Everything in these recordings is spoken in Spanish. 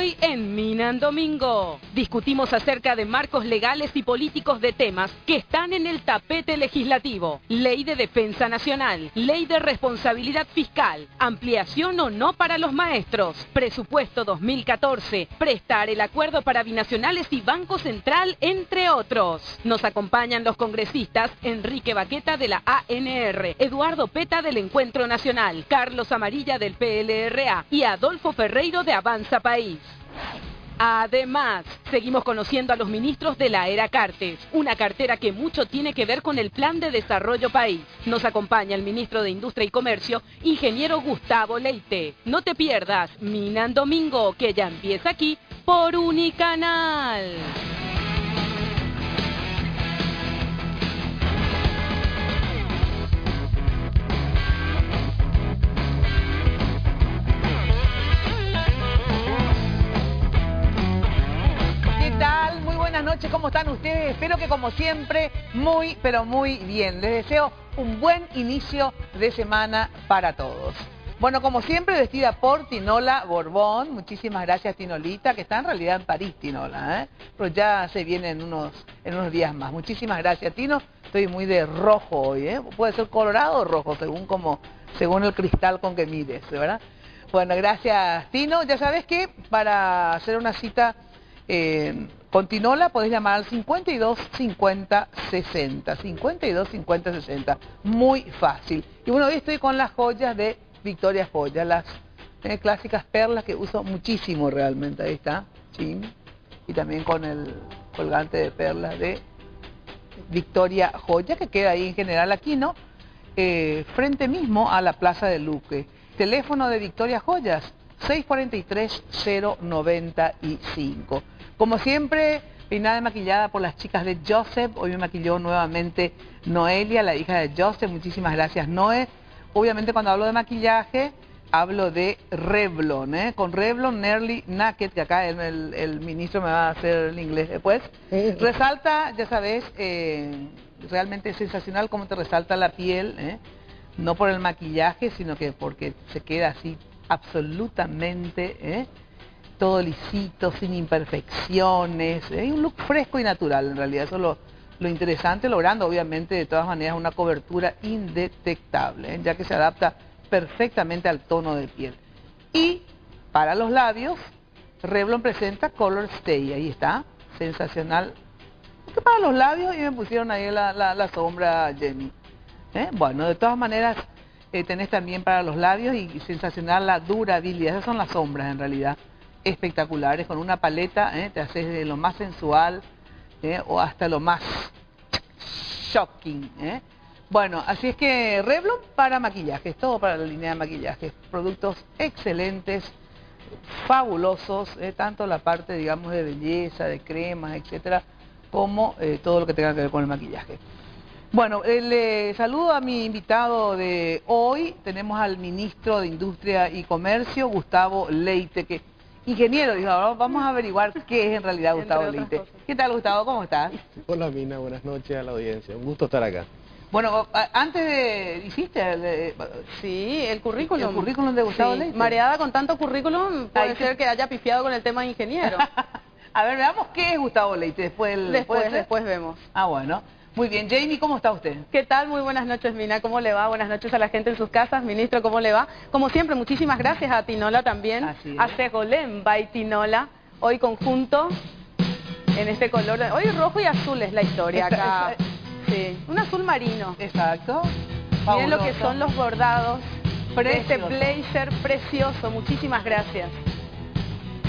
Hoy en Mina en Domingo discutimos acerca de marcos legales y políticos de temas que están en el tapete legislativo. Ley de Defensa Nacional, Ley de Responsabilidad Fiscal, ampliación o no para los maestros, Presupuesto 2014, prestar el acuerdo para binacionales y Banco Central, entre otros. Nos acompañan los congresistas Enrique Baqueta de la ANR, Eduardo Peta del Encuentro Nacional, Carlos Amarilla del PLRA y Adolfo Ferreiro de Avanza País. Además, seguimos conociendo a los ministros de la era Cartes, una cartera que mucho tiene que ver con el Plan de Desarrollo País. Nos acompaña el ministro de Industria y Comercio, ingeniero Gustavo Leite. No te pierdas Mina en Domingo, que ya empieza aquí por Unicanal. Buenas noches, ¿cómo están ustedes? Espero que como siempre, muy, pero muy bien. Les deseo un buen inicio de semana para todos. Bueno, como siempre, vestida por Tinola Borbón. Muchísimas gracias, Tinolita, que está en realidad en París, Tinola, ¿eh? Pero ya se viene en unos días más. Muchísimas gracias, Tino. Estoy muy de rojo hoy, ¿eh? Puede ser colorado o rojo, según el cristal con que mires, ¿verdad? Bueno, gracias, Tino. Ya sabes que para hacer una cita con Tinola podés llamar al 52 50 60, 52 50 60, muy fácil. Y bueno, hoy estoy con las joyas de Victoria Joyas, las clásicas perlas que uso muchísimo realmente. Ahí está, sí. Y también con el colgante de perlas de Victoria Joya, que queda ahí en General Aquino, frente mismo a la Plaza de Luque. Teléfono de Victoria Joyas, 643-095. Como siempre, peinada y maquillada por las chicas de Joseph. Hoy me maquilló nuevamente Noelia, la hija de Joseph. Muchísimas gracias, Noé. Obviamente cuando hablo de maquillaje, hablo de Revlon, ¿eh? Con Revlon Nearly Naked, que acá el ministro me va a hacer el inglés después. Resalta, ya sabes, realmente es sensacional cómo te resalta la piel, ¿eh? No por el maquillaje, sino que porque se queda así absolutamente, todo lisito, sin imperfecciones, un look fresco y natural en realidad. Eso es lo interesante, logrando obviamente de todas maneras una cobertura indetectable, ya que se adapta perfectamente al tono de piel. Y para los labios, Revlon presenta Color Stay, ahí está, sensacional. Esto para los labios, y me pusieron ahí la sombra Jenny. Bueno, de todas maneras tenés también para los labios y sensacional la durabilidad. Esas son las sombras en realidad, espectaculares, con una paleta, te haces de lo más sensual o hasta lo más shocking. Bueno, así es que Revlon para maquillajes, todo para la línea de maquillajes, productos excelentes, fabulosos, tanto la parte, digamos, de belleza, de cremas, etcétera, como todo lo que tenga que ver con el maquillaje. Bueno, le saludo a mi invitado de hoy. Tenemos al ministro de Industria y Comercio, Gustavo Leite, que ingeniero, dijo, ahora vamos a averiguar qué es en realidad Gustavo Leite. ¿Qué tal, Gustavo? ¿Cómo estás? Hola, Mina, buenas noches a la audiencia. Un gusto estar acá. Bueno, antes de... ¿Hiciste sí, el currículum? El currículum de Gustavo Leite. Mareada con tanto currículum, puede ser que haya pifiado con el tema de ingeniero. A ver, veamos qué es Gustavo Leite. Después vemos. Ah, bueno. Muy bien. Jamie, ¿cómo está usted? ¿Qué tal? Muy buenas noches, Mina. ¿Cómo le va? Buenas noches a la gente en sus casas. Ministro, ¿cómo le va? Como siempre, muchísimas gracias a Tinola también. A Segolén by Tinola. Hoy conjunto en este color. Hoy rojo y azul es la historia acá. Sí, un azul marino. Exacto. Miren lo que son los bordados. Este blazer precioso. Muchísimas gracias.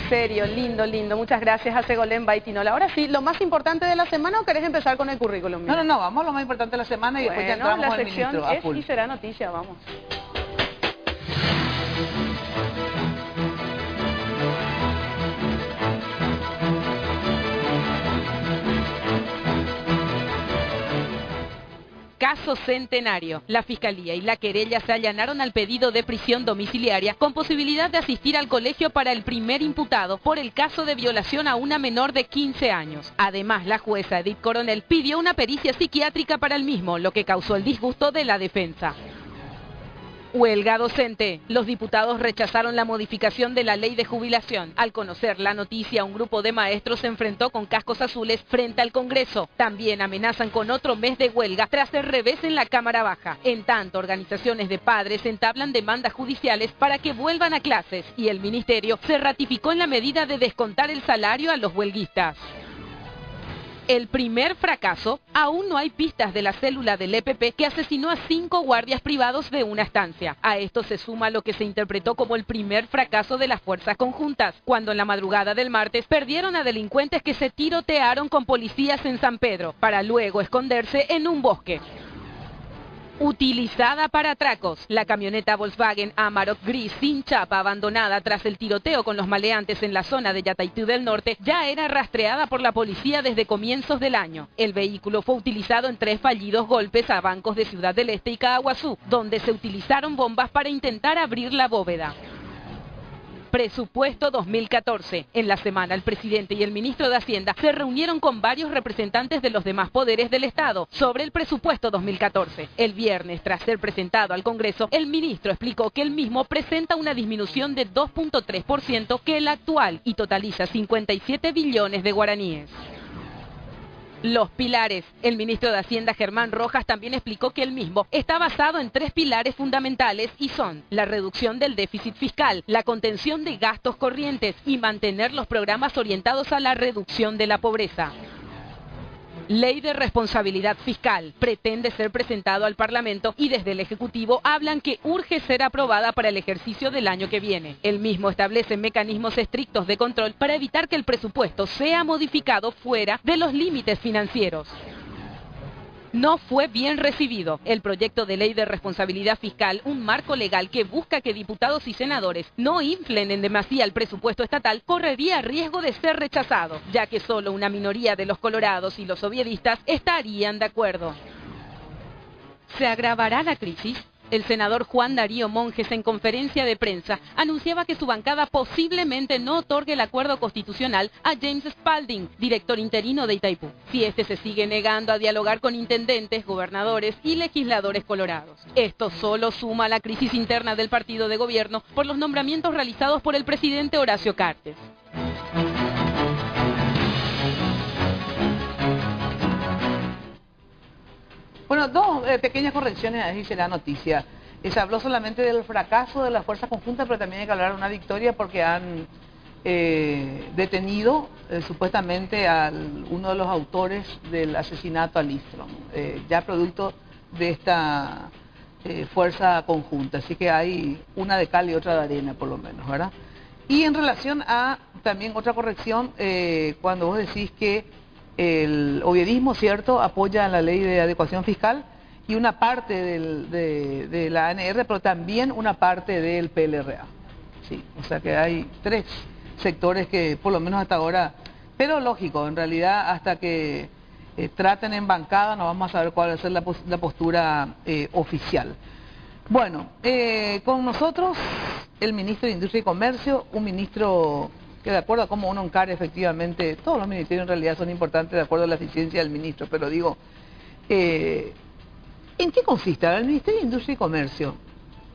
Serio, lindo, lindo. Muchas gracias a Segolén by Tinola. Ahora sí, ¿lo más importante de la semana o querés empezar con el currículum? Mira? No, vamos a lo más importante de la semana y después ya entramos la con el sección ministro. Es y será noticia, vamos. Caso Centenario. La Fiscalía y la querella se allanaron al pedido de prisión domiciliaria con posibilidad de asistir al colegio para el primer imputado por el caso de violación a una menor de 15 años. Además, la jueza Edith Coronel pidió una pericia psiquiátrica para el mismo, lo que causó el disgusto de la defensa. Huelga docente. Los diputados rechazaron la modificación de la ley de jubilación. Al conocer la noticia, un grupo de maestros se enfrentó con cascos azules frente al Congreso. También amenazan con otro mes de huelga tras el revés en la Cámara Baja. En tanto, organizaciones de padres entablan demandas judiciales para que vuelvan a clases y el Ministerio se ratificó en la medida de descontar el salario a los huelguistas. El primer fracaso, aún no hay pistas de la célula del EPP que asesinó a 5 guardias privados de una estancia. A esto se suma lo que se interpretó como el primer fracaso de las fuerzas conjuntas, cuando en la madrugada del martes perdieron a delincuentes que se tirotearon con policías en San Pedro, para luego esconderse en un bosque. Utilizada para atracos, la camioneta Volkswagen Amarok gris sin chapa abandonada tras el tiroteo con los maleantes en la zona de Yataitú del Norte ya era rastreada por la policía desde comienzos del año. El vehículo fue utilizado en 3 fallidos golpes a bancos de Ciudad del Este y Caaguazú, donde se utilizaron bombas para intentar abrir la bóveda. Presupuesto 2014. En la semana, el presidente y el ministro de Hacienda se reunieron con varios representantes de los demás poderes del Estado sobre el presupuesto 2014. El viernes, tras ser presentado al Congreso, el ministro explicó que el mismo presenta una disminución de 2.3% que el actual y totaliza 57 billones de guaraníes. Los pilares. El ministro de Hacienda, Germán Rojas, también explicó que el mismo está basado en 3 pilares fundamentales y son la reducción del déficit fiscal, la contención de gastos corrientes y mantener los programas orientados a la reducción de la pobreza. Ley de responsabilidad fiscal. Pretende ser presentado al Parlamento y desde el Ejecutivo hablan que urge ser aprobada para el ejercicio del año que viene. El mismo establece mecanismos estrictos de control para evitar que el presupuesto sea modificado fuera de los límites financieros. No fue bien recibido el proyecto de ley de responsabilidad fiscal, un marco legal que busca que diputados y senadores no inflen en demasía el presupuesto estatal, correría riesgo de ser rechazado, ya que solo una minoría de los colorados y los oviedistas estarían de acuerdo. ¿Se agravará la crisis? El senador Juan Darío Monjes, en conferencia de prensa, anunciaba que su bancada posiblemente no otorgue el acuerdo constitucional a James Spalding, director interino de Itaipú, si este se sigue negando a dialogar con intendentes, gobernadores y legisladores colorados. Esto solo suma a la crisis interna del partido de gobierno por los nombramientos realizados por el presidente Horacio Cartes. Bueno, 2 pequeñas correcciones, ahí dice la noticia. Se habló solamente del fracaso de la fuerza conjunta, pero también hay que hablar de una victoria porque han detenido supuestamente a uno de los autores del asesinato a Lidstrom, ya producto de esta fuerza conjunta. Así que hay una de cal y otra de arena, por lo menos, ¿verdad? Y en relación a también otra corrección, cuando vos decís que el oviedismo, ¿cierto?, apoya la ley de adecuación fiscal y una parte de la ANR, pero también una parte del PLRA. Sí, o sea que hay 3 sectores que por lo menos hasta ahora, pero lógico, en realidad hasta que traten en bancada no vamos a saber cuál va a ser la postura oficial. Bueno, con nosotros el ministro de Industria y Comercio, un ministro que de acuerdo a cómo uno encare efectivamente, todos los ministerios en realidad son importantes de acuerdo a la eficiencia del ministro, pero digo, ¿en qué consiste? El Ministerio de Industria y Comercio,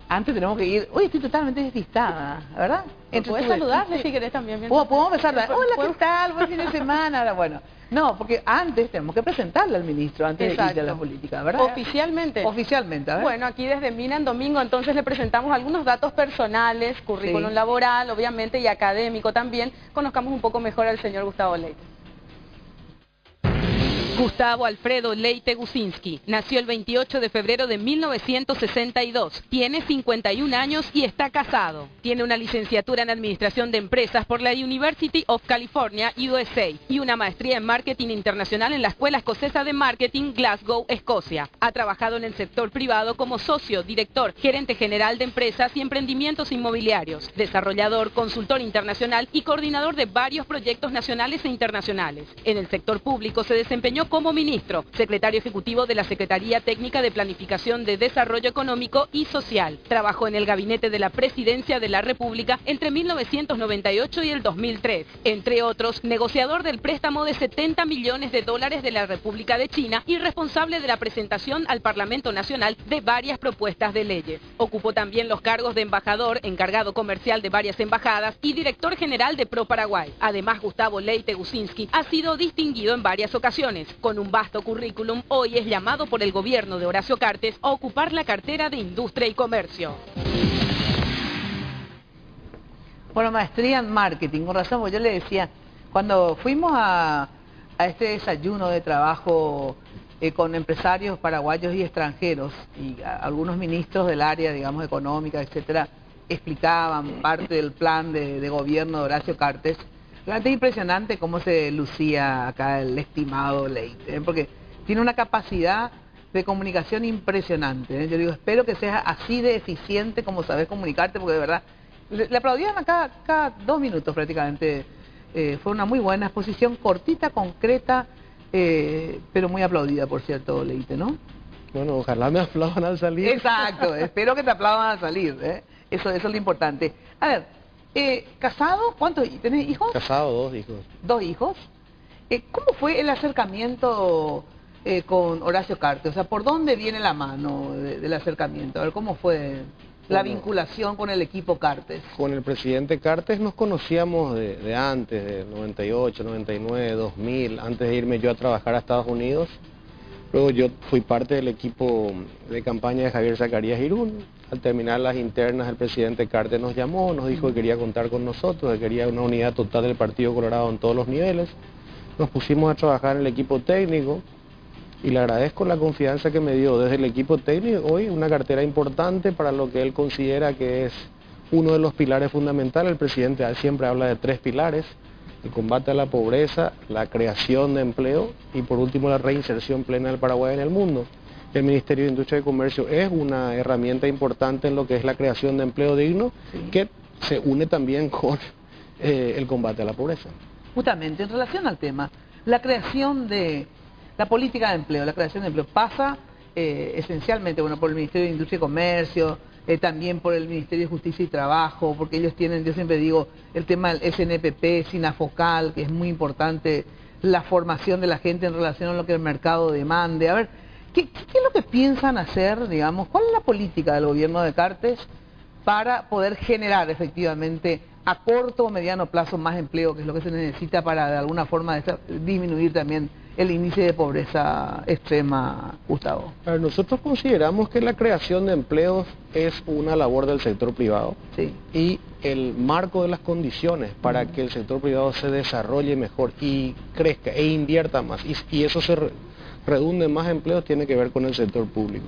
antes tenemos que ir, hoy estoy totalmente despistada, ¿verdad? Puedes saludarle si querés también. Podemos empezar, hola, ¿qué tal? Buen fin de semana, ahora bueno. No, porque antes tenemos que presentarle al ministro, antes de ir a la política, ¿verdad? Oficialmente. Oficialmente, a ver. Bueno, aquí desde Mina en Domingo, entonces le presentamos algunos datos personales, currículum laboral, obviamente, y académico también. Conozcamos un poco mejor al señor Gustavo Leite. Gustavo Alfredo Leite Gusinski nació el 28 de febrero de 1962. Tiene 51 años y está casado. Tiene una licenciatura en Administración de Empresas por la University of California, USA, y una maestría en Marketing Internacional en la Escuela Escocesa de Marketing, Glasgow, Escocia. Ha trabajado en el sector privado como socio, director, gerente general de empresas y emprendimientos inmobiliarios, desarrollador, consultor internacional y coordinador de varios proyectos nacionales e internacionales. En el sector público se desempeñó como ministro, secretario ejecutivo de la Secretaría Técnica de Planificación de Desarrollo Económico y Social. Trabajó en el gabinete de la Presidencia de la República entre 1998 y el 2003. Entre otros, negociador del préstamo de 70 millones de dólares de la República de China y responsable de la presentación al Parlamento Nacional de varias propuestas de leyes. Ocupó también los cargos de embajador, encargado comercial de varias embajadas y director general de Pro Paraguay. Además, Gustavo Leite Gusinski ha sido distinguido en varias ocasiones. Con un vasto currículum, hoy es llamado por el gobierno de Horacio Cartes a ocupar la cartera de Industria y Comercio. Bueno, maestría en marketing, con razón, porque yo le decía, cuando fuimos a este desayuno de trabajo con empresarios paraguayos y extranjeros, y algunos ministros del área, digamos, económica, etcétera, explicaban parte del plan de gobierno de Horacio Cartes. Realmente es impresionante cómo se lucía acá el estimado Leite, porque tiene una capacidad de comunicación impresionante. Yo digo, espero que seas así de eficiente como sabes comunicarte, porque de verdad, le aplaudían a cada 2 minutos prácticamente. Fue una muy buena exposición, cortita, concreta, pero muy aplaudida, por cierto, Leite, ¿no? Bueno, ojalá me aplaudan al salir. Exacto, espero que te aplaudan al salir, ¿eh? Eso es lo importante. A ver, ¿casado? ¿Cuántos? ¿Tenés hijos? Casado, 2 hijos. 2 hijos. ¿Cómo fue el acercamiento con Horacio Cartes? O sea, ¿por dónde viene la mano del acercamiento? A ver, ¿cómo fue la vinculación con el equipo Cartes? Con el presidente Cartes nos conocíamos de antes, de 98, 99, 2000, antes de irme yo a trabajar a Estados Unidos. Luego yo fui parte del equipo de campaña de Javier Zacarías Irún. Al terminar las internas, el presidente Cartes nos llamó, nos dijo que quería contar con nosotros, que quería una unidad total del Partido Colorado en todos los niveles. Nos pusimos a trabajar en el equipo técnico y le agradezco la confianza que me dio desde el equipo técnico. Hoy una cartera importante para lo que él considera que es uno de los pilares fundamentales. El presidente siempre habla de 3 pilares: el combate a la pobreza, la creación de empleo y por último la reinserción plena del Paraguay en el mundo. El Ministerio de Industria y Comercio es una herramienta importante en lo que es la creación de empleo digno, que se une también con el combate a la pobreza. Justamente, en relación al tema, la creación de la política de empleo, la creación de empleo pasa esencialmente, bueno, por el Ministerio de Industria y Comercio, también por el Ministerio de Justicia y Trabajo, porque ellos tienen, yo siempre digo, el tema del SNPP, SINAFOCAL, que es muy importante, la formación de la gente en relación a lo que el mercado demande. A ver, ¿qué es lo que piensan hacer, digamos? ¿Cuál es la política del gobierno de Cartes para poder generar efectivamente a corto o mediano plazo más empleo, que es lo que se necesita para de alguna forma disminuir también el índice de pobreza extrema, Gustavo? Nosotros consideramos que la creación de empleos es una labor del sector privado, sí, y el marco de las condiciones para que el sector privado se desarrolle mejor y crezca e invierta más, y eso se redunde en más empleos, tiene que ver con el sector público.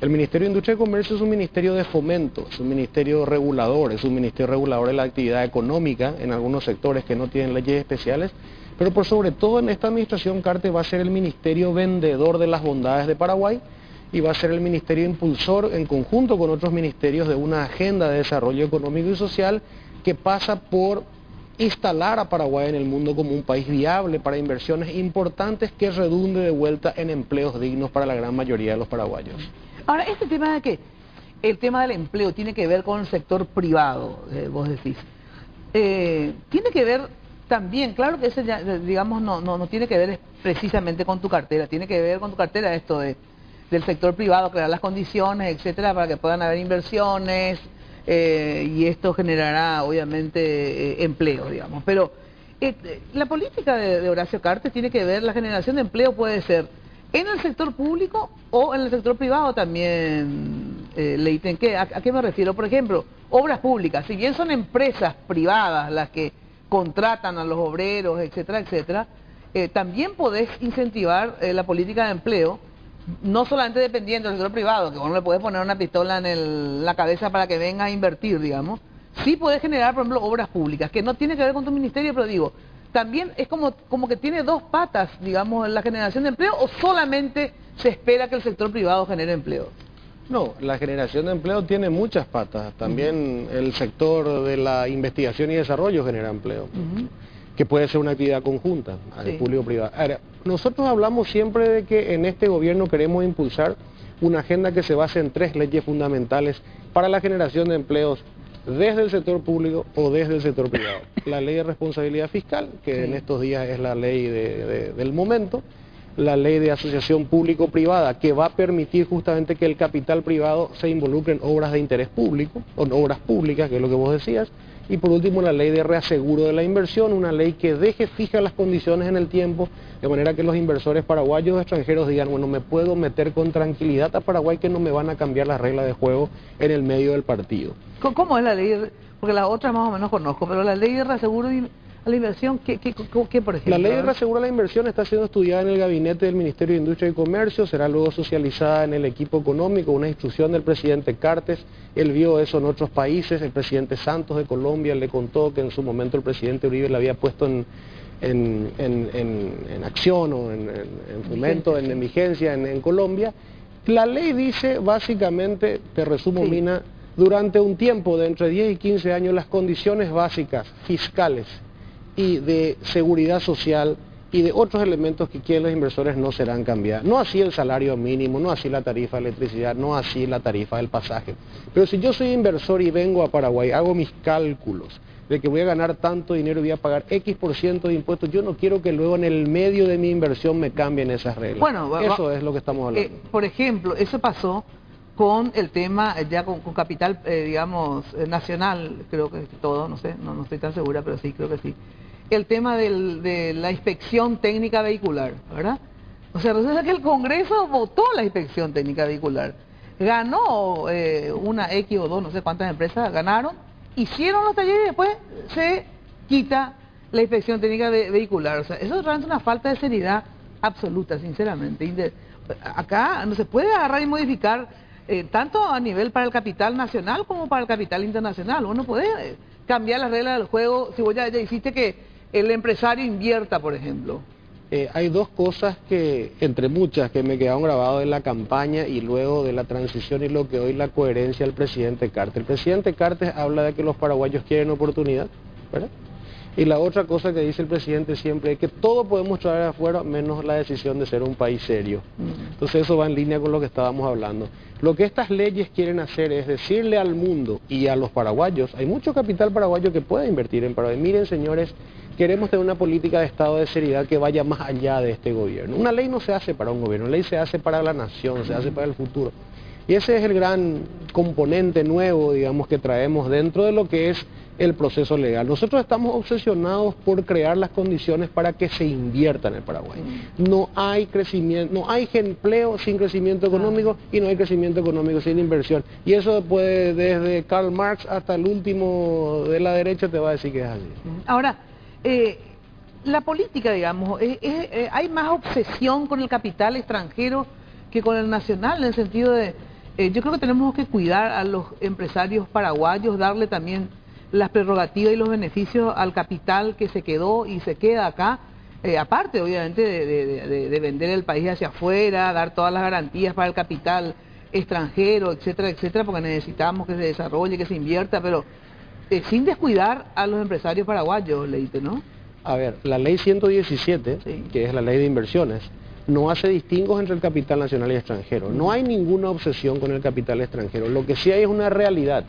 El Ministerio de Industria y Comercio es un ministerio de fomento, es un ministerio regulador, es un ministerio regulador de la actividad económica en algunos sectores que no tienen leyes especiales, pero por sobre todo en esta administración Cartes va a ser el ministerio vendedor de las bondades de Paraguay y va a ser el ministerio impulsor en conjunto con otros ministerios de una agenda de desarrollo económico y social que pasa por instalar a Paraguay en el mundo como un país viable para inversiones importantes que redunde de vuelta en empleos dignos para la gran mayoría de los paraguayos. Ahora, este tema de que el tema del empleo tiene que ver con el sector privado, vos decís, tiene que ver también, claro que ese ya, digamos, no tiene que ver precisamente con tu cartera, tiene que ver con tu cartera esto del sector privado, crear las condiciones, etcétera, para que puedan haber inversiones, y esto generará obviamente empleo, digamos. Pero la política de Horacio Cartes tiene que ver, la generación de empleo puede ser en el sector público o en el sector privado también, Leite. ¿A qué me refiero? Por ejemplo, obras públicas, si bien son empresas privadas las que contratan a los obreros, etcétera, etcétera, también podés incentivar la política de empleo, no solamente dependiendo del sector privado, que vos no le podés poner una pistola en la cabeza para que venga a invertir, digamos. Sí podés generar, por ejemplo, obras públicas, que no tiene que ver con tu ministerio, pero digo, también es como que tiene 2 patas, digamos, la generación de empleo, o solamente se espera que el sector privado genere empleo. No, la generación de empleo tiene muchas patas. También el sector de la investigación y desarrollo genera empleo. que puede ser una actividad conjunta, Sí. público-privada. Ahora, nosotros hablamos siempre de que en este gobierno queremos impulsar una agenda que se base en 3 leyes fundamentales para la generación de empleos desde el sector público o desde el sector privado. La ley de responsabilidad fiscal, que en estos días es la ley del momento, la ley de asociación público-privada, que va a permitir justamente que el capital privado se involucre en obras de interés público, o en obras públicas, que es lo que vos decías, y por último la ley de reaseguro de la inversión, una ley que deje fijas las condiciones en el tiempo, de manera que los inversores paraguayos o extranjeros digan, bueno, me puedo meter con tranquilidad a Paraguay, que no me van a cambiar las reglas de juego en el medio del partido. ¿Cómo es la ley? Porque las otras más o menos conozco, pero la ley de reaseguro a la inversión, ¿qué por ejemplo? La ley de reaseguro a la inversión está siendo estudiada en el gabinete del Ministerio de Industria y Comercio, será luego socializada en el equipo económico, una instrucción del presidente Cartes. Él vio eso en otros países, el presidente Santos de Colombia le contó que en su momento el presidente Uribe le había puesto en acción o en fomento, en vigencia en Colombia. La ley dice básicamente, te resumo, Sí. Mina, durante un tiempo de entre 10 y 15 años las condiciones básicas fiscales y de seguridad social y de otros elementos que quieren los inversores no serán cambiadas. No así el salario mínimo, no así la tarifa de electricidad, no así la tarifa del pasaje. Pero si yo soy inversor y vengo a Paraguay, hago mis cálculos de que voy a ganar tanto dinero y voy a pagar X% de impuestos, yo no quiero que luego en el medio de mi inversión me cambien esas reglas. Bueno, eso es lo que estamos hablando. Por ejemplo, eso pasó con el tema, ya con capital, digamos, nacional, creo que todo, no sé, no estoy tan segura, pero sí, creo que sí. El tema de la inspección técnica vehicular, ¿verdad? O sea, resulta que el Congreso votó la inspección técnica vehicular. Ganó una X o dos, no sé cuántas empresas ganaron, hicieron los talleres y después se quita la inspección técnica vehicular. O sea, eso es realmente una falta de seriedad absoluta, sinceramente. Acá no se puede agarrar y modificar tanto a nivel para el capital nacional como para el capital internacional. Uno puede cambiar las reglas del juego si vos ya hiciste que el empresario invierta, por ejemplo. Hay dos cosas que, entre muchas, que me quedaron grabadas en la campaña y luego de la transición y lo que hoy la coherencia del presidente Cartes. El presidente Cartes habla de que los paraguayos quieren oportunidad, ¿verdad? Y la otra cosa que dice el presidente siempre es que todo podemos traer afuera menos la decisión de ser un país serio. Entonces eso va en línea con lo que estábamos hablando. Lo que estas leyes quieren hacer es decirle al mundo y a los paraguayos, hay mucho capital paraguayo que puede invertir en Paraguay. Miren, señores, queremos tener una política de estado de seriedad que vaya más allá de este gobierno. Una ley no se hace para un gobierno, una ley se hace para la nación, se hace para el futuro. Y ese es el gran componente nuevo, digamos, que traemos dentro de lo que es el proceso legal. Nosotros estamos obsesionados por crear las condiciones para que se invierta en el Paraguay. No hay crecimiento, no hay empleo sin crecimiento económico y no hay crecimiento económico sin inversión. Y eso puede, desde Karl Marx hasta el último de la derecha, te va a decir que es así. Ahora, la política, digamos, hay más obsesión con el capital extranjero que con el nacional, en el sentido de, yo creo que tenemos que cuidar a los empresarios paraguayos, darle también las prerrogativas y los beneficios al capital que se quedó y se queda acá, aparte obviamente de vender el país hacia afuera, dar todas las garantías para el capital extranjero, etcétera, etcétera, porque necesitamos que se desarrolle, que se invierta, pero sin descuidar a los empresarios paraguayos, Leite, ¿no? A ver, la ley 117, sí, que es la ley de inversiones, no hace distingos entre el capital nacional y extranjero. No hay ninguna obsesión con el capital extranjero. Lo que sí hay es una realidad.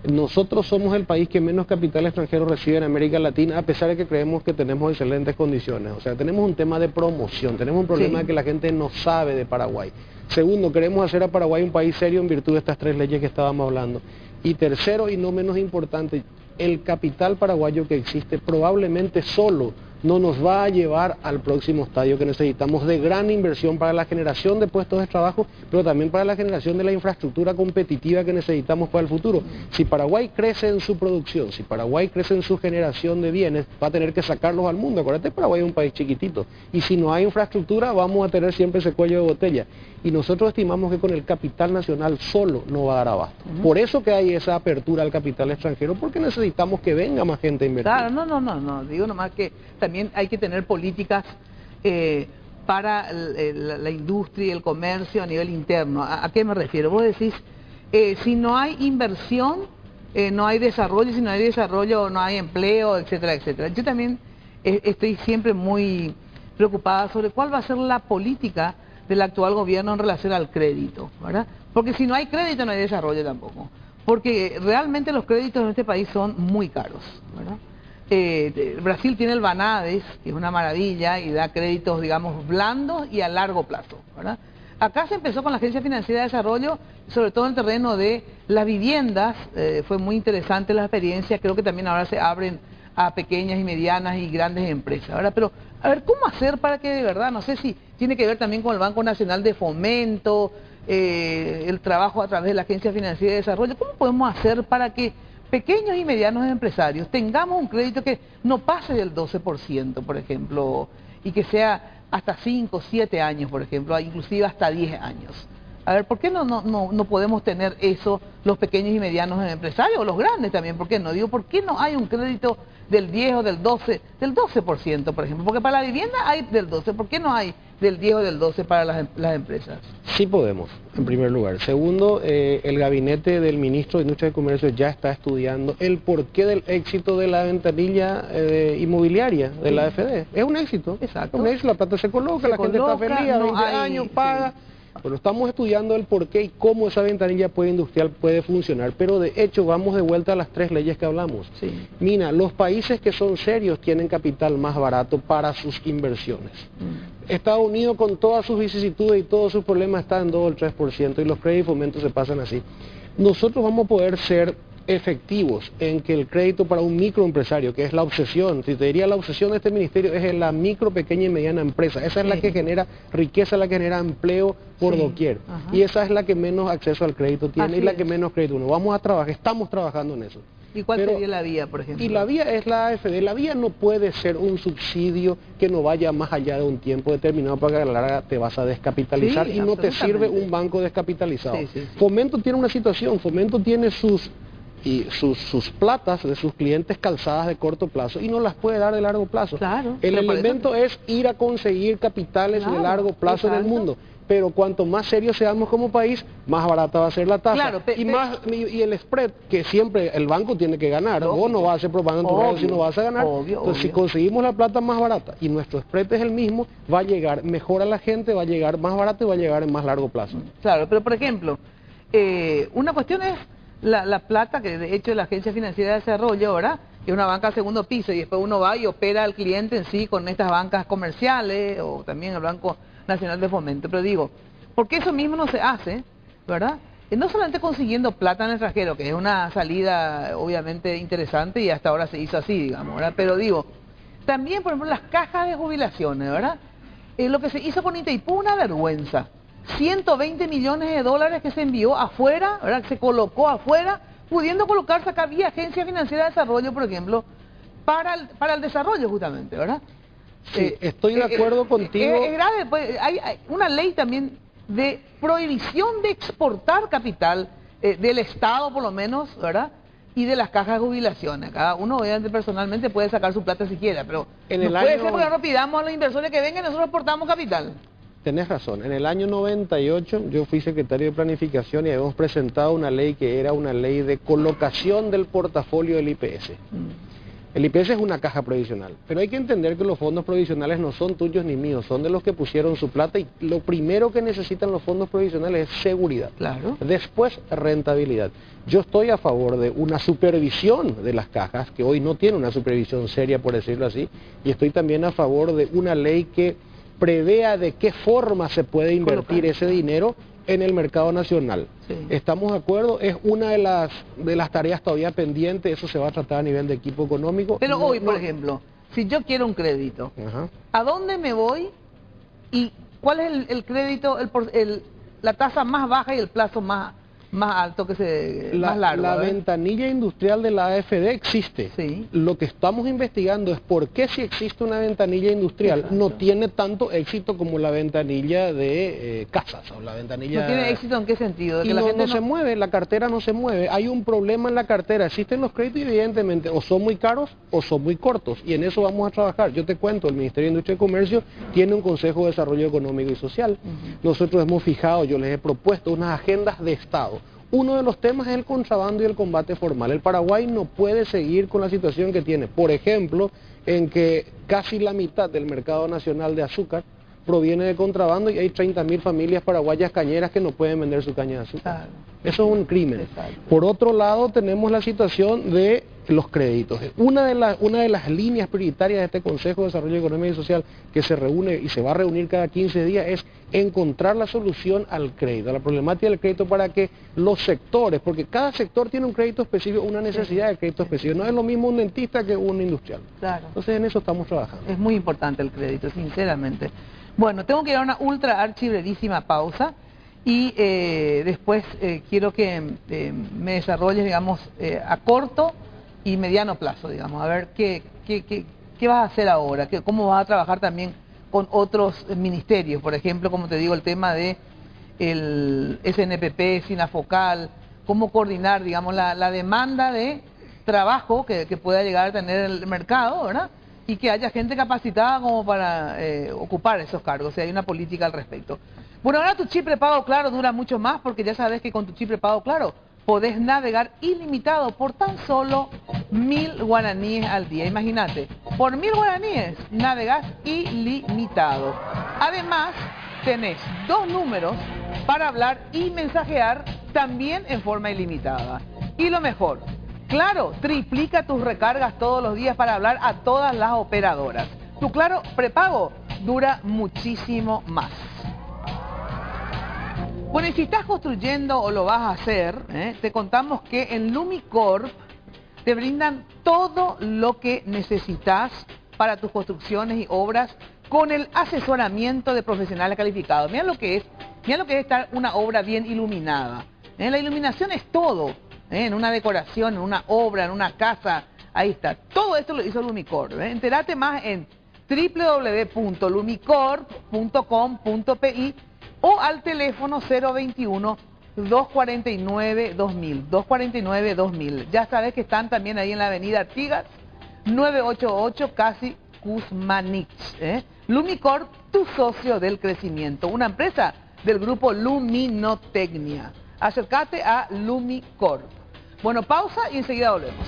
Nosotros somos el país que menos capital extranjero recibe en América Latina, a pesar de que creemos que tenemos excelentes condiciones. O sea, tenemos un tema de promoción, tenemos un problema de que la gente no sabe de Paraguay. Segundo, queremos hacer a Paraguay un país serio en virtud de estas 3 leyes que estábamos hablando. Y tercero, y no menos importante, el capital paraguayo que existe probablemente solo no nos va a llevar al próximo estadio que necesitamos de gran inversión para la generación de puestos de trabajo, pero también para la generación de la infraestructura competitiva que necesitamos para el futuro. Si Paraguay crece en su producción, si Paraguay crece en su generación de bienes, va a tener que sacarlos al mundo. Acuérdate, Paraguay es un país chiquitito, y si no hay infraestructura vamos a tener siempre ese cuello de botella. Y nosotros estimamos que con el capital nacional solo no va a dar abasto. Por eso que hay esa apertura al capital extranjero, porque necesitamos que venga más gente a invertir. Claro, no, digo nomás que también hay que tener políticas para la industria y el comercio a nivel interno. ¿A qué me refiero? Vos decís, si no hay inversión, no hay desarrollo, si no hay desarrollo no hay empleo, etcétera, etcétera. Yo también estoy siempre muy preocupada sobre cuál va a ser la política del actual gobierno en relación al crédito, ¿verdad? Porque si no hay crédito no hay desarrollo tampoco, porque realmente los créditos en este país son muy caros, ¿verdad? Brasil tiene el Banades, que es una maravilla y da créditos, digamos, blandos y a largo plazo, ¿verdad? Acá se empezó con la Agencia Financiera de Desarrollo, sobre todo en el terreno de las viviendas, fue muy interesante la experiencia, creo que también ahora se abren a pequeñas y medianas y grandes empresas, ¿verdad? Pero, a ver, ¿cómo hacer para que de verdad, no sé si tiene que ver también con el Banco Nacional de Fomento, el trabajo a través de la Agencia Financiera de Desarrollo, ¿cómo podemos hacer para que pequeños y medianos empresarios tengamos un crédito que no pase del 12%, por ejemplo, y que sea hasta 5, 7 años, por ejemplo, inclusive hasta 10 años? A ver, ¿por qué no podemos tener eso los pequeños y medianos empresarios, o los grandes también? ¿Por qué no? Digo, ¿por qué no hay un crédito del 10 o del 12%, por ejemplo? Porque para la vivienda hay del 12, ¿por qué no hay del 10 o del 12 para las empresas? Sí podemos, en primer lugar. Segundo, el gabinete del ministro de Industria y Comercio ya está estudiando el porqué del éxito de la ventanilla inmobiliaria de la AFD. Es un éxito. Exacto. Un éxito, la plata se coloca, la gente está feliz, a 20 años, paga. Sí. Pero estamos estudiando el porqué y cómo esa ventanilla industrial puede funcionar, pero de hecho vamos de vuelta a las 3 leyes que hablamos. Sí. Mira, los países que son serios tienen capital más barato para sus inversiones. Estados Unidos, con todas sus vicisitudes y todos sus problemas, está en 2 o el 3% y los créditos y fomentos se pasan así. Nosotros vamos a poder ser efectivos en que el crédito para un microempresario, que es la obsesión, si te diría la obsesión de este ministerio, es en la micro, pequeña y mediana empresa. Esa es la que genera riqueza, la que genera empleo por doquier. Y esa es la que menos acceso al crédito tiene y la que menos crédito uno. Vamos a trabajar, estamos trabajando en eso. ¿Y cuál sería la vía, por ejemplo? Y la vía es la AFD. La vía no puede ser un subsidio que no vaya más allá de un tiempo determinado, para que a la larga te vas a descapitalizar y no te sirve un banco descapitalizado. Fomento tiene una situación, Fomento tiene sus platas de sus clientes calzadas de corto plazo y no las puede dar de largo plazo. Claro, el elemento es ir a conseguir capitales de largo plazo en el mundo. Pero cuanto más serios seamos como país, más barata va a ser la tasa. Y el spread, que siempre el banco tiene que ganar. Vos no vas a hacer propaganda en tu radio si no vas a ganar. Entonces, si conseguimos la plata más barata y nuestro spread es el mismo, va a llegar mejor a la gente, va a llegar más barato y va a llegar en más largo plazo. Claro, pero por ejemplo, una cuestión es la plata que de hecho la Agencia Financiera de Desarrollo, ¿verdad?, que es una banca de segundo piso, y después uno va y opera al cliente en sí con estas bancas comerciales o también el Banco Nacional de Fomento. Pero digo, ¿por qué eso mismo no se hace, verdad? No solamente consiguiendo plata en el extranjero, que es una salida obviamente interesante y hasta ahora se hizo así, digamos, ¿verdad? Pero digo, también por ejemplo las cajas de jubilaciones, ¿verdad? Lo que se hizo con Itaipú, una vergüenza. 120 millones de dólares que se envió afuera, ¿verdad?, que se colocó afuera, pudiendo colocarse acá vía Agencia Financiera de Desarrollo, por ejemplo, para el desarrollo justamente, ¿verdad? Sí, estoy de acuerdo contigo. Es grave, pues, hay una ley también de prohibición de exportar capital del Estado, por lo menos, ¿verdad?, y de las cajas de jubilaciones. Cada uno, obviamente, personalmente puede sacar su plata si quiera, pero no puede ser porque no pidamos a los inversores que vengan y nosotros exportamos capital. Tenés razón. En el año 98 yo fui secretario de Planificación y habíamos presentado una ley que era una ley de colocación del portafolio del IPS. El IPS es una caja provisional, pero hay que entender que los fondos provisionales no son tuyos ni míos, son de los que pusieron su plata y lo primero que necesitan los fondos provisionales es seguridad. Claro. Después, rentabilidad. Yo estoy a favor de una supervisión de las cajas, que hoy no tiene una supervisión seria, por decirlo así, y estoy también a favor de una ley que prevea de qué forma se puede invertir ese dinero en el mercado nacional. Sí. ¿Estamos de acuerdo? Es una de las tareas todavía pendientes, eso se va a tratar a nivel de equipo económico. Pero hoy, por ejemplo, si yo quiero un crédito, ¿a dónde me voy y cuál es el crédito, la tasa más baja y el plazo más alto más largo? La ventanilla industrial de la AFD existe. Sí. Lo que estamos investigando es por qué, si existe una ventanilla industrial, no tiene tanto éxito como la ventanilla de casas o la ventanilla... ¿No tiene éxito en qué sentido? ¿De que la gente no se mueve, la cartera no se mueve, hay un problema en la cartera, existen los créditos evidentemente o son muy caros o son muy cortos y en eso vamos a trabajar. Yo te cuento, el Ministerio de Industria y Comercio tiene un Consejo de Desarrollo Económico y Social. Nosotros hemos fijado, yo les he propuesto unas agendas de Estado, Uno de los temas es el contrabando y el combate formal. El Paraguay no puede seguir con la situación que tiene, por ejemplo, en que casi la mitad del mercado nacional de azúcar proviene de contrabando y hay 30.000 familias paraguayas cañeras que no pueden vender su caña de azúcar. Claro. Eso es un crimen. Exacto. Por otro lado, tenemos la situación de los créditos. Una de las líneas prioritarias de este Consejo de Desarrollo Económico y Social, que se reúne y se va a reunir cada 15 días, es encontrar la solución al crédito, a la problemática del crédito, para que los sectores, porque cada sector tiene un crédito específico, una necesidad de crédito específico. No es lo mismo un dentista que un industrial. Claro. Entonces en eso estamos trabajando. Es muy importante el crédito, sinceramente. Bueno, tengo que ir a una ultra archibrevísima pausa y después quiero que me desarrolles, digamos, a corto y mediano plazo, digamos, a ver qué vas a hacer ahora, cómo vas a trabajar también con otros ministerios, por ejemplo, como te digo, el tema de el SNPP, Sinafocal, cómo coordinar, digamos, la demanda de trabajo que pueda llegar a tener el mercado, ¿verdad? Y que haya gente capacitada como para ocupar esos cargos, si hay una política al respecto. Bueno, ahora tu chip prepago Claro dura mucho más, porque ya sabes que con tu chip prepago Claro podés navegar ilimitado por tan solo 1.000 guaraníes al día. Imagínate, por 1.000 guaraníes navegás ilimitado. Además, tenés 2 números para hablar y mensajear también en forma ilimitada. Y lo mejor, Claro triplica tus recargas todos los días para hablar a todas las operadoras. Tu Claro prepago dura muchísimo más. Bueno, y si estás construyendo o lo vas a hacer, te contamos que en Lumicorp te brindan todo lo que necesitas para tus construcciones y obras con el asesoramiento de profesionales calificados. Mira lo que es estar una obra bien iluminada. La iluminación es todo. En una decoración, en una obra, en una casa, ahí está. Todo esto lo hizo Lumicorp. Entérate más en www.lumicorp.com.pi o al teléfono 021-249-2000. 249-2000. Ya sabes que están también ahí en la avenida Artigas, 988, casi Kuzmanich. Lumicorp, tu socio del crecimiento. Una empresa del grupo Luminotecnia. Acércate a Lumicorp. Bueno, pausa y enseguida volvemos.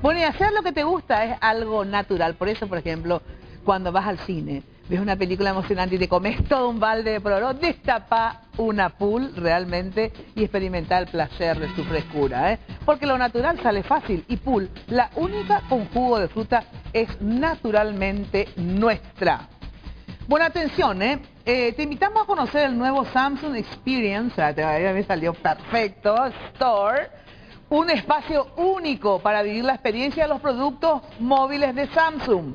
Bueno, y hacer lo que te gusta es algo natural. Por eso, por ejemplo, cuando vas al cine, ves una película emocionante y te comes todo un balde de pororó, destapa una pool realmente y experimenta el placer de su frescura, porque lo natural sale fácil y pool, la única con jugo de fruta, es naturalmente nuestra. Bueno, atención, te invitamos a conocer el nuevo Samsung Experience, me salió perfecto, Store, un espacio único para vivir la experiencia de los productos móviles de Samsung.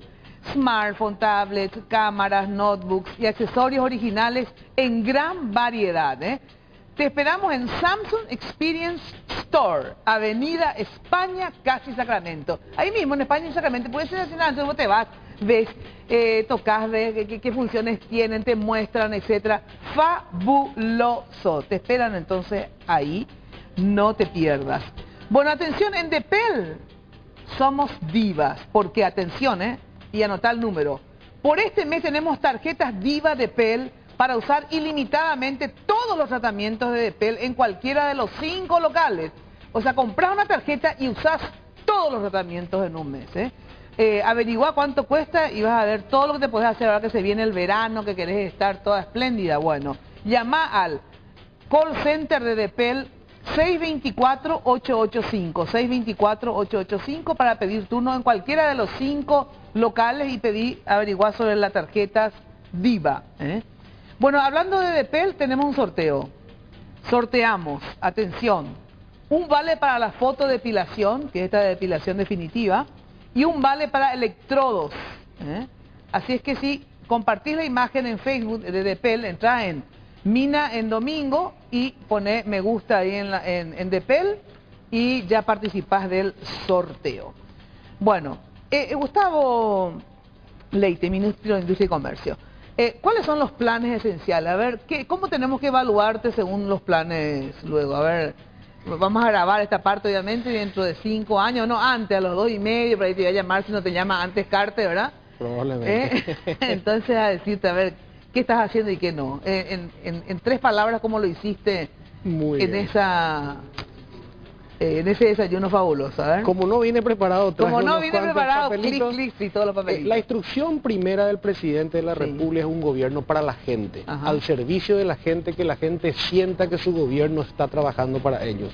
Smartphone, tablets, cámaras, notebooks y accesorios originales en gran variedad. Te esperamos en Samsung Experience Store, Avenida España, casi Sacramento. Ahí mismo en España y Sacramento, puedes ir entonces vos te vas, ves, tocas, ves qué funciones tienen, te muestran, etcétera. Fabuloso. Te esperan entonces ahí, no te pierdas. Bueno, atención, en Depel somos divas, porque atención, y anotá el número. Por este mes tenemos tarjetas Diva Depel para usar ilimitadamente todos los tratamientos de Depel en cualquiera de los 5 locales. O sea, comprás una tarjeta y usás todos los tratamientos en un mes. Averigua cuánto cuesta y vas a ver todo lo que te podés hacer ahora que se viene el verano, que querés estar toda espléndida. Bueno, llama al call center de Depel 624-885, 624-885 para pedir turno en cualquiera de los 5 locales y averiguar sobre las tarjetas Diva. Bueno, hablando de Depel, tenemos un sorteo. Sorteamos, atención, un vale para la fotodepilación, que es esta depilación definitiva, y un vale para electrodos. Así es que si compartís la imagen en Facebook de Depel, entrá en Mina en Domingo y poné me gusta ahí en Depel y ya participás del sorteo. Bueno, Gustavo Leite, ministro de Industria y Comercio. ¿Cuáles son los planes esenciales? A ver, ¿cómo tenemos que evaluarte según los planes luego? A ver, vamos a grabar esta parte obviamente dentro de 5 años, no antes, a los 2 y medio, por ahí te voy a llamar si no te llama antes Carte, ¿verdad? Probablemente. Entonces a decirte, a ver, ¿qué estás haciendo y qué no? En 3 palabras, ¿cómo lo hiciste Muy en bien. en ese desayuno fabuloso? A ver. Como no vine preparado, traje Como no unos vine cuantos preparado, papelitos. clic, y todos los papelitos. La instrucción primera del presidente de la Sí. República es un gobierno para la gente, Ajá. al servicio de la gente, que la gente sienta que su gobierno está trabajando para ellos.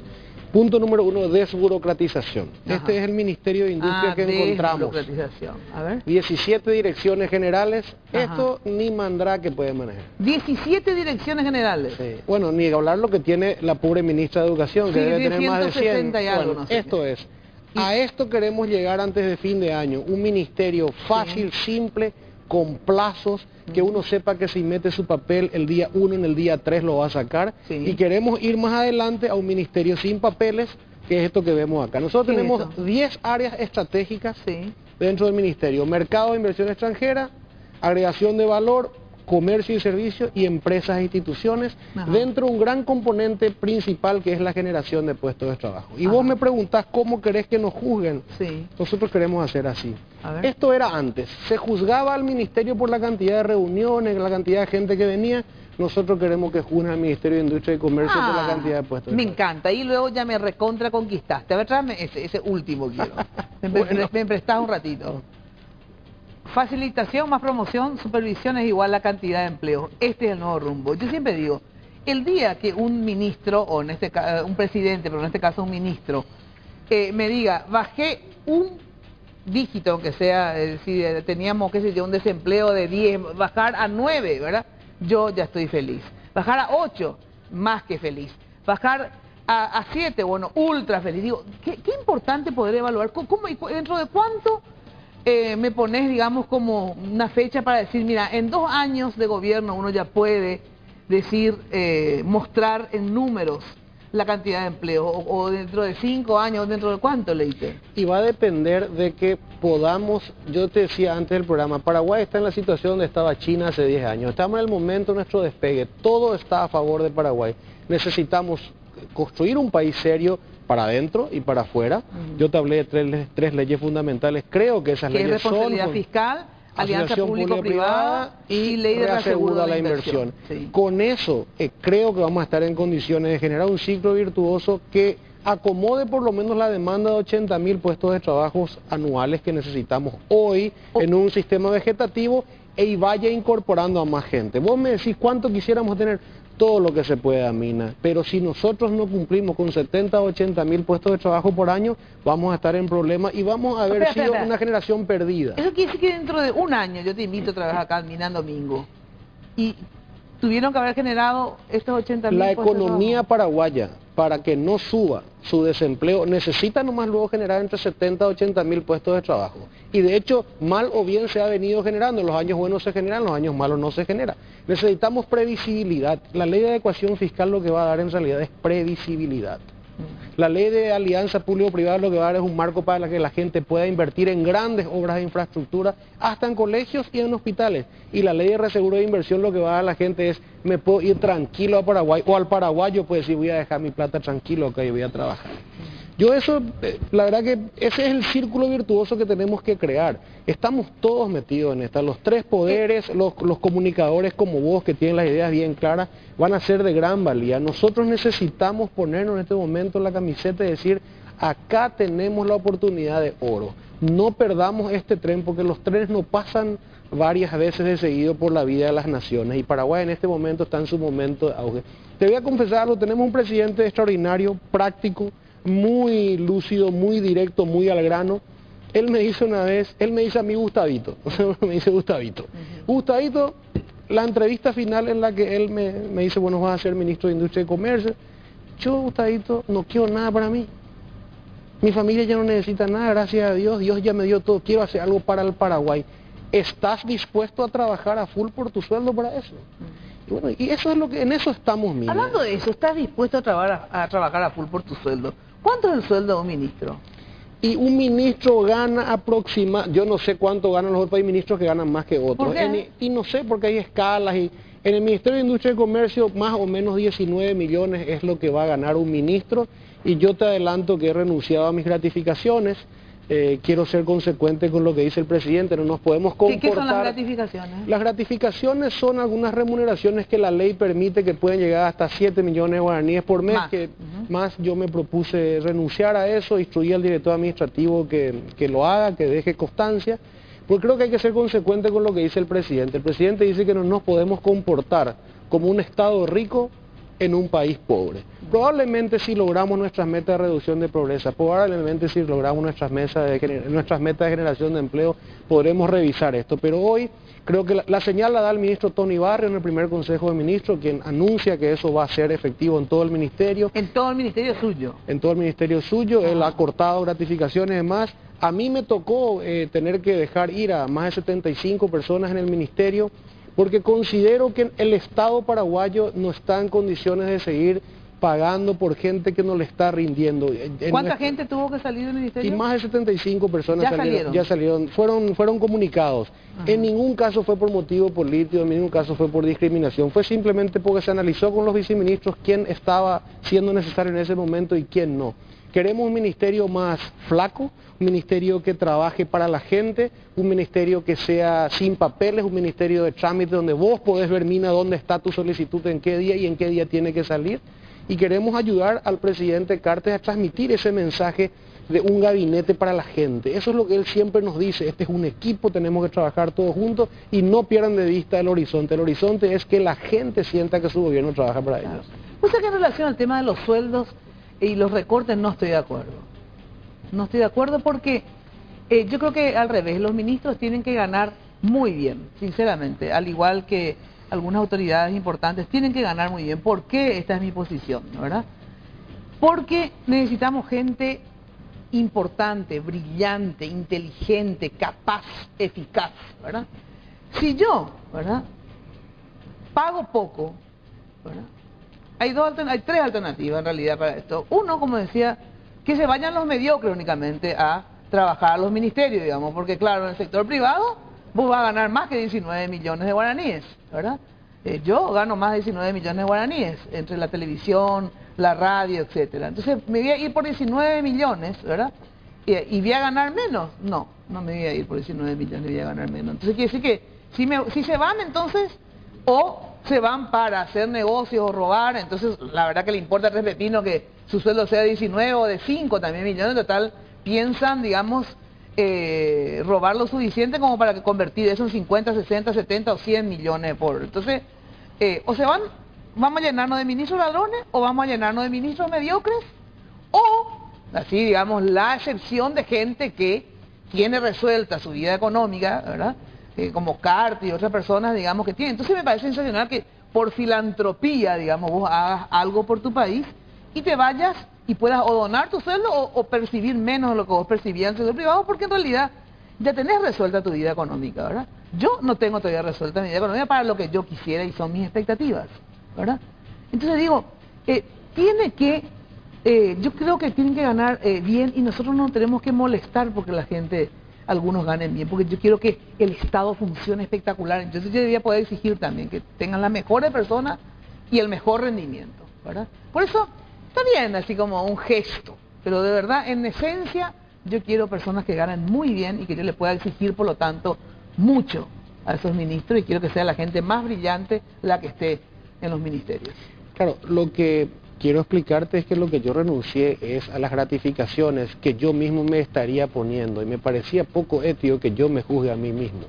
Punto número 1, desburocratización. Ajá. Este es el Ministerio de Industria que encontramos. Desburocratización. A ver. 17 direcciones generales, Ajá. esto ni Mandrake puede manejar. 17 direcciones generales. Sí. Bueno, ni hablar lo que tiene la pobre ministra de Educación, que Sí, debe de tener más de 100. 160 y algo, Bueno, no sé esto qué. es. A esto queremos llegar antes de fin de año. Un ministerio fácil, simple, con plazos, que uno sepa que si mete su papel el día 1, en el día 3 lo va a sacar. Sí. Y queremos ir más adelante a un ministerio sin papeles, que es esto que vemos acá. Nosotros ¿Qué es tenemos eso? 10 áreas estratégicas Sí. dentro del ministerio: mercado de inversión extranjera, agregación de valor, comercio y servicios y empresas e instituciones, Ajá. dentro de un gran componente principal que es la generación de puestos de trabajo. Y Ajá. vos me preguntás cómo querés que nos juzguen. Sí. Nosotros queremos hacer así. A ver. Esto era antes. Se juzgaba al ministerio por la cantidad de reuniones, la cantidad de gente que venía. Nosotros queremos que juzguen al Ministerio de Industria y Comercio por la cantidad de puestos de Me trabajo. encanta. Y luego ya me recontra conquistaste. A ver, tráeme ese último quiero. Bueno. Me prestás un ratito. Facilitación más promoción, supervisión es igual a cantidad de empleo. Este es el nuevo rumbo. Yo siempre digo, el día que un ministro, o en este caso un presidente, pero en este caso un ministro, me diga, bajé un dígito, aunque sea, si teníamos, qué sé yo, un desempleo de 10, bajar a 9, ¿verdad? Yo ya estoy feliz. Bajar a 8, más que feliz. Bajar a 7, bueno, ultra feliz. Digo, qué importante poder evaluar, ¿cómo, dentro de cuánto me pones, digamos, como una fecha para decir, mira, en 2 años de gobierno uno ya puede decir, mostrar en números la cantidad de empleo, o dentro de 5 años, dentro de cuánto, Leite? Y va a depender de que podamos, yo te decía antes del programa, Paraguay está en la situación donde estaba China hace 10 años, estamos en el momento de nuestro despegue, todo está a favor de Paraguay, necesitamos construir un país serio para adentro y para afuera. Yo te hablé de 3 leyes fundamentales, creo que esas Que es leyes son... responsabilidad fiscal, alianza asociación público-privada y ley de reaseguro de la inversión. Sí. Con eso creo que vamos a estar en condiciones de generar un ciclo virtuoso que acomode por lo menos la demanda de 80.000 puestos de trabajo anuales que necesitamos hoy en un sistema vegetativo y vaya incorporando a más gente. Vos me decís cuánto quisiéramos tener, todo lo que se pueda, Mina, pero si nosotros no cumplimos con 70 o 80.000 puestos de trabajo por año, vamos a estar en problemas y vamos a haber sido una generación perdida. Eso quiere decir que dentro de 1 año, yo te invito otra vez acá al Mina Domingo, y tuvieron que haber generado estos 80.000 La puestos de economía trabajo. paraguaya, para que no suba su desempleo, necesita nomás luego generar entre 70 y 80.000 puestos de trabajo. Y de hecho, mal o bien se ha venido generando. En los años buenos se generan, en los años malos no se genera. Necesitamos previsibilidad. La ley de adecuación fiscal lo que va a dar en realidad es previsibilidad. La ley de alianza público-privada lo que va a dar es un marco para que la gente pueda invertir en grandes obras de infraestructura, hasta en colegios y en hospitales. Y la ley de reaseguro de inversión lo que va a dar a la gente es, me puedo ir tranquilo a Paraguay, o al paraguayo puede decir, voy a dejar mi plata tranquilo, que voy a trabajar. Yo eso, la verdad que ese es el círculo virtuoso que tenemos que crear. Estamos todos metidos en esta, los 3 poderes, los comunicadores como vos que tienen las ideas bien claras, van a ser de gran valía. Nosotros necesitamos ponernos en este momento la camiseta y decir, acá tenemos la oportunidad de oro. No perdamos este tren, porque los trenes no pasan varias veces de seguido por la vida de las naciones, y Paraguay en este momento está en su momento de auge. Te voy a confesarlo, tenemos un presidente extraordinario, práctico, muy lúcido, muy directo, muy al grano. Él me dice una vez, él me dice a mí Gustavito, me dice Gustavito. Gustavito, la entrevista final en la que él me dice, bueno, vas a ser ministro de Industria y Comercio. Yo, Gustavito, no quiero nada para mí. Mi familia ya no necesita nada, gracias a Dios, Dios ya me dio todo, quiero hacer algo para el Paraguay. ¿Estás dispuesto a trabajar a full por tu sueldo para eso? Y bueno, y eso es lo que, en eso estamos, Mina. Hablando de eso, ¿estás dispuesto a trabajar a full por tu sueldo? ¿Cuánto es el sueldo de un ministro? Y un ministro gana aproximadamente, yo no sé cuánto ganan los otros, hay ministros que ganan más que otros. ¿Por qué? Y no sé, porque hay escalas. Y en el Ministerio de Industria y Comercio, más o menos 19 millones es lo que va a ganar un ministro. Y yo te adelanto que he renunciado a mis gratificaciones. Quiero ser consecuente con lo que dice el presidente, no nos podemos comportar... ¿Qué son las gratificaciones? Las gratificaciones son algunas remuneraciones que la ley permite que pueden llegar hasta 7 millones de guaraníes por mes, más yo me propuse renunciar a eso, instruí al director administrativo que lo haga, que deje constancia, porque creo que hay que ser consecuente con lo que dice el presidente. El presidente dice que no nos podemos comportar como un Estado rico en un país pobre. Probablemente si logramos nuestras metas de reducción de pobreza, probablemente si logramos nuestras metas de generación de empleo, podremos revisar esto. Pero hoy creo que la señal la da el ministro Tony Barrio en el primer Consejo de Ministros, quien anuncia que eso va a ser efectivo en todo el ministerio. ¿En todo el ministerio suyo? En todo el ministerio suyo, él ha cortado gratificaciones y demás. A mí me tocó tener que dejar ir a más de 75 personas en el ministerio, porque considero que el Estado paraguayo no está en condiciones de seguir pagando por gente que no le está rindiendo. ¿Cuánta gente tuvo que salir del ministerio? Y más de 75 personas ya salieron, fueron comunicados. Ajá. En ningún caso fue por motivo político, en ningún caso fue por discriminación, fue simplemente porque se analizó con los viceministros quién estaba siendo necesario en ese momento y quién no. Queremos un ministerio más flaco, un ministerio que trabaje para la gente, un ministerio que sea sin papeles, un ministerio de trámite donde vos podés ver, Mina, dónde está tu solicitud, en qué día y en qué día tiene que salir. Y queremos ayudar al presidente Cartes a transmitir ese mensaje de un gabinete para la gente. Eso es lo que él siempre nos dice, este es un equipo, tenemos que trabajar todos juntos y no pierdan de vista el horizonte. El horizonte es que la gente sienta que su gobierno trabaja para ellos. Usted, que en relación al tema de los sueldos y los recortes, no estoy de acuerdo. No estoy de acuerdo porque yo creo que al revés, los ministros tienen que ganar muy bien, sinceramente, al igual que algunas autoridades importantes tienen que ganar muy bien. ¿Por qué? Esta es mi posición, ¿verdad? Porque necesitamos gente importante, brillante, inteligente, capaz, eficaz, ¿verdad? Si yo, ¿verdad?, pago poco, ¿verdad?, hay tres alternativas en realidad para esto. Uno, como decía, que se vayan los mediocres únicamente a trabajar a los ministerios, digamos, porque claro, en el sector privado vos vas a ganar más que 19 millones de guaraníes, ¿verdad? Yo gano más de 19 millones de guaraníes entre la televisión, la radio, etcétera. Entonces, ¿me voy a ir por 19 millones, verdad? ¿Y voy a ganar menos? No me voy a ir por 19 millones y voy a ganar menos. Entonces, quiere decir que si se van, entonces, o se van para hacer negocios o robar, entonces la verdad que le importa tres pepinos que su sueldo sea de 19 o de 5 también millones, total, piensan, digamos, robar lo suficiente como para convertir eso en 50, 60, 70 o 100 millones por... Entonces, o se van, vamos a llenarnos de ministros ladrones, o vamos a llenarnos de ministros mediocres, o, así digamos, la excepción de gente que tiene resuelta su vida económica, ¿verdad?, como Cartes y otras personas, digamos, que tienen. Entonces me parece sensacional que por filantropía, digamos, vos hagas algo por tu país y te vayas y puedas o donar tu sueldo o percibir menos de lo que vos percibías en el sector privado, porque en realidad ya tenés resuelta tu vida económica, ¿verdad? Yo no tengo todavía resuelta mi vida económica para lo que yo quisiera y son mis expectativas, ¿verdad? Entonces digo, yo creo que tienen que ganar bien y nosotros no tenemos que molestar porque la gente... algunos ganen bien, porque yo quiero que el Estado funcione espectacular. Entonces yo debería poder exigir también que tengan las mejores personas y el mejor rendimiento, ¿verdad? Por eso está bien así como un gesto, pero de verdad, en esencia, yo quiero personas que ganen muy bien y que yo le pueda exigir, por lo tanto, mucho a esos ministros, y quiero que sea la gente más brillante la que esté en los ministerios. Claro, lo que quiero explicarte es que lo que yo renuncié es a las gratificaciones que yo mismo me estaría poniendo, y me parecía poco ético que yo me juzgue a mí mismo.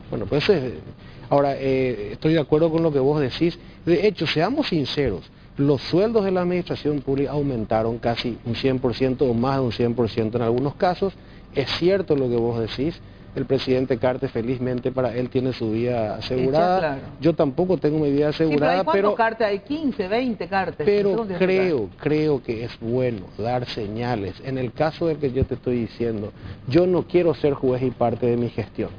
Bueno, pues ahora estoy de acuerdo con lo que vos decís. De hecho, seamos sinceros, los sueldos de la administración pública aumentaron casi un 100% o más de un 100% en algunos casos. Es cierto lo que vos decís. El presidente Cartes, felizmente para él, tiene su vida asegurada. Claro. Yo tampoco tengo mi vida asegurada, sí, pero Cartes hay 15, 20 Cartes. Pero creo que es bueno dar señales. En el caso del que yo te estoy diciendo, yo no quiero ser juez y parte de mi gestión.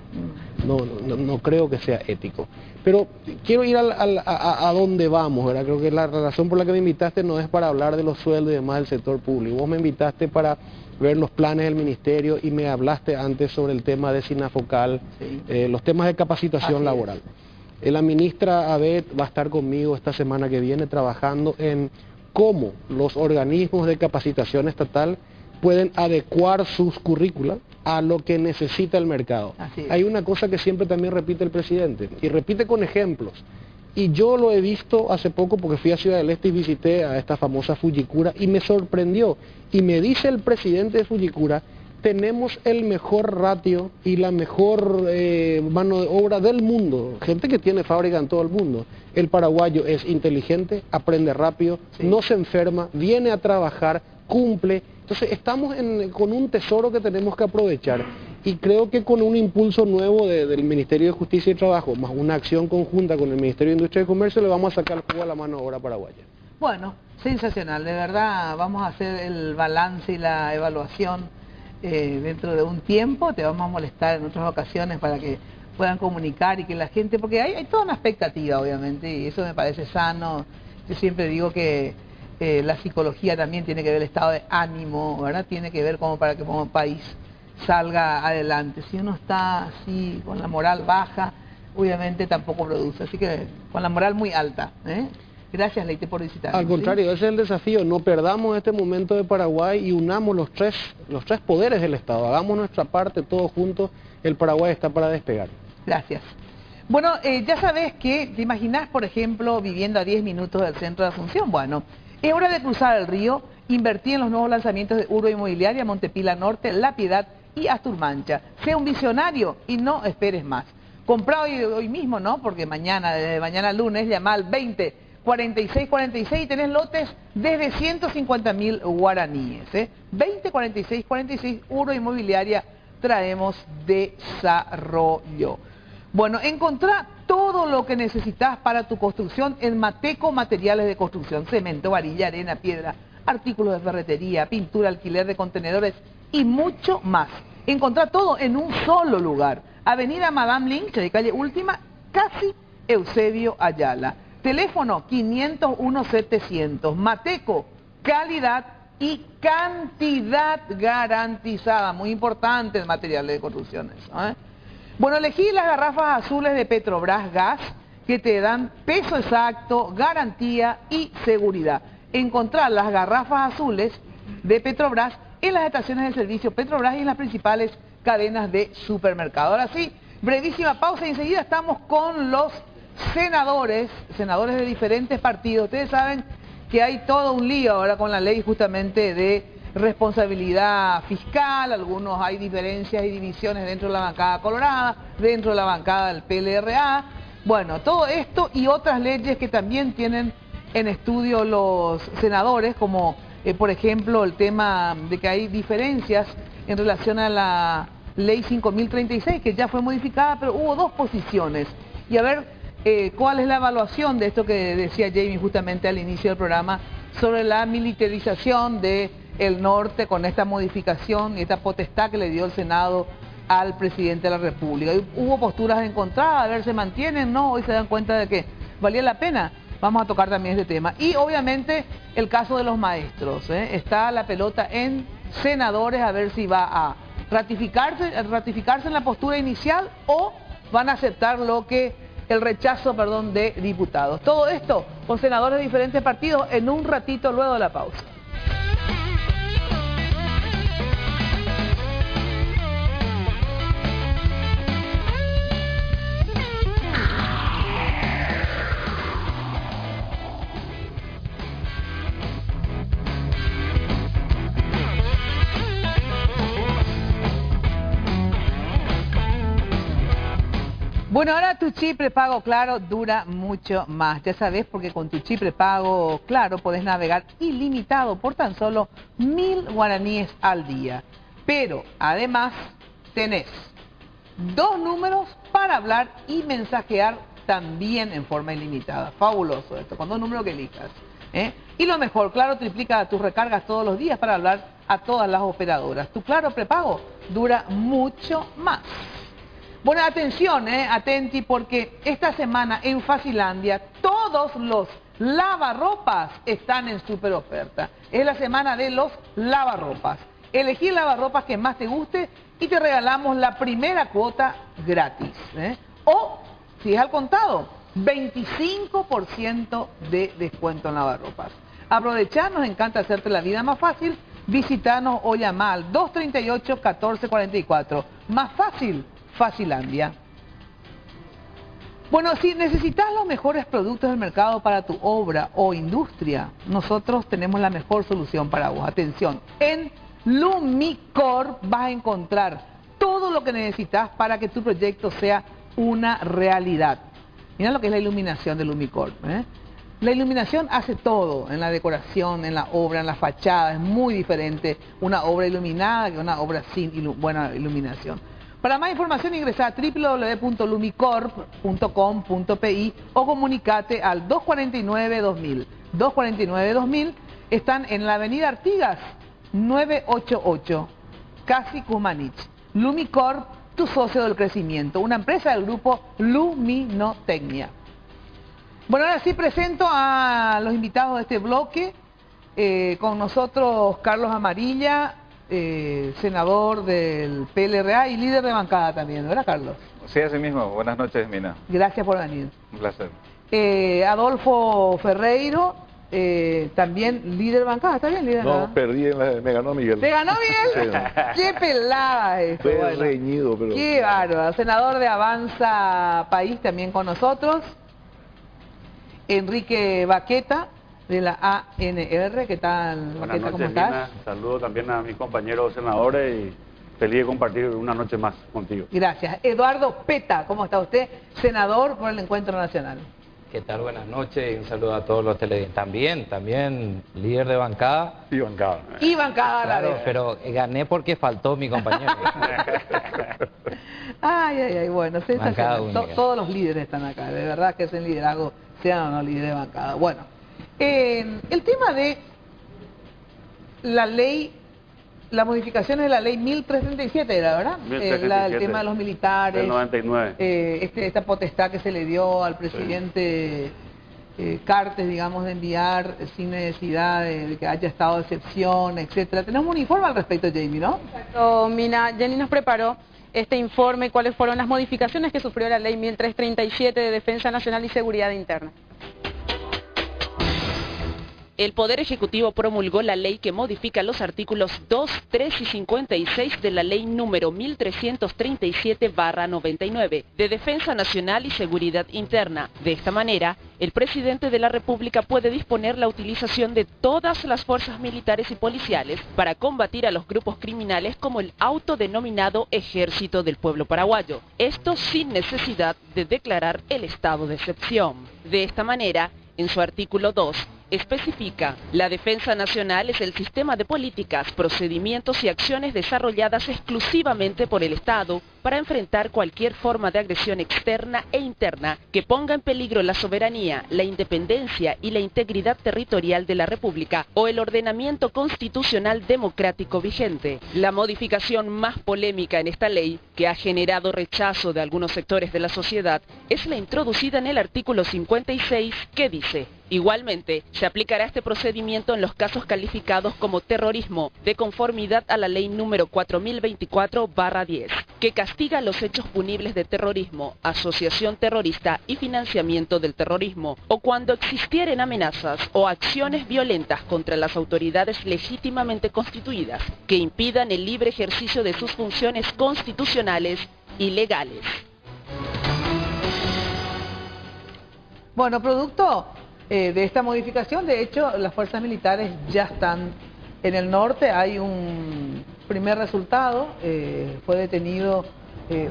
no creo que sea ético. Pero quiero ir a dónde vamos, ¿verdad? Creo que la razón por la que me invitaste no es para hablar de los sueldos y demás del sector público. Vos me invitaste para ver los planes del ministerio y me hablaste antes sobre el tema de Sinafocal, sí, los temas de capacitación laboral. La ministra Abed va a estar conmigo esta semana que viene trabajando en cómo los organismos de capacitación estatal pueden adecuar sus currículas a lo que necesita el mercado. Hay una cosa que siempre también repite el presidente, y repite con ejemplos, y yo lo he visto hace poco porque fui a Ciudad del Este y visité a esta famosa Fujikura, y me sorprendió, y me dice el presidente de Fujikura: tenemos el mejor ratio y la mejor mano de obra del mundo, gente que tiene fábrica en todo el mundo. El paraguayo es inteligente, aprende rápido, sí, no se enferma, viene a trabajar, cumple. Entonces estamos con un tesoro que tenemos que aprovechar, y creo que con un impulso nuevo del Ministerio de Justicia y Trabajo, más una acción conjunta con el Ministerio de Industria y Comercio, le vamos a sacar el jugo a la mano de obra paraguaya. Bueno, sensacional, de verdad. Vamos a hacer el balance y la evaluación dentro de un tiempo. Te vamos a molestar en otras ocasiones para que puedan comunicar y que la gente, porque hay toda una expectativa obviamente, y eso me parece sano. Yo siempre digo que la psicología también tiene que ver el estado de ánimo, ¿verdad? Tiene que ver como para que como país salga adelante. Si uno está así con la moral baja, obviamente tampoco produce. Así que con la moral muy alta, ¿eh? Gracias, Leite, por visitarnos. Al contrario, ¿sí? Ese es el desafío. No perdamos este momento de Paraguay y unamos los tres poderes del Estado. Hagamos nuestra parte todos juntos. El Paraguay está para despegar. Gracias. Bueno, ya sabes que, ¿te imaginas, por ejemplo, viviendo a 10 minutos del centro de Asunción? Bueno, es hora de cruzar el río, invertir en los nuevos lanzamientos de Urba Inmobiliaria, Montepila Norte, La Piedad y Asturmancha. Sea un visionario y no esperes más. Comprá hoy mismo, ¿no? Porque desde mañana lunes, llama al 20-46-46 y tenés lotes desde 150.000 guaraníes. 20-46-46, Urba Inmobiliaria, traemos desarrollo. Bueno, encontrá todo lo que necesitas para tu construcción en Mateco Materiales de Construcción: cemento, varilla, arena, piedra, artículos de ferretería, pintura, alquiler de contenedores y mucho más. Encontrá todo en un solo lugar. Avenida Madame Lynch, de calle Última, casi Eusebio Ayala. Teléfono 501-700. Mateco, calidad y cantidad garantizada. Muy importante el material de construcciones, ¿eh? Bueno, elegí las garrafas azules de Petrobras Gas, que te dan peso exacto, garantía y seguridad. Encontrar las garrafas azules de Petrobras en las estaciones de servicio Petrobras y en las principales cadenas de supermercado. Ahora sí, brevísima pausa y enseguida estamos con los senadores de diferentes partidos. Ustedes saben que hay todo un lío ahora con la ley justamente de responsabilidad fiscal. Algunos hay diferencias y divisiones dentro de la bancada colorada, dentro de la bancada del PLRA. Bueno, todo esto y otras leyes que también tienen en estudio los senadores, como por ejemplo el tema de que hay diferencias en relación a la ley 5036, que ya fue modificada, pero hubo dos posiciones. Y a ver cuál es la evaluación de esto que decía Jamie justamente al inicio del programa, sobre la militarización del norte con esta modificación y esta potestad que le dio el Senado al presidente de la República. Y hubo posturas encontradas, a ver, ¿se mantienen? No, hoy se dan cuenta de que valía la pena. Vamos a tocar también este tema. Y obviamente el caso de los maestros, está la pelota en senadores, a ver si va a ratificarse en la postura inicial o van a aceptar el rechazo de diputados. Todo esto con senadores de diferentes partidos en un ratito luego de la pausa. Bueno, ahora tu chip prepago Claro dura mucho más. Ya sabes, porque con tu chip prepago Claro podés navegar ilimitado por tan solo 1000 guaraníes al día. Pero además tenés 2 números para hablar y mensajear también en forma ilimitada. Fabuloso esto, con 2 números que elijas. Y lo mejor, Claro triplica tus recargas todos los días para hablar a todas las operadoras. Tu Claro prepago dura mucho más. Bueno, atención, atenti, porque esta semana en Facilandia todos los lavarropas están en super oferta. Es la semana de los lavarropas. Elegí el lavarropas que más te guste y te regalamos la primera cuota gratis. O, si es al contado, 25% de descuento en lavarropas. Aprovechar, nos encanta hacerte la vida más fácil. Visítanos o llama al 238-1444. Más fácil, Facilandia. Bueno, si necesitas los mejores productos del mercado para tu obra o industria, nosotros tenemos la mejor solución para vos. Atención, en Lumicorp vas a encontrar todo lo que necesitas para que tu proyecto sea una realidad. Mira lo que es la iluminación de Lumicorp. La iluminación hace todo, en la decoración, en la obra, en la fachada. Es muy diferente una obra iluminada que una obra sin buena iluminación. Para más información ingresa a www.lumicorp.com.pi o comunicate al 249-2000. 249-2000 están en la avenida Artigas 988, casi Cumanich. Lumicorp, tu socio del crecimiento, una empresa del grupo Luminotecnia. Bueno, ahora sí presento a los invitados de este bloque. Con nosotros Carlos Amarilla, senador del PLRA y líder de bancada también, ¿verdad, Carlos? Sí, así mismo. Buenas noches, Mina. Gracias por venir. Un placer. Adolfo Ferreiro, también líder de bancada, ¿está bien, líder de bancada? No, perdí, me ganó Miguel. ¿Te ganó Miguel? Sí. ¡Qué pelada esto! Fue Bueno, reñido, pero... ¡qué bárbaro! Senador de Avanza País también con nosotros. Enrique Baqueta, de la ANR. ¿Qué tal, Buenas Baqueta? noches, ¿Cómo estás? Mina. Saludo también a mis compañeros senadores y feliz de compartir una noche más contigo. Gracias. Eduardo Peta, ¿cómo está usted? Senador por el Encuentro Nacional. ¿Qué tal? Buenas noches y un saludo a todos los televidentes. También líder de bancada. Y bancada. Y bancada a la Claro, vez. pero gané porque faltó mi compañero. Ay, bueno, Bancada sensacional. única. Todos los líderes están acá, de verdad que es el liderazgo, sean o no líderes de bancada. Bueno, el tema de la ley, las modificaciones de la ley 1337 era, ¿verdad? 1337, el tema de los militares. Del 99. Esta potestad que se le dio al presidente Cartes, digamos, de enviar sin necesidad de que haya estado de excepción, etcétera. Tenemos un informe al respecto, Jamie, ¿no? Exacto, Mina. Jenny nos preparó este informe, cuáles fueron las modificaciones que sufrió la ley 1337 de Defensa Nacional y Seguridad Interna. El Poder Ejecutivo promulgó la ley que modifica los artículos 2, 3 y 56 de la ley número 1337/99 de Defensa Nacional y Seguridad Interna. De esta manera, el presidente de la República puede disponer la utilización de todas las fuerzas militares y policiales para combatir a los grupos criminales como el autodenominado Ejército del Pueblo Paraguayo. Esto sin necesidad de declarar el estado de excepción. De esta manera, en su artículo 2, especifica: la defensa nacional es el sistema de políticas, procedimientos y acciones desarrolladas exclusivamente por el Estado para enfrentar cualquier forma de agresión externa e interna que ponga en peligro la soberanía, la independencia y la integridad territorial de la República o el ordenamiento constitucional democrático vigente. La modificación más polémica en esta ley, que ha generado rechazo de algunos sectores de la sociedad, es la introducida en el artículo 56, que dice: igualmente, se aplicará este procedimiento en los casos calificados como terrorismo, de conformidad a la ley número 4024/10, que castiga los hechos punibles de terrorismo, asociación terrorista y financiamiento del terrorismo, o cuando existieren amenazas o acciones violentas contra las autoridades legítimamente constituidas, que impidan el libre ejercicio de sus funciones constitucionales y legales. Bueno, producto de esta modificación, de hecho, las fuerzas militares ya están en el norte. Hay un primer resultado, fue detenido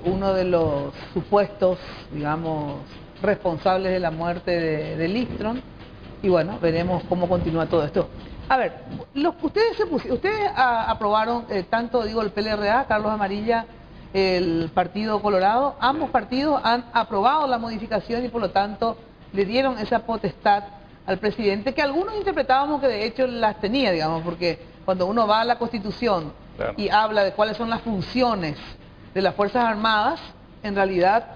uno de los supuestos, digamos, responsables de la muerte de Listron, y bueno, veremos cómo continúa todo esto. A ver, ustedes aprobaron, tanto digo el PLRA, Carlos Amarilla, el Partido Colorado, ambos partidos han aprobado la modificación y por lo tanto le dieron esa potestad al presidente, que algunos interpretábamos que de hecho las tenía, digamos, porque cuando uno va a la Constitución, claro, y habla de cuáles son las funciones de las Fuerzas Armadas, en realidad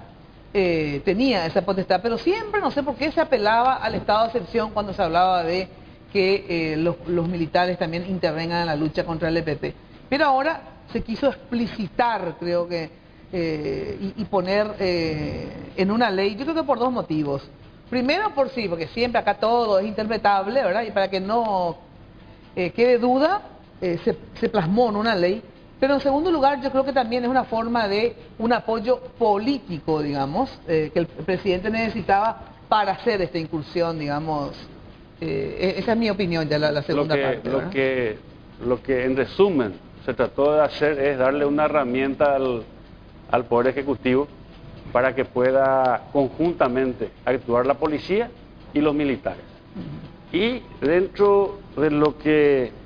tenía esa potestad, pero siempre no sé por qué se apelaba al estado de excepción cuando se hablaba de que los militares también intervengan en la lucha contra el EPP. Pero ahora se quiso explicitar, creo que, y poner en una ley, yo creo que por dos motivos. Primero, porque siempre acá todo es interpretable, ¿verdad? Y para que no quede duda, se plasmó en una ley. Pero en segundo lugar, yo creo que también es una forma de un apoyo político, digamos, que el presidente necesitaba para hacer esta incursión, digamos. Esa es mi opinión, ya la segunda parte. Lo que en resumen se trató de hacer es darle una herramienta al Poder Ejecutivo para que pueda conjuntamente actuar la policía y los militares. Y dentro de lo que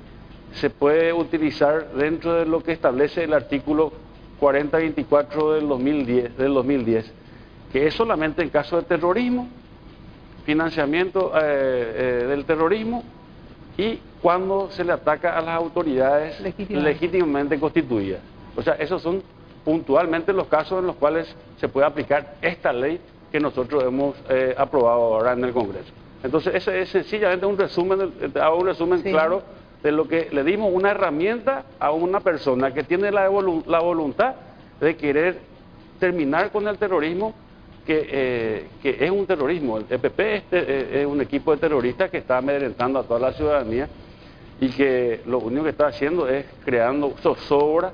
se puede utilizar, dentro de lo que establece el artículo 4024 del 2010, que es solamente en caso de terrorismo, financiamiento del terrorismo y cuando se le ataca a las autoridades legítimamente constituidas. O sea, esos son puntualmente los casos en los cuales se puede aplicar esta ley que nosotros hemos aprobado ahora en el Congreso. Entonces, ese es sencillamente un resumen, sí, claro de lo que le dimos, una herramienta a una persona que tiene la voluntad de querer terminar con el terrorismo, que es un terrorismo. El EPP es un equipo de terroristas que está amedrentando a toda la ciudadanía y que lo único que está haciendo es creando zozobra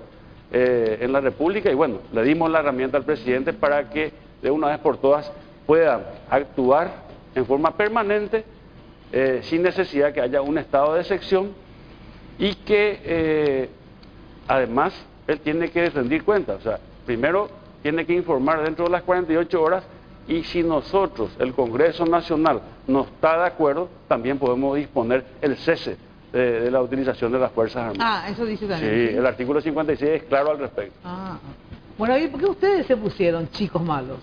en la República. Y bueno, le dimos la herramienta al presidente para que de una vez por todas puedan actuar en forma permanente, sin necesidad que haya un estado de excepción, y que además él tiene que rendir cuentas. O sea, primero tiene que informar dentro de las 48 horas, y si nosotros, el Congreso Nacional, no está de acuerdo, también podemos disponer el cese de la utilización de las Fuerzas Armadas. Ah, eso dice también. Sí, el artículo 56 es claro al respecto. Bueno, ¿y por qué ustedes se pusieron chicos malos?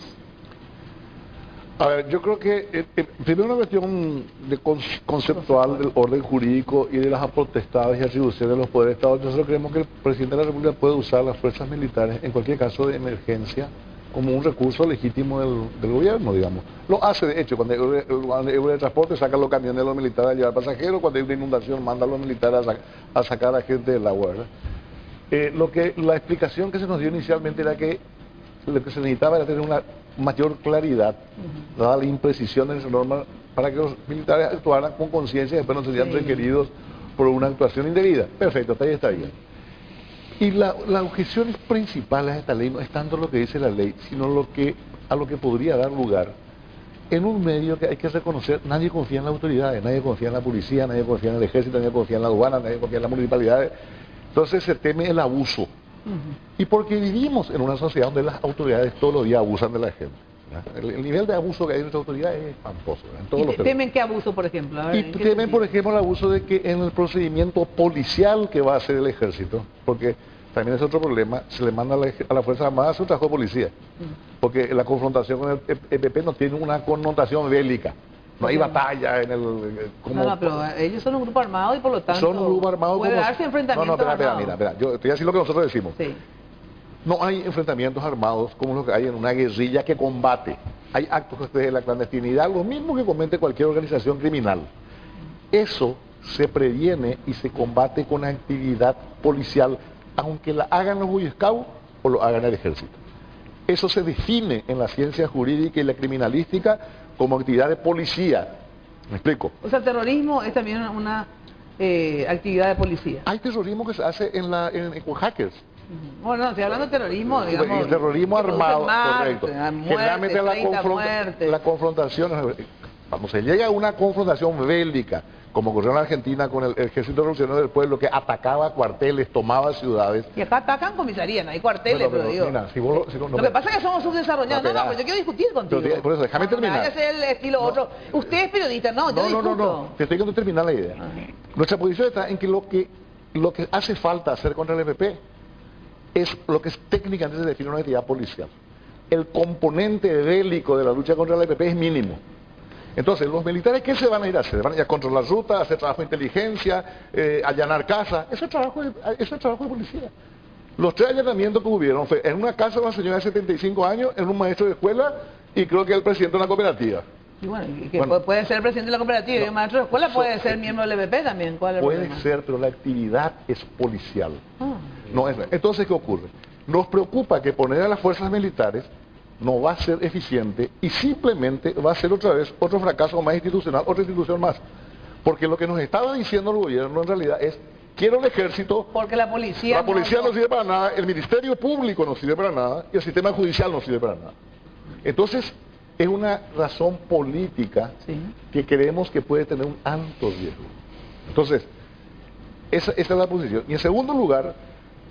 A ver, yo creo que primero una cuestión conceptual del orden jurídico y de las potestades y atribuciones de los poderes de Estado. Nosotros creemos que el presidente de la República puede usar las fuerzas militares en cualquier caso de emergencia como un recurso legítimo del gobierno, digamos. Lo hace, de hecho, cuando hay de transporte saca los camiones de los militares a llevar pasajeros, cuando hay una inundación manda a los militares a sacar a gente del agua, ¿verdad? La explicación que se nos dio inicialmente era que lo que se necesitaba era tener una mayor claridad, dada la imprecisión en esa norma, para que los militares actuaran con conciencia y después no serían requeridos por una actuación indebida. Perfecto, hasta ahí está bien. Y las objeciones principales a esta ley no es tanto lo que dice la ley, sino a lo que podría dar lugar en un medio que hay que reconocer. Nadie confía en las autoridades, nadie confía en la policía, nadie confía en el ejército, nadie confía en la aduana, nadie confía en las municipalidades. Entonces se teme el abuso. Y porque vivimos en una sociedad donde las autoridades todos los días abusan de la gente. El nivel de abuso que hay en nuestra autoridad es espantoso. ¿Temen qué abuso, por ejemplo? Y temen, por ejemplo, el abuso de que en el procedimiento policial que va a hacer el ejército, porque también es otro problema, se le manda a la Fuerza Armada su trabajo de policía, porque la confrontación con el EPP no tiene una connotación bélica. No hay batalla en el... No, pero ellos son un grupo armado y por lo tanto... Son un grupo armado puede darse enfrentamientos armados. Mira, yo te voy a decir lo que nosotros decimos. Sí. No hay enfrentamientos armados como los que hay en una guerrilla que combate. Hay actos de la clandestinidad, lo mismo que comete cualquier organización criminal. Eso se previene y se combate con actividad policial, aunque la hagan los Boy Scouts o lo hagan el ejército. Eso se define en la ciencia jurídica y la criminalística como actividad de policía. ¿Me explico? O sea, el terrorismo es también una actividad de policía. Hay terrorismo que se hace con hackers. Bueno, no, estoy hablando de terrorismo, digamos... El terrorismo armado, correcto. Generalmente la confrontación, vamos, se llega a una confrontación bélica, como ocurrió en la Argentina con el ejército revolucionario del pueblo, que atacaba cuarteles, tomaba ciudades. Y acá atacan comisarías, no hay cuarteles, pero digo... Mira, lo que pasa es que somos subdesarrollados. No, pero yo quiero discutir contigo. Por eso, déjame terminar. No, el estilo otro. Usted es periodista, yo discuto. No, te estoy queriendo terminar la idea. Nuestra posición está en que lo que hace falta hacer contra el EPP es lo que técnicamente se define una actividad policial. El componente bélico de la lucha contra el EPP es mínimo. Entonces, los militares, ¿qué se van a ir a hacer? ¿Van a ir a controlar rutas, hacer trabajo de inteligencia, allanar casas? Eso es trabajo de policía. Los 3 allanamientos que hubieron fue en una casa de una señora de 75 años, en un maestro de escuela y creo que el presidente de una cooperativa. Y bueno, puede ser el presidente de la cooperativa y un maestro de escuela puede ser miembro del EPP también. ¿Cuál es el problema? Puede ser, pero la actividad es policial. No es, entonces, ¿qué ocurre? Nos preocupa que poner a las fuerzas militares no va a ser eficiente y simplemente va a ser otra vez otro fracaso más institucional, otra institución más. Porque lo que nos estaba diciendo el gobierno en realidad es: quiero el ejército, porque la policía no sirve para nada, el Ministerio Público no sirve para nada y el sistema judicial no sirve para nada. Entonces, es una razón política que creemos que puede tener un alto riesgo. Entonces, esa es la posición. Y en segundo lugar,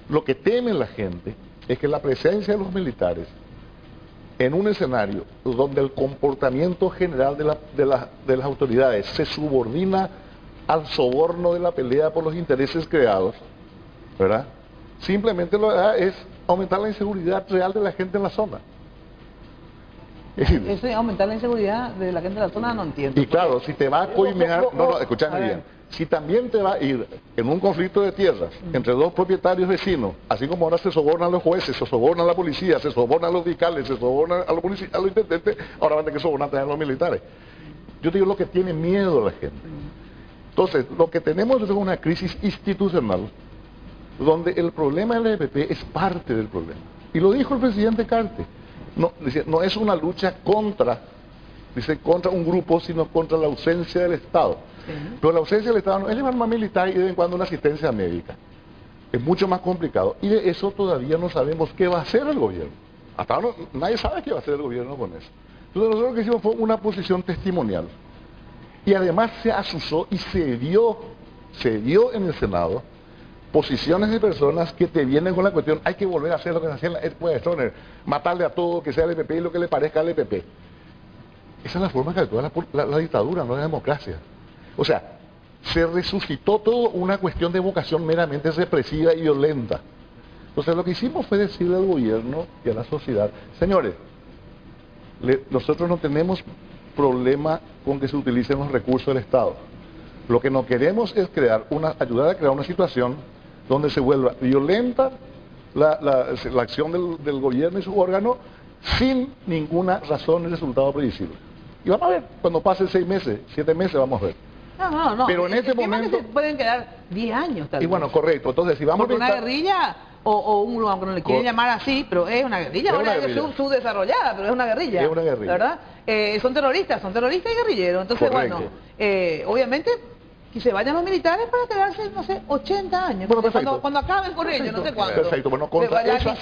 lo que teme la gente es que la presencia de los militares en un escenario donde el comportamiento general de las autoridades se subordina al soborno de la pelea por los intereses creados, ¿verdad? Simplemente lo que da es aumentar la inseguridad real de la gente en la zona. Eso de aumentar la inseguridad de la gente de la zona no entiendo. Y claro, si te va a coimear, escúchame bien, si también te va a ir en un conflicto de tierras entre dos propietarios vecinos, así como ahora se sobornan los jueces, se sobornan la policía, se sobornan los fiscales, se sobornan a los intendentes, ahora van a tener que sobornar también a los militares. Yo te digo lo que tiene miedo la gente. Entonces, lo que tenemos es una crisis institucional, donde el problema del EPP es parte del problema. Y lo dijo el presidente Carte. No, dice, no es una lucha contra un grupo, sino contra la ausencia del Estado. Pero la ausencia del Estado no es el arma militar y de vez en cuando una asistencia médica. Es mucho más complicado. Y de eso todavía no sabemos qué va a hacer el gobierno. Hasta ahora nadie sabe qué va a hacer el gobierno con eso. Entonces nosotros lo que hicimos fue una posición testimonial. Y además se asusó y se dio en el Senado posiciones de personas que te vienen con la cuestión: hay que volver a hacer lo que se hacía en la época de Stroessner, matarle a todo, que sea el EPP y lo que le parezca al EPP. Esa es la forma que actúa la dictadura, no la democracia. O sea, se resucitó todo una cuestión de vocación meramente represiva y violenta. Entonces lo que hicimos fue decirle al gobierno y a la sociedad: señores, nosotros no tenemos problema con que se utilicen los recursos del Estado. Lo que no queremos es ayudar a crear una situación donde se vuelva violenta la acción del gobierno y su órgano sin ninguna razón ni resultado previsible. Y vamos a ver, cuando pasen 6 meses, 7 meses, vamos a ver. No. Pero en este momento... Se pueden quedar 10 años tal vez. Y bueno, correcto. Entonces, si vamos porque una guerrilla, o un, aunque no le quieren llamar así, pero es una guerrilla. Es una guerrilla. Subdesarrollada, pero es una guerrilla. Es una guerrilla. ¿Verdad? Son terroristas y guerrilleros. Entonces, correcto. Bueno, obviamente... y se vayan los militares para quedarse, no sé, 80 años. Bueno, cuando acaben con ellos, no sé cuándo. Perfecto, bueno, contra esa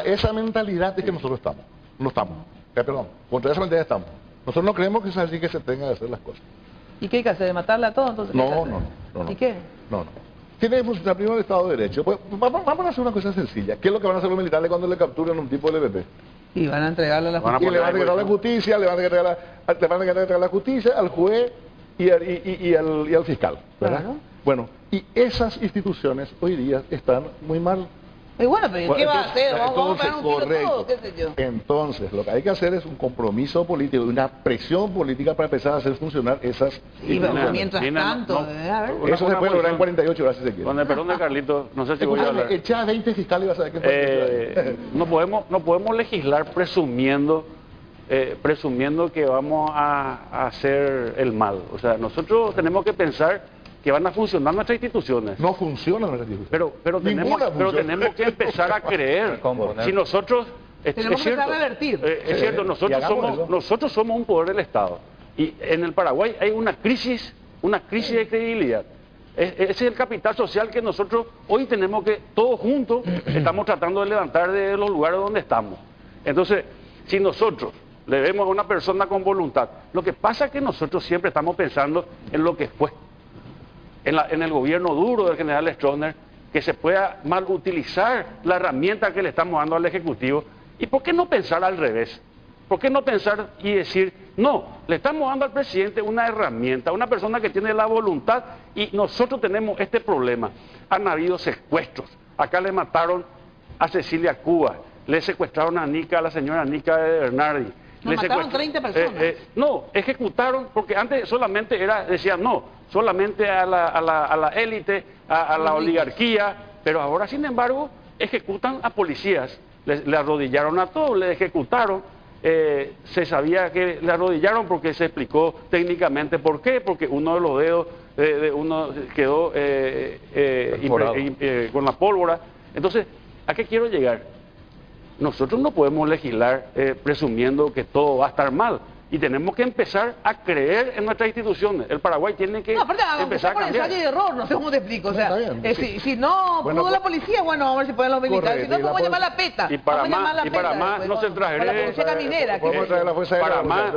esa mentalidad es que nosotros estamos. No estamos. Perdón, contra esa mentalidad estamos. Nosotros no creemos que es así que se tenga que hacer las cosas. ¿Y qué hay que hacer? ¿Matarla a todos entonces? No. ¿Y qué? No. Tiene que funcionar primero el Estado de Derecho. Pues, vamos a hacer una cosa sencilla. ¿Qué es lo que van a hacer los militares cuando le capturen a un tipo del EPP? Y van a entregarle a la justicia. Y le van a entregar a la justicia, le van a entregar a la justicia, al juez y al fiscal, ¿verdad? Claro. Bueno, y esas instituciones hoy día están muy mal. Y bueno, pero ¿qué va a hacer? Vamos a un correcto. ¿Qué sé yo? Entonces, lo que hay que hacer es un compromiso político, una presión política para empezar a hacer funcionar esas instituciones. Mientras tanto, eso se puede lograr en 48 horas si se quiere. Con el perdón de Carlito, no sé si voy a hablar. Echá 20 fiscales y vas a ver qué no podemos legislar presumiendo que vamos a hacer el mal. O sea, nosotros tenemos que pensar que van a funcionar nuestras instituciones. No funcionan nuestras instituciones. Pero tenemos que empezar a creer. Si nosotros... Tenemos que empezar a revertir. Es cierto, nosotros somos un poder del Estado. Y en el Paraguay hay una crisis de credibilidad. Ese es el capital social que nosotros hoy tenemos que, todos juntos, estamos tratando de levantar de los lugares donde estamos. Entonces, si nosotros le vemos a una persona con voluntad, lo que pasa es que nosotros siempre estamos pensando en lo que fue. En el gobierno duro del general Stroessner, que se pueda mal utilizar la herramienta que le estamos dando al Ejecutivo. ¿Y por qué no pensar al revés? ¿Por qué no pensar y decir, no, le estamos dando al presidente una herramienta, una persona que tiene la voluntad y nosotros tenemos este problema? Han habido secuestros. Acá le mataron a Cecilia Cuba, le secuestraron a la señora Nica de Bernardi. Nos mataron 30 personas. No, ejecutaron, porque antes solamente decían no, solamente a la élite, a la oligarquía, pero ahora sin embargo ejecutan a policías, le arrodillaron a todos, le ejecutaron. Se sabía que le arrodillaron porque se explicó técnicamente por qué, porque uno de los dedos de uno quedó con la pólvora. Entonces, ¿a qué quiero llegar? Nosotros no podemos legislar presumiendo que todo va a estar mal. Y tenemos que empezar a creer en nuestras instituciones. El Paraguay tiene que empezar a cambiar. Ensayo y error, no sé cómo te explico. O sea, si no pudo la policía, bueno, vamos a ver si pueden los militares. Si no, vamos a llamar la PETA. Y para más no se traeré. La policía caminera.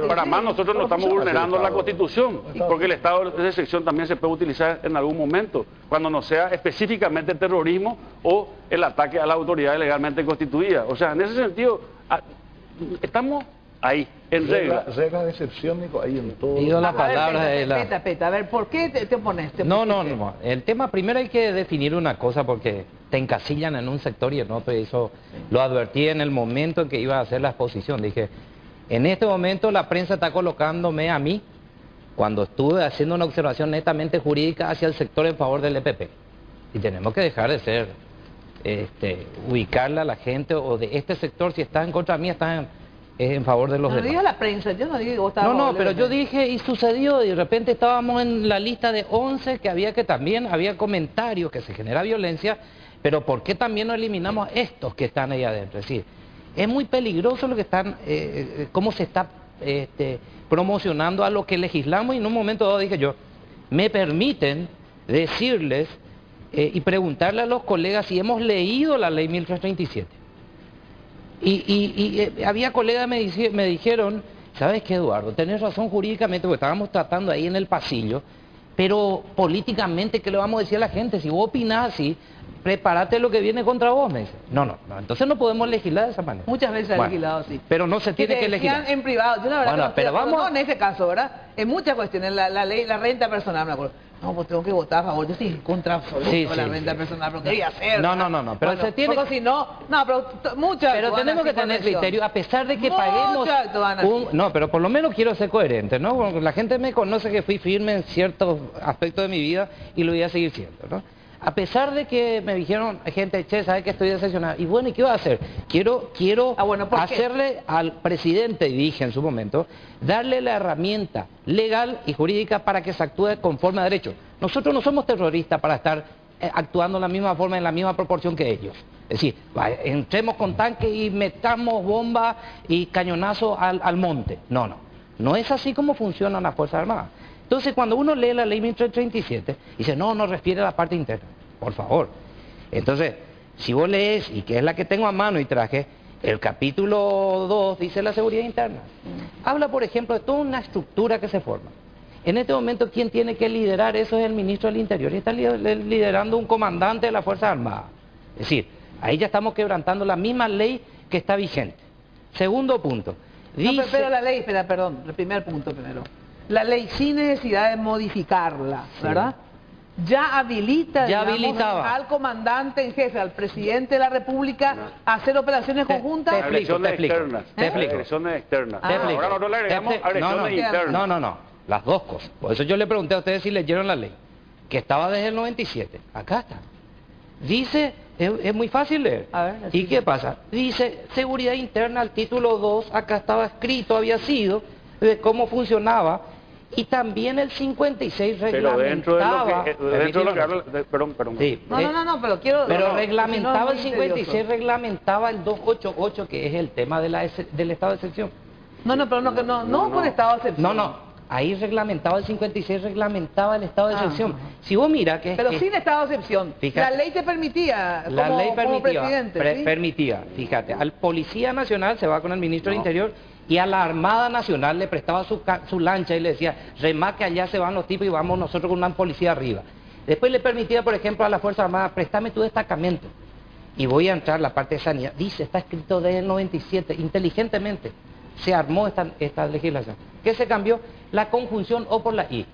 Para más nosotros no estamos vulnerando la Constitución. Porque el estado de excepción también se puede utilizar en algún momento. Cuando no sea específicamente terrorismo o el ataque a la autoridad legalmente constituida. O sea, en ese sentido, estamos ahí, en regla. Reglas de excepción, Nico, ahí en todo. Digo la palabra de la... Peta, a ver, ¿por qué te opones? No. El tema primero hay que definir una cosa porque te encasillan en un sector y en otro, y eso lo advertí en el momento en que iba a hacer la exposición. Dije, en este momento la prensa está colocándome a mí, cuando estuve haciendo una observación netamente jurídica hacia el sector en favor del EPP. Y tenemos que dejar de ser, ubicarla a la gente o de este sector, si está en contra mí, está en favor de los demás. No digas la prensa, yo no digo que vos estabas... No, pero yo dije, y sucedió, y de repente estábamos en la lista de 11, que también había comentarios que se genera violencia, pero ¿por qué también no eliminamos estos que están ahí adentro? Es decir, es muy peligroso lo que están, cómo se está promocionando a lo que legislamos, y en un momento dado dije yo, me permiten decirles y preguntarle a los colegas si hemos leído la ley 1337. Y había colegas que me dijeron, ¿sabes qué, Eduardo? Tenés razón jurídicamente, porque estábamos tratando ahí en el pasillo, pero políticamente, ¿qué le vamos a decir a la gente? Si vos opinás así, prepárate lo que viene contra vos, me dice. No, entonces no podemos legislar de esa manera. Muchas veces ha legislado así. Pero no se tiene que legislar. En privado, yo la verdad bueno, pero vamos... no en ese caso, ¿verdad? En muchas cuestiones, la ley, la renta personal, me acuerdo. No, pues tengo que votar a favor, yo sí, contra absoluto la renta personal, pero quería hacer. No, pero bueno, se tiene... Porque si no, pero muchas... Pero tenemos que tener criterio, a pesar de que paguemos... No, pero por lo menos quiero ser coherente, ¿no? Porque la gente me conoce que fui firme en ciertos aspectos de mi vida y lo voy a seguir siendo, ¿no? A pesar de que me dijeron, gente, che, ¿sabes que estoy decepcionado? Y bueno, ¿y qué voy a hacer? Quiero hacerle al presidente, dije en su momento, darle la herramienta legal y jurídica para que se actúe conforme a derecho. Nosotros no somos terroristas para estar actuando de la misma forma, en la misma proporción que ellos. Es decir, entremos con tanques y metamos bombas y cañonazos al monte. No es así como funcionan las Fuerzas Armadas. Entonces, cuando uno lee la ley 1337, dice, no refiere a la parte interna, por favor. Entonces, si vos lees, y que es la que tengo a mano y traje, el capítulo 2 dice la seguridad interna. Habla, por ejemplo, de toda una estructura que se forma. En este momento, quien tiene que liderar eso es el ministro del Interior, y está liderando un comandante de las Fuerzas Armadas. Es decir, ahí ya estamos quebrantando la misma ley que está vigente. Segundo punto. Dice... pero la ley, perdón, el primer punto primero. La ley sin necesidad de modificarla, ¿verdad? Ya habilita, al comandante en jefe, al presidente de la República, a hacer operaciones conjuntas. Agresiones externas. Agresiones externas. Ahora no le agregamos agresiones internas. No, las dos cosas. Por eso yo le pregunté a ustedes si leyeron la ley, que estaba desde el 97. Acá está. Dice, es muy fácil leer. A ver, ¿Y qué pasa? Dice, seguridad interna, el título 2, acá estaba escrito, había sido, de cómo funcionaba. Y también el 56 reglamentaba... Pero dentro de lo que habla... Perdón. Sí, pero quiero... Pero reglamentaba el 56, reglamentaba el 288, que es el tema del estado de excepción. No por estado de excepción. No, ahí reglamentaba el 56, reglamentaba el estado de excepción. Si vos mirás que... Pero sin estado de excepción. Fíjate, la ley te permitía, como presidente. Permitía, fíjate, al Policía Nacional se va con el Ministro del Interior... Y a la Armada Nacional le prestaba su lancha y le decía, remate, allá se van los tipos y vamos nosotros con una policía arriba. Después le permitía, por ejemplo, a la Fuerza Armada, préstame tu destacamento. Y voy a entrar la parte de sanidad. Dice, está escrito desde el 97, inteligentemente se armó esta legislación. ¿Qué se cambió? La conjunción O por la I.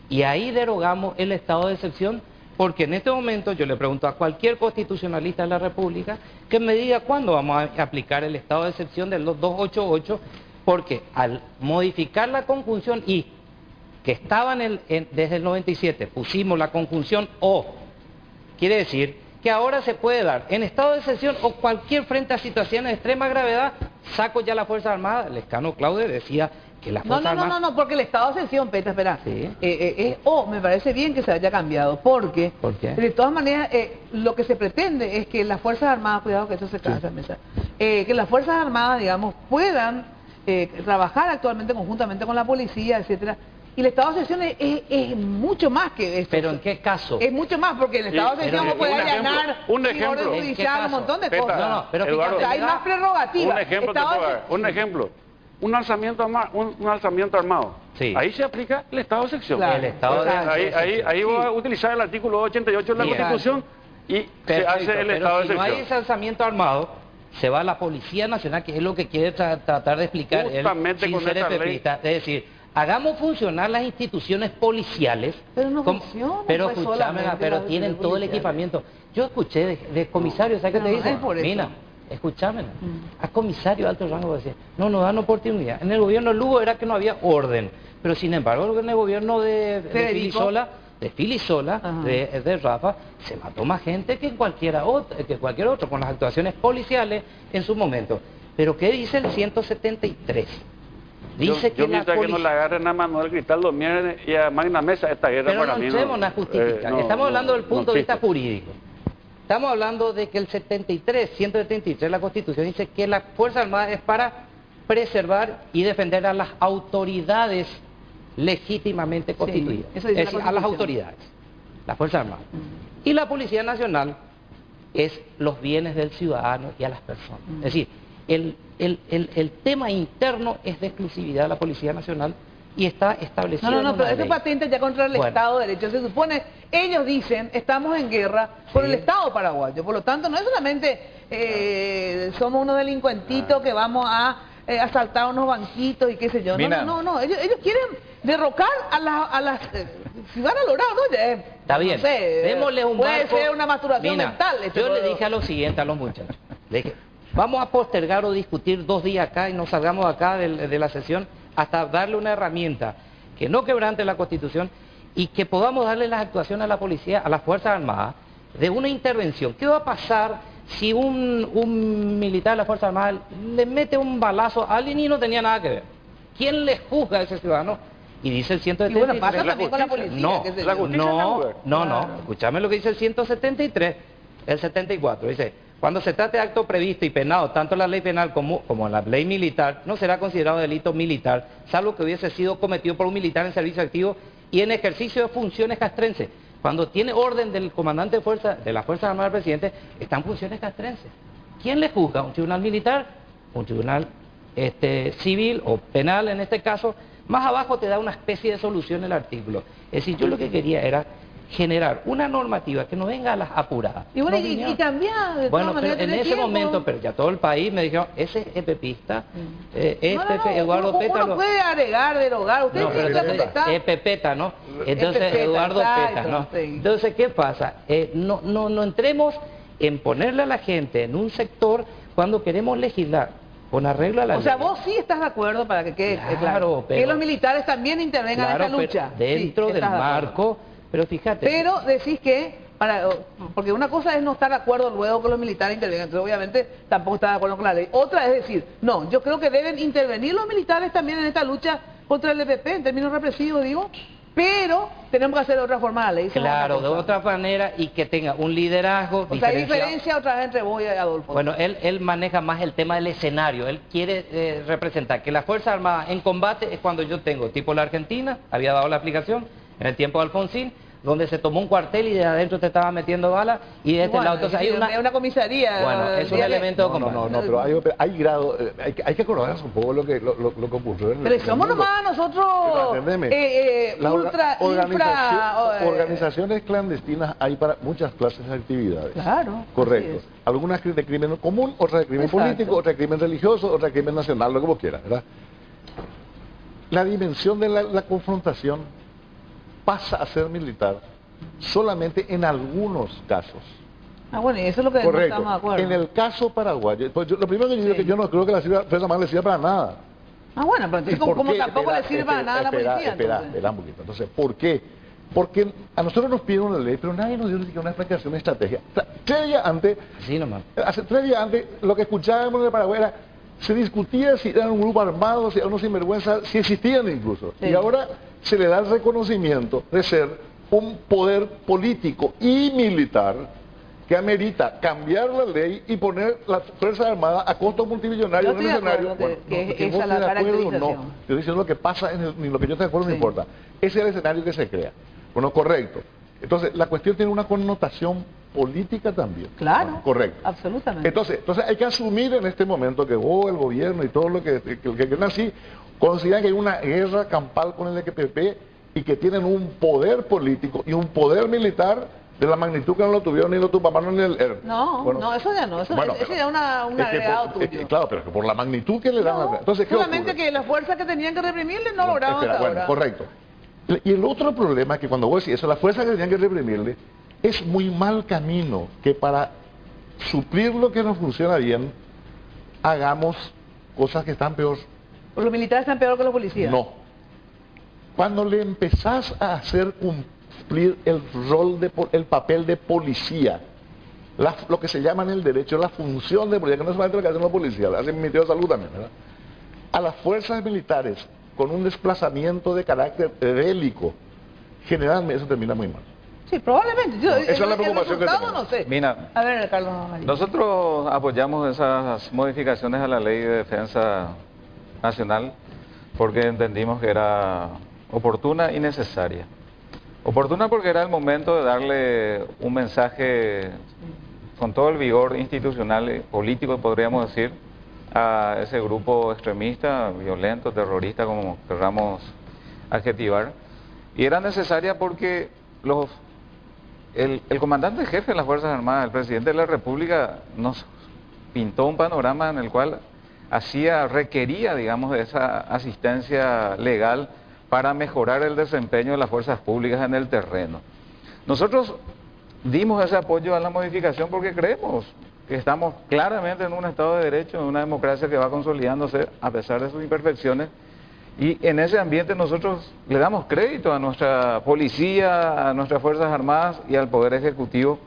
Y ahí derogamos el estado de excepción, porque en este momento yo le pregunto a cualquier constitucionalista de la República que me diga cuándo vamos a aplicar el estado de excepción de los 288, porque al modificar la conjunción I, que estaba desde el 97, pusimos la conjunción O, quiere decir que ahora se puede dar en estado de excepción o cualquier frente a situaciones de extrema gravedad, saco ya la Fuerza Armada. El escano Claude decía que la Fuerza Armada... No, porque el estado de excepción, Petra, espera. Sí. Me parece bien que se haya cambiado, porque ¿Por qué? de todas maneras lo que se pretende es que las Fuerzas Armadas, cuidado que eso se cansa, que las Fuerzas Armadas, digamos, puedan trabajar actualmente conjuntamente con la policía, etcétera. Y el estado de excepción es mucho más que esto. ¿Pero en qué caso? Es mucho más, porque el estado de excepción no puede allanar un sin orden ejemplo. judicial, un montón de Petra, cosas. No, pero Eduardo, fíjate, hay más prerrogativas. Un ejemplo te puedo dar. Un ejemplo. Un alzamiento armado. Sí. Ahí se aplica el estado de excepción. Claro. El estado de Ahí voy a utilizar el artículo 88 de la Bien. Constitución y se hace el pero estado si de no hay excepción. ese alzamiento armado, se va a la Policía Nacional, que es lo que quiere tratar de explicar él, Justamente sin con ser esa ley. EPPista. Es decir, hagamos funcionar las instituciones policiales. Pero no funciona, Pero pues, escúchame, solamente pero las tienen todo el policiales. equipamiento. Yo escuché de comisarios, ¿sabes qué pero te no dicen? es por eso. Mira, escúchame, a comisario de alto rango decía, no nos dan oportunidad. En el gobierno de Lugo era que no había orden, pero sin embargo en el gobierno de Filisola, de Rafa, se mató más gente que cualquier otro, con las actuaciones policiales en su momento. Pero ¿qué dice el 173? Dice yo mientras que no le agarren a Manuel Cristaldo Mier y a Magna Mesa, esta guerra pero para no mí entremos a justificar. Estamos hablando del punto de vista jurídico. Estamos hablando de que el 173 de la Constitución dice que la Fuerza Armada es para preservar y defender a las autoridades legítimamente constituidas. Eso Es dice la decir, a las Constitución. autoridades, la Fuerza Armada. Y la Policía Nacional es los bienes del ciudadano y a las personas. Es decir, el tema interno es de exclusividad de la Policía Nacional y está establecido en No, una pero eso ley. patente ya contra el Bueno. Estado de Derecho. Se supone, ellos dicen, estamos en guerra con el Estado paraguayo. Por lo tanto, no es solamente somos unos delincuentitos que vamos a asaltar unos banquitos y qué sé yo. Mina. No. Ellos quieren derrocar a las... si van a lograr, ¿no? Está bien, No sé, démosle un puede marco. ser una masturbación Mira, mental. yo le dije a lo siguiente a los muchachos. Le dije, vamos a postergar o discutir 2 días acá y nos salgamos acá de la sesión hasta darle una herramienta que no quebrante la Constitución y que podamos darle las actuaciones a la policía, a las Fuerzas Armadas, de una intervención. ¿Qué va a pasar si un militar de la Fuerza Armada le mete un balazo a alguien y no tenía nada que ver? ¿Quién le juzga a ese ciudadano? Y dice el 173. Y bueno, pasa también con la policía. No, qué sé yo. la justicia no, escúchame lo que dice el 173, el 74, dice, cuando se trate de acto previsto y penado, tanto en la ley penal como en la ley militar, no será considerado delito militar, salvo que hubiese sido cometido por un militar en servicio activo y en ejercicio de funciones castrenses. Cuando tiene orden del comandante de la Fuerza Armada del presidente, están funciones castrenses. ¿Quién le juzga? ¿Un tribunal militar? ¿Un tribunal civil o penal en este caso? Más abajo te da una especie de solución el artículo. Es decir, yo lo que quería era generar una normativa que no venga a las apuradas. Y bueno, No y venía. cambiar de Bueno, todas pero maneras, en tener ese tiempo. momento, pero ya todo el país me dijeron, ese es pepista, Eduardo uno Pétalo. puede agregar, derogar, usted No, pero tiene que entonces, aceptar. es Pepeta, ¿no? Entonces, Pepeta, Eduardo exacto, Peta, ¿no? sí. Entonces, ¿qué pasa? No entremos en ponerle a la gente en un sector cuando queremos legislar con arreglo a la O sea, ley. vos sí estás de acuerdo para que quede Claro, claro. pero- Que los militares también intervengan Claro, en esta lucha. pero dentro Sí, del estás de acuerdo. marco, pero fíjate. Pero decís que, porque una cosa es no estar de acuerdo luego que los militares intervengan, entonces obviamente tampoco está de acuerdo con la ley. Otra es decir, no, yo creo que deben intervenir los militares también en esta lucha contra el EPP, en términos represivos, digo, pero tenemos que hacer de otra forma la ley. eso es Claro, de cosa. otra manera y que tenga un liderazgo O sea, hay diferenciado. diferencia otra vez entre vos y Adolfo. Bueno, él maneja más el tema del escenario. Él quiere representar que la Fuerza Armada en combate es cuando yo tengo, tipo la Argentina, había dado la aplicación en el tiempo de Alfonsín, donde se tomó un cuartel y de adentro te estaba metiendo balas y de este Bueno, lado. Entonces hay es una comisaría. Bueno, es un diaria. elemento de combate. No, pero hay grado, hay que acordarse un poco lo que ocurrió en Pero en el somos mundo. nomás nosotros Atendeme. Organizaciones clandestinas hay para muchas clases de actividades. Claro. Correcto. así es. Algunas de crimen común, otras de crimen Exacto. político, otras de crimen religioso, otras de crimen nacional, lo que vos quieras, ¿verdad? La dimensión de la confrontación pasa a ser militar solamente en algunos casos. Ah, bueno, y eso es lo que no Correcto. estamos de acuerdo. En el caso paraguayo, pues lo primero que yo digo es que yo no creo que la Fuerza Armada le sirva para nada. Ah, bueno, pero entonces ¿Y por como qué? tampoco le sirve para nada a la policía. Espera entonces. un poquito. Entonces, ¿por qué? Porque a nosotros nos piden una ley, pero nadie nos dio ni siquiera una explicación de estrategia. O sea, 3 días antes, Sí, nomás. hace 3 días antes, lo que escuchábamos en el Paraguay era, se discutía si eran un grupo armado, si eran unos sinvergüenzas, si existían incluso. Sí. Y ahora se le da el reconocimiento de ser un poder político y militar que amerita cambiar la ley y poner las Fuerzas Armadas a costo multimillonario en el escenario. Que vos esa es la estés de acuerdo o no. caracterización. Estoy diciendo lo que pasa, ni lo que yo estoy de acuerdo no Sí. importa. Ese es el escenario que se crea. Bueno, correcto. Entonces, la cuestión tiene una connotación política también. Claro. Bueno, correcto. Absolutamente. Entonces hay que asumir en este momento que vos, el gobierno y todo lo que creen así, consideran que hay una guerra campal con el EPP y que tienen un poder político y un poder militar de la magnitud que no lo tuvieron ni los tupamaros ni el ERP. No, Bueno, no, eso ya no. Eso bueno, ya es un agregado tuyo. claro, pero que por la magnitud que le dan No, entonces, ¿qué solamente ocurre? que las fuerzas que tenían que reprimirle no lograron hasta Bueno, ahora. correcto. Y el otro problema es que cuando vos decís eso, la fuerza que tenían que reprimirle, es muy mal camino que para suplir lo que no funciona bien, hagamos cosas que están peor. Los militares están peor que los policías. No. Cuando le empezás a hacer cumplir el rol, el papel de policía, lo que se llama en el derecho la función de policía, que no es solamente lo que hacen los policías, lo hacen el Ministerio de Salud también, ¿verdad? A las fuerzas militares con un desplazamiento de carácter bélico, generalmente eso termina muy mal. Sí, probablemente. Esa es la preocupación que resultado tenemos. no sé. Mina, A ver, Carlos Amarillo. nosotros apoyamos esas modificaciones a la Ley de Defensa Nacional porque entendimos que era oportuna y necesaria. Oportuna porque era el momento de darle un mensaje con todo el vigor institucional y político, podríamos decir, a ese grupo extremista, violento, terrorista, como querramos adjetivar. Y era necesaria porque el comandante jefe de las Fuerzas Armadas, el presidente de la República, nos pintó un panorama en el cual requería, digamos, de esa asistencia legal para mejorar el desempeño de las fuerzas públicas en el terreno. Nosotros dimos ese apoyo a la modificación porque creemos que estamos claramente en un Estado de Derecho, en una democracia que va consolidándose a pesar de sus imperfecciones, y en ese ambiente nosotros le damos crédito a nuestra policía, a nuestras Fuerzas Armadas y al Poder Ejecutivo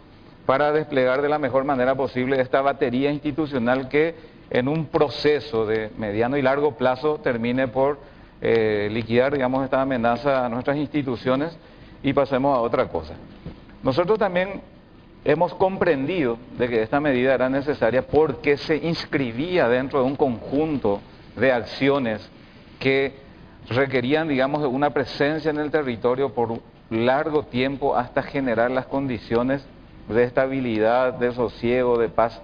para desplegar de la mejor manera posible esta batería institucional que en un proceso de mediano y largo plazo termine por liquidar, digamos, esta amenaza a nuestras instituciones y pasemos a otra cosa. Nosotros también hemos comprendido de que esta medida era necesaria porque se inscribía dentro de un conjunto de acciones que requerían, digamos, una presencia en el territorio por un largo tiempo hasta generar las condiciones de estabilidad, de sosiego, de paz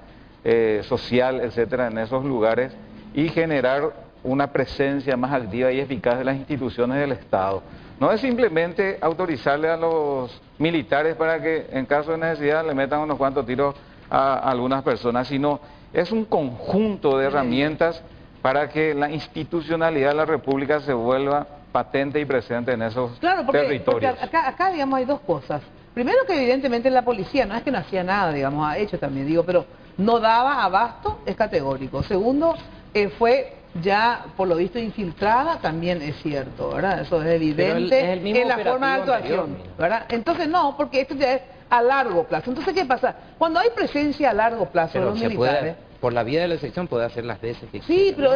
social, etcétera, en esos lugares y generar una presencia más activa y eficaz de las instituciones del Estado. No es simplemente autorizarle a los militares para que en caso de necesidad le metan unos cuantos tiros a algunas personas, sino es un conjunto de herramientas para que la institucionalidad de la República se vuelva patente y presente en esos territorios. Porque acá, digamos, hay dos cosas. Primero que evidentemente la policía, no es que no hacía nada, digamos, ha hecho también, digo, pero no daba abasto, es categórico. Segundo, fue ya, por lo visto, infiltrada, también es cierto, ¿verdad? Eso es evidente en la forma de actuación, ¿verdad? Entonces no, porque esto ya es a largo plazo. Entonces, ¿qué pasa? Cuando hay presencia a largo plazo de los militares... Por la vía de la elección puede hacer las veces que sí, pero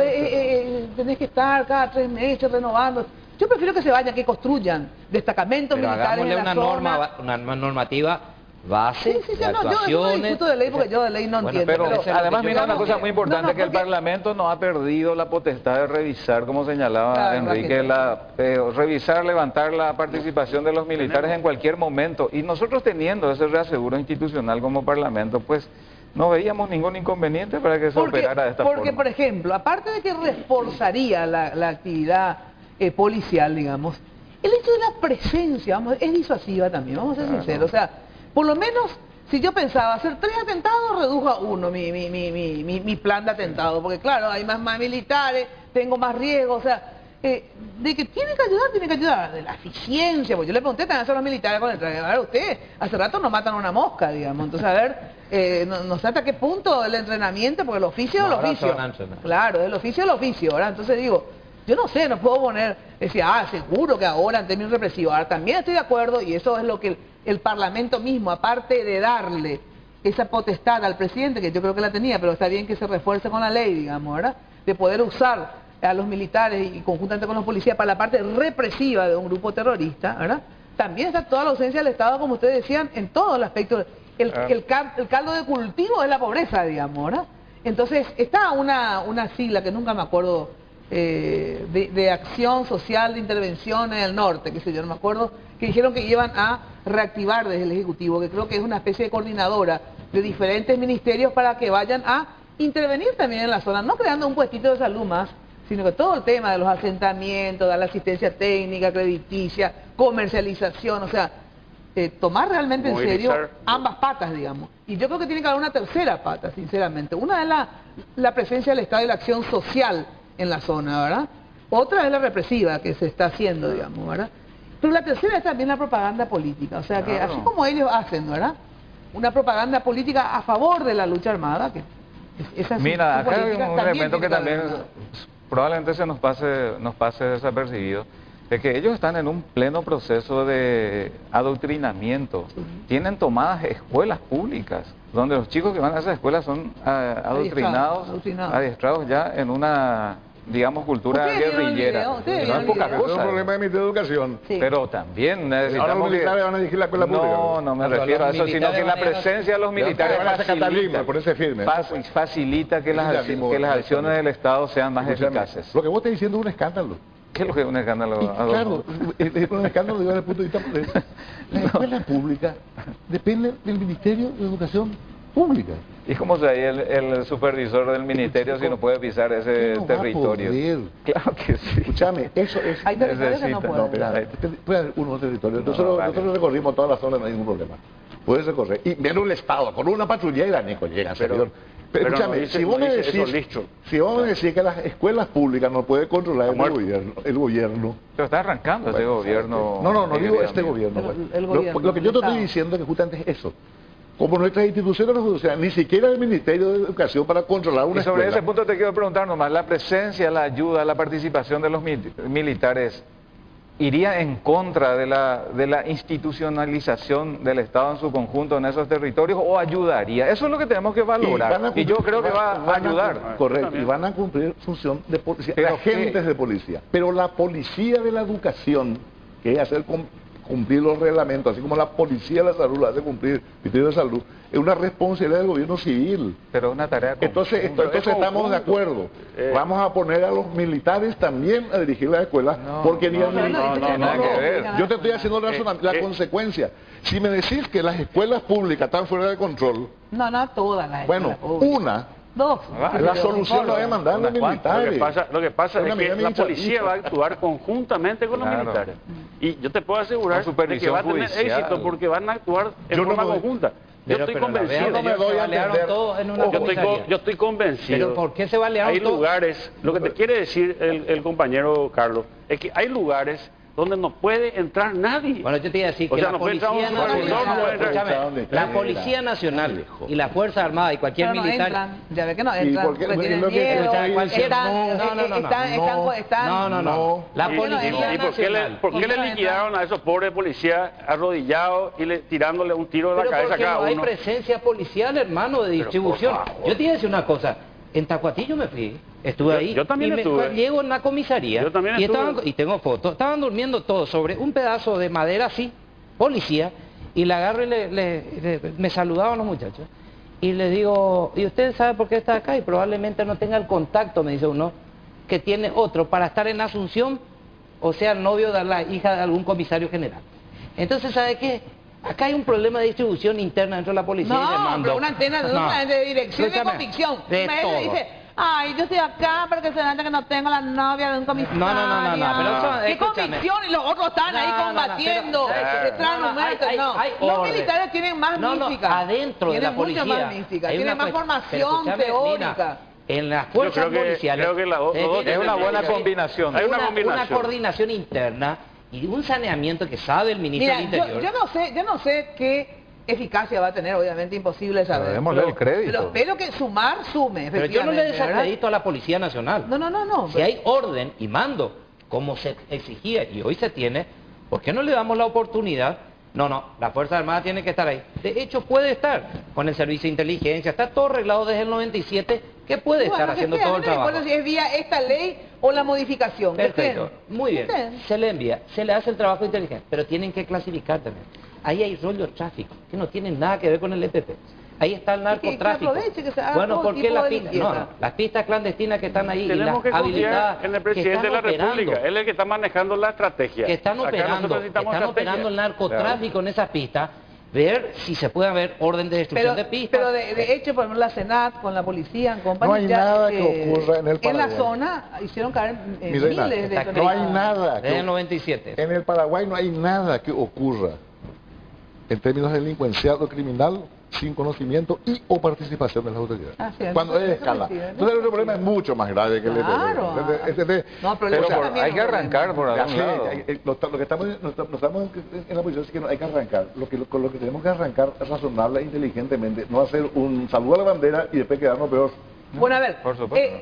tenés que estar cada 3 meses renovando. Yo prefiero que se vayan, que construyan destacamentos militares en la zona. Una normativa base de actuaciones. Yo no discuto de ley porque yo de ley no entiendo. Pero además, mira una cosa muy importante, que el Parlamento no ha perdido la potestad de revisar, como señalaba Enrique, revisar, levantar la participación de los militares en cualquier momento. Y nosotros teniendo ese reaseguro institucional como Parlamento, pues no veíamos ningún inconveniente para que se operara de esta forma. Porque, por ejemplo, aparte de que reforzaría la actividad policial, digamos, el hecho de la presencia, vamos, es disuasiva también, vamos a ser sinceros. O sea, por lo menos, si yo pensaba hacer 3 atentados, redujo a 1 mi plan de atentado, porque claro, hay más militares, tengo más riesgo, o sea, de que tiene que ayudar, de la eficiencia, porque yo le pregunté también a los militares con el traje, a ver, usted, hace rato nos matan a una mosca, digamos, entonces a ver, no sé hasta qué punto el entrenamiento, porque el oficio es el oficio, claro, el oficio es el oficio, ¿verdad? Entonces digo, Yo no sé, no puedo decir, seguro que ahora en términos represivos. Ahora también estoy de acuerdo, y eso es lo que el Parlamento mismo, aparte de darle esa potestad al presidente, que yo creo que la tenía, pero está bien que se refuerce con la ley, digamos, ¿verdad? De poder usar a los militares y conjuntamente con los policías para la parte represiva de un grupo terrorista, ¿verdad? También está toda la ausencia del Estado, como ustedes decían, en todos los aspectos. El caldo de cultivo es la pobreza, digamos, ¿verdad? Entonces, está una sigla que nunca me acuerdo, de acción social de intervención en el norte, que sé yo, no me acuerdo, que dijeron que iban a reactivar desde el Ejecutivo, que creo que es una especie de coordinadora de diferentes ministerios para que vayan a intervenir también en la zona, no creando un puestito de salud más, sino que todo el tema de los asentamientos, de la asistencia técnica, crediticia, comercialización, o sea, tomar realmente en serio ambas patas, digamos. Y yo creo que tiene que haber una tercera pata, sinceramente. Una es la presencia del Estado y la acción social en la zona, ¿verdad? Otra es la represiva que se está haciendo, digamos, ¿verdad? Pero la tercera es también la propaganda política, o sea que así como ellos hacen, ¿verdad? Una propaganda política a favor de la lucha armada, que esa es Mira, acá hay un elemento que también probablemente se nos pase desapercibido, es que ellos están en un pleno proceso de adoctrinamiento. Tienen tomadas escuelas públicas, donde los chicos que van a esas escuelas son adoctrinados, adiestrados ya en una, digamos, cultura guerrillera. No es poca cosa. Es un problema de Ministerio de Educación. Sí. Pero también necesitamos ahora los militares van a dirigir la escuela pública. No me refiero a eso, sino que la presencia de los militares facilita que las acciones del Estado sean más eficaces. Lo que vos estás diciendo es un escándalo. ¿Qué es lo que es un escándalo? Claro, es un escándalo desde el punto de vista de la escuela pública depende del Ministerio de Educación Pública. ¿Y cómo se ahí el supervisor del ministerio si no puede pisar ese territorio? Claro que sí. Escúchame, eso es... Hay territorios que no pueden. No, espera, puede haber unos territorios. Nosotros recorrimos toda la zona, no hay ningún problema. Puedes recorrer. Y viene un Estado, con una patrulla y la NECO llega, servidor. Pero escúchame, si vos me decís que las escuelas públicas no puede controlar el gobierno... Pero está arrancando este gobierno... No digo este gobierno. Lo que yo te estoy diciendo es que justamente es eso. Como nuestras instituciones no funcionan, ni siquiera el Ministerio de Educación para controlar una escuela. Y sobre ese punto te quiero preguntar nomás, la presencia, la ayuda, la participación de los militares, ¿iría en contra de la institucionalización del Estado en su conjunto en esos territorios o ayudaría? Eso es lo que tenemos que valorar. Y yo creo que va a ayudar. Correcto, y van a cumplir función de policía, agentes de policía. Pero la policía de la educación, que es hacer cumplir los reglamentos, así como la policía de la salud hace cumplir criterios de salud, es una responsabilidad del gobierno civil. Pero es una tarea entonces estamos de acuerdo. Vamos a poner a los militares también a dirigir las escuelas, porque yo te estoy haciendo la consecuencia. Si me decís que las escuelas públicas están fuera de control... No todas las escuelas públicas. Dos. La solución lo es mandar a los militares. Lo que pasa es que la policía va a actuar conjuntamente con los militares. Y yo te puedo asegurar de que va a tener éxito porque van a actuar en forma conjunta. Yo estoy convencido. Yo estoy convencido. ¿Pero por qué se balearon todos? Hay lugares, lo que te quiere decir el compañero Carlos, es que hay lugares donde no puede entrar nadie. Bueno, yo te iba a decir que la Policía Nacional y la Fuerza Armada y cualquier militar... Ya ve que no entran, porque tienen miedo, no. La Policía Nacional... ¿Por qué le liquidaron a esos pobres policías arrodillados y tirándole un tiro de la cabeza a cada uno? Pero porque no hay presencia policial, hermano, de distribución. Yo te iba a decir una cosa. En Tacuatillo me fui, estuve ahí. Yo también estuve. Llego en la comisaría. Yo también estuve. Y tengo fotos. Estaban durmiendo todos sobre un pedazo de madera así, policía, y le agarro y me saludaban los muchachos. Y les digo, ¿y usted sabe por qué está acá? Y probablemente no tenga el contacto, me dice uno, que tiene otro para estar en Asunción, o sea, novio de la hija de algún comisario general. Entonces, ¿sabe qué? Acá hay un problema de distribución interna dentro de la policía y de mando. Pero una antena de dirección de convicción. Dice, ay, yo estoy acá para que se nota que no tengo la novia de un comisario. No. ¿Qué convicción? Y los otros están ahí combatiendo. Los militares tienen más mística. Adentro de la policía. Tienen mucho más mística. Tienen más formación teórica. En las fuerzas policiales es una buena combinación. Hay una coordinación interna y un saneamiento que sabe el ministro del Interior. Yo no sé qué eficacia va a tener, obviamente imposible saber. Démosle el crédito. Pero espero que sume, Pero yo no le efectivamente, desacredito a la Policía Nacional. No. Si hay orden y mando, como se exigía y hoy se tiene, ¿por qué no le damos la oportunidad? No, la Fuerza Armada tiene que estar ahí. De hecho, puede estar con el servicio de inteligencia, está todo arreglado desde el 97, que puede estar haciendo todo el trabajo. No si es vía esta ley o la modificación. Perfecto, muy bien. Se le envía, se le hace el trabajo de inteligencia, pero tienen que clasificar también. Ahí hay rollo tráfico, que no tienen nada que ver con el EPP. Ahí está el narcotráfico. Bueno, ¿por qué las pistas? No, las pistas clandestinas que están ahí, tenemos que confiar en el presidente de la República. Él es el que está manejando la estrategia. Que están operando el narcotráfico en esas pistas, ver si se puede haber orden de destrucción de pistas. Pero de hecho, por ejemplo, la Senat con la policía, en compañía, no hay nada que ocurra en el Paraguay. En la zona hicieron caer miles de toneladas. No hay nada. Desde el 97. En el Paraguay no hay nada que ocurra en términos delincuencial o criminal sin conocimiento y o participación de las autoridades. Cuando es escala. Entonces el problema es mucho más grave que el EPP. Pero hay que arrancar por algún lado. Lo que estamos en la posición es que no hay que arrancar. Con lo que tenemos que arrancar es razonable e inteligentemente, no hacer un saludo a la bandera y después quedarnos peor. Bueno, a ver,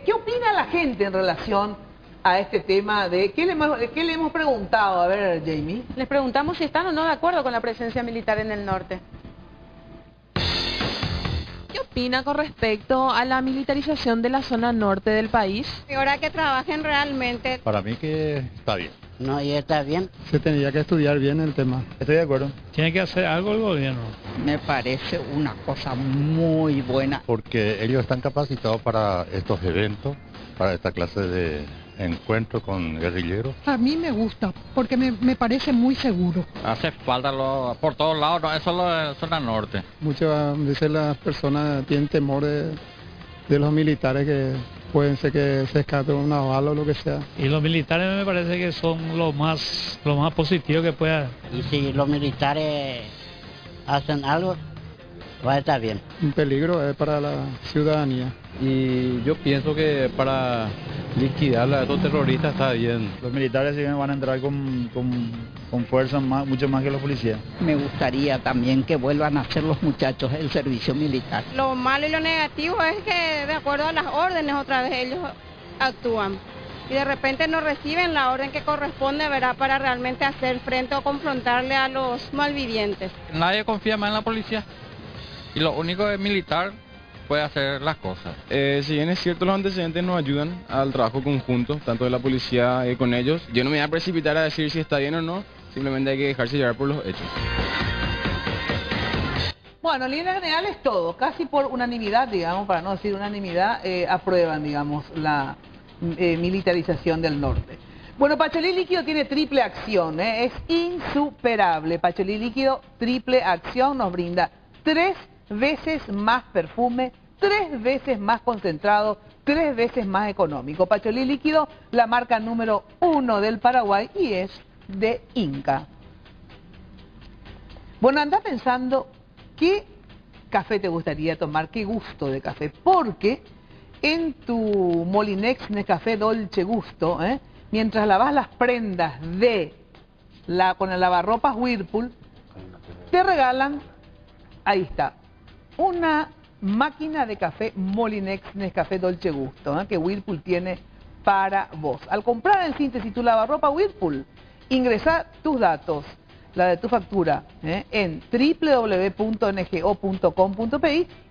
¿qué opina la gente en relación a este tema de qué le hemos preguntado? A ver, Jamie. Les preguntamos si están o no de acuerdo con la presencia militar en el norte. ¿Qué opina con respecto a la militarización de la zona norte del país? Ahora que trabajen realmente. Para mí que está bien. No, y está bien. Se tendría que estudiar bien el tema. Estoy de acuerdo. Tiene que hacer algo el gobierno. Me parece una cosa muy buena. Porque ellos están capacitados para estos eventos, para esta clase de encuentro con guerrilleros. A mí me gusta, porque me parece muy seguro. Hace falta por todos lados, no es solo zona norte. Muchas veces las personas tienen temor de los militares, que pueden ser que se escape una bala o lo que sea. Y los militares me parece que son lo más positivo que puede haber. Y si los militares hacen algo, va a estar bien. Un peligro es para la ciudadanía. Y yo pienso que para liquidar a estos terroristas está bien. Los militares sí van a entrar con fuerza, mucho más que los policías. Me gustaría también que vuelvan a hacer los muchachos el servicio militar. Lo malo y lo negativo es que de acuerdo a las órdenes otra vez ellos actúan. Y de repente no reciben la orden que corresponde, ¿verdad?, para realmente hacer frente o confrontarle a los malvivientes. Nadie confía más en la policía. Y lo único es militar puede hacer las cosas. Si bien es cierto, los antecedentes nos ayudan al trabajo conjunto, tanto de la policía con ellos. Yo no me voy a precipitar a decir si está bien o no, simplemente hay que dejarse llevar por los hechos. Bueno, en líneas generales todo, casi por unanimidad, digamos, para no decir unanimidad, aprueban, digamos, la militarización del norte. Bueno, Pacholí Líquido tiene triple acción, es insuperable. Pacholí Líquido, triple acción, nos brinda 3 veces más perfume, 3 veces más concentrado, 3 veces más económico. Pacholí Líquido, la marca número 1 del Paraguay y es de Inca. Bueno, anda pensando qué café te gustaría tomar, qué gusto de café, porque en tu Molinex Nescafé Dolce Gusto, mientras lavas las prendas con el lavarropas Whirlpool, te regalan, ahí está, una máquina de café Molinex Nescafé Dolce Gusto, que Whirlpool tiene para vos. Al comprar en síntesis tu lavarropa Whirlpool, ingresa tus datos, la de tu factura, en www.ngo.com.pi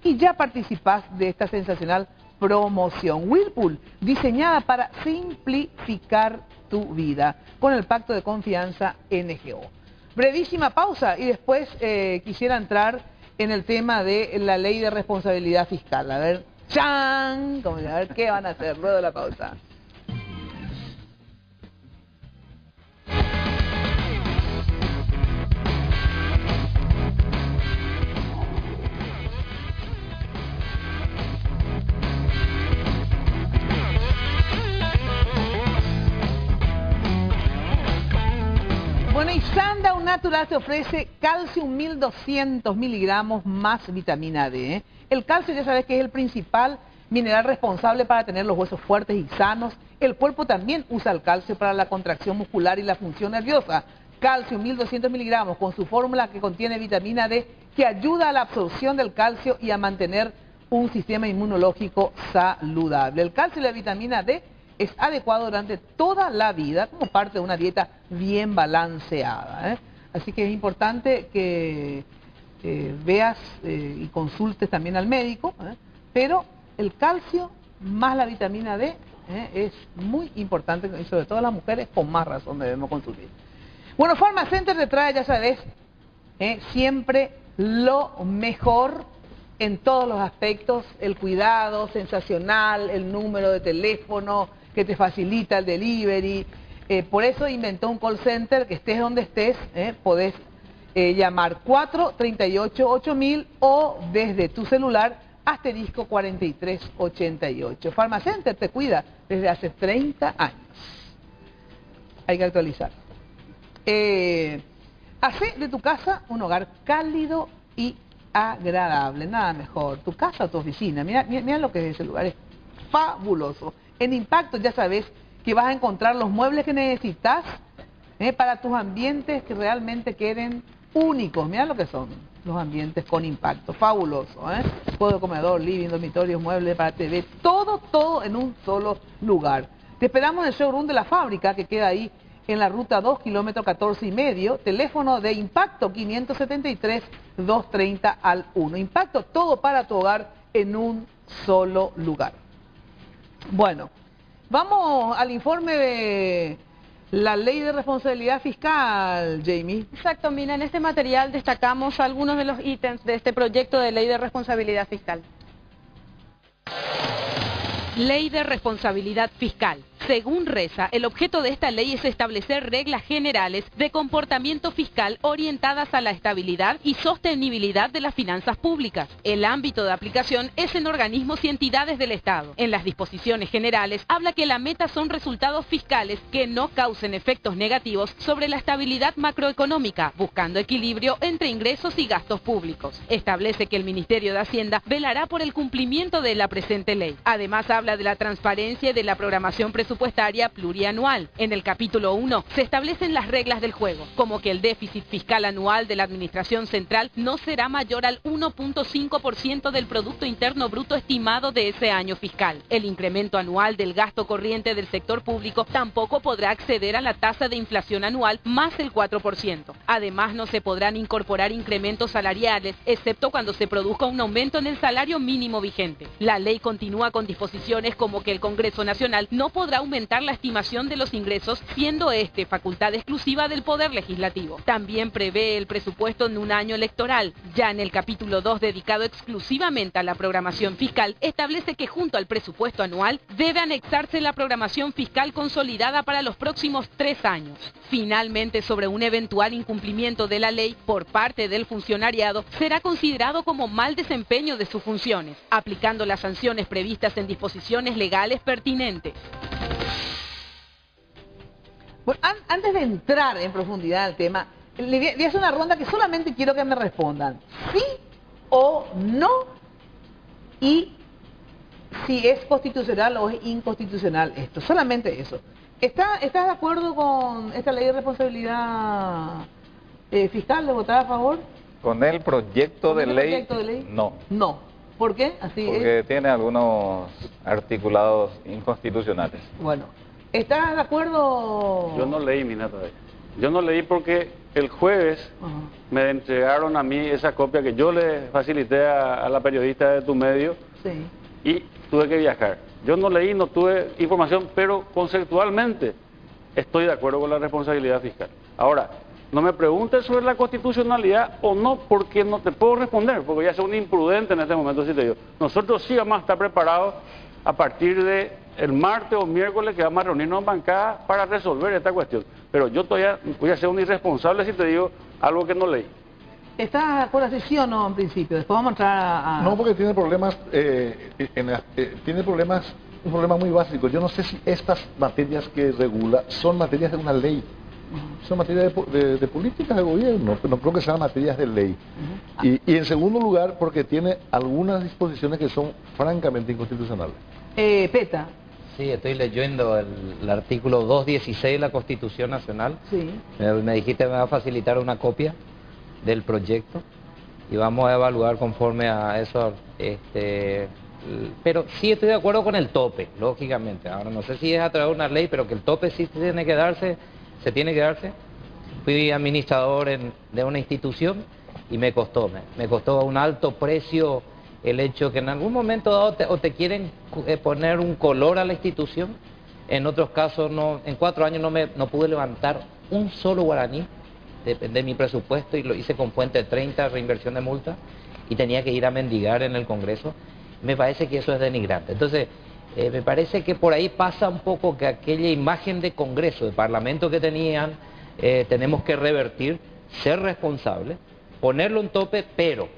y ya participás de esta sensacional promoción. Whirlpool, diseñada para simplificar tu vida, con el pacto de confianza NGO. Brevísima pausa y después quisiera entrar en el tema de la ley de responsabilidad fiscal. A ver, ¡chan! A ver qué van a hacer luego de la pausa. Bueno, y Sandown Natural te ofrece calcio 1200 miligramos más vitamina D. El calcio ya sabes que es el principal mineral responsable para tener los huesos fuertes y sanos. El cuerpo también usa el calcio para la contracción muscular y la función nerviosa. Calcio 1200 miligramos con su fórmula que contiene vitamina D que ayuda a la absorción del calcio y a mantener un sistema inmunológico saludable. El calcio y la vitamina D es adecuado durante toda la vida como parte de una dieta bien balanceada, ¿eh? Así que es importante que veas y consultes también al médico, ¿eh? Pero el calcio más la vitamina D es muy importante, y sobre todo las mujeres con más razón debemos consumir. Bueno, Pharmacenter te trae, ya sabes, siempre lo mejor en todos los aspectos, el cuidado sensacional, el número de teléfono que te facilita el delivery. Por eso inventó un call center que estés donde estés, podés llamar 438-8000 o desde tu celular asterisco 4388. Pharmacenter te cuida desde hace 30 años. Hay que actualizar. Hacé de tu casa un hogar cálido y agradable, nada mejor. Tu casa o tu oficina, mira lo que es ese lugar, es fabuloso. En Impacto ya sabes que vas a encontrar los muebles que necesitas para tus ambientes que realmente queden únicos. Mira lo que son los ambientes con Impacto, fabuloso, juego, comedor, living, dormitorios, muebles para TV, todo en un solo lugar. Te esperamos en el showroom de la fábrica que queda ahí en la ruta 2, kilómetro 14,5, teléfono de Impacto 573-230-1. Impacto, todo para tu hogar en un solo lugar. Bueno, vamos al informe de la Ley de Responsabilidad Fiscal, Jamie. Exacto, mira, en este material destacamos algunos de los ítems de este proyecto de Ley de Responsabilidad Fiscal. Ley de Responsabilidad Fiscal. Según reza, el objeto de esta ley es establecer reglas generales de comportamiento fiscal orientadas a la estabilidad y sostenibilidad de las finanzas públicas. El ámbito de aplicación es en organismos y entidades del Estado. En las disposiciones generales habla que la meta son resultados fiscales que no causen efectos negativos sobre la estabilidad macroeconómica, buscando equilibrio entre ingresos y gastos públicos. Establece que el Ministerio de Hacienda velará por el cumplimiento de la presente ley. Además habla de la transparencia y de la programación presupuestaria plurianual. En el capítulo 1 se establecen las reglas del juego, como que el déficit fiscal anual de la Administración Central no será mayor al 1.5% del Producto Interno Bruto estimado de ese año fiscal. El incremento anual del gasto corriente del sector público tampoco podrá acceder a la tasa de inflación anual más el 4%. Además, no se podrán incorporar incrementos salariales, excepto cuando se produzca un aumento en el salario mínimo vigente. La ley continúa con disposiciones como que el Congreso Nacional no podrá aumentar la estimación de los ingresos, siendo este facultad exclusiva del Poder Legislativo. También prevé el presupuesto en un año electoral. Ya en el capítulo 2, dedicado exclusivamente a la programación fiscal, establece que junto al presupuesto anual debe anexarse la programación fiscal consolidada para los próximos 3 años. Finalmente, sobre un eventual incumplimiento de la ley por parte del funcionariado, será considerado como mal desempeño de sus funciones, aplicando las sanciones previstas en disposiciones legales pertinentes. Bueno, antes de entrar en profundidad al tema, le voy a hacer una ronda que solamente quiero que me respondan sí o no, y si es constitucional o es inconstitucional esto, solamente eso. ¿Estás de acuerdo con esta ley de responsabilidad fiscal, de votar a favor? Con el proyecto de ley, no. No. ¿Por qué? Porque tiene algunos articulados inconstitucionales. Bueno, ¿estás de acuerdo? Yo no leí, Mina, todavía. Yo no leí porque el jueves me entregaron a mí esa copia que yo le facilité a la periodista de tu medio, y tuve que viajar. Yo no leí, no tuve información, pero conceptualmente estoy de acuerdo con la responsabilidad fiscal. Ahora, no me preguntes sobre la constitucionalidad o no, porque no te puedo responder, porque voy a ser un imprudente en este momento si te digo. Nosotros sí vamos a estar preparados a partir de el martes o miércoles que vamos a reunirnos en bancada para resolver esta cuestión. Pero yo todavía voy a ser un irresponsable si te digo algo que no leí. ¿Estás de acuerdo, sí o no, en principio? Después vamos a entrar a... No, porque tiene problemas, tiene problemas, un problema muy básico. Yo no sé si estas materias que regula son materias de una ley. Son materias de políticas de gobierno, pero no creo que sean materias de ley. Y en segundo lugar, porque tiene algunas disposiciones que son francamente inconstitucionales. Peta. Sí, estoy leyendo el artículo 216 de la Constitución Nacional. Sí. Me dijiste que me va a facilitar una copia del proyecto. y vamos a evaluar conforme a eso. Pero sí estoy de acuerdo con el tope, lógicamente. Ahora no sé si es a través de una ley, pero que el tope sí se tiene que darse. Fui administrador de una institución y me costó a un alto precio el hecho que en algún momento dado te quieren poner un color a la institución. En otros casos, en 4 años no pude levantar un solo guaraní de mi presupuesto y lo hice con fuente de 30, reinversión de multa, y tenía que ir a mendigar en el Congreso. Me parece que eso es denigrante. Entonces, me parece que por ahí pasa un poco que aquella imagen de Congreso, de Parlamento que tenían, tenemos que revertir, ser responsables, ponerlo en tope, pero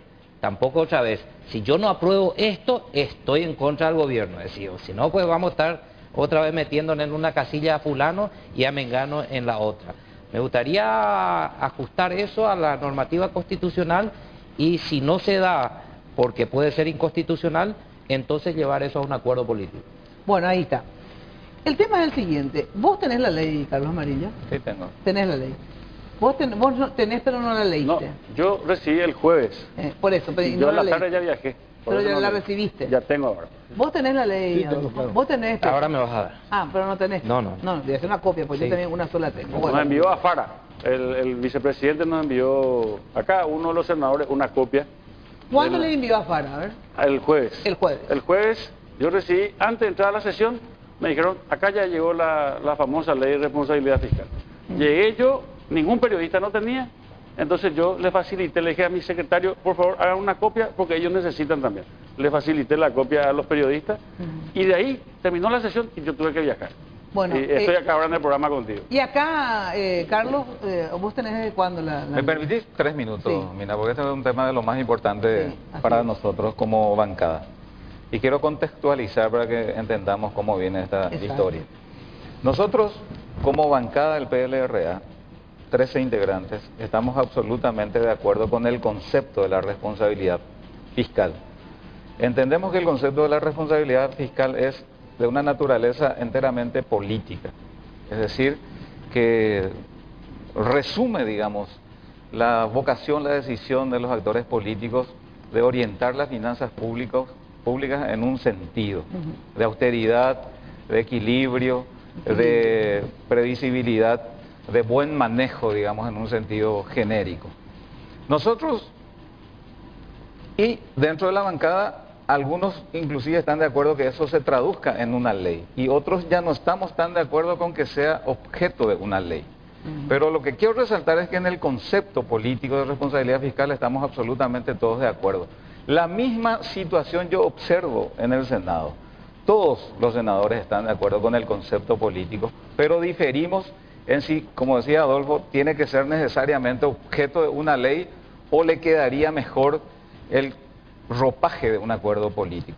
tampoco otra vez, si yo no apruebo esto, estoy en contra del gobierno. Es decir, si no, pues vamos a estar otra vez metiéndonos en una casilla a fulano y a mengano en la otra. Me gustaría ajustar eso a la normativa constitucional y si no se da porque puede ser inconstitucional, entonces llevar eso a un acuerdo político. Bueno, ahí está. El tema es el siguiente. ¿Vos tenés la ley, Carlos Amarilla? Sí, tengo. Tenés la ley. Vos no tenés, pero no la leíste. No, yo recibí el jueves. Por eso, pero yo no en la la tarde ya viajé. Pero ya la recibiste. Ya tengo ahora. Vos tenés la ley. Sí, tengo, claro. Vos tenés. Ahora me vas a dar. Pero no tenés. No. No, voy a hacer una copia, porque yo también una sola tengo. Nos envió a Fara. El vicepresidente nos envió acá, uno de los senadores, una copia. ¿Cuándo le envió a Fara? A ver. El jueves. El jueves. El jueves yo recibí, antes de entrar a la sesión, me dijeron, acá ya llegó la famosa ley de responsabilidad fiscal. Llegué yo, ningún periodista no tenía, entonces yo le facilité, le dije a mi secretario, por favor, hagan una copia, porque ellos necesitan también. Le facilité la copia a los periodistas, y de ahí terminó la sesión y yo tuve que viajar. Bueno, y estoy acá ahora en el programa contigo. Y acá, Carlos, vos tenés desde cuándo la... ¿Me permitís 3 minutos, Sí. Mina? Porque este es un tema de lo más importante para nosotros como bancada. Y quiero contextualizar para que entendamos cómo viene esta historia. Nosotros, como bancada del PLRA, 13 integrantes, estamos absolutamente de acuerdo con el concepto de la responsabilidad fiscal. Entendemos que el concepto de la responsabilidad fiscal es de una naturaleza enteramente política, es decir, que resume, digamos, la vocación, la decisión de los actores políticos de orientar las finanzas públicas en un sentido de austeridad, de equilibrio, de previsibilidad, de buen manejo, digamos, en un sentido genérico. Nosotros, y dentro de la bancada, algunos inclusive están de acuerdo que eso se traduzca en una ley, y otros ya no estamos tan de acuerdo con que sea objeto de una ley. Pero lo que quiero resaltar es que en el concepto político de responsabilidad fiscal estamos absolutamente todos de acuerdo. La misma situación yo observo en el Senado. Todos los senadores están de acuerdo con el concepto político, pero diferimos en si, como decía Adolfo, tiene que ser necesariamente objeto de una ley o le quedaría mejor el ropaje de un acuerdo político.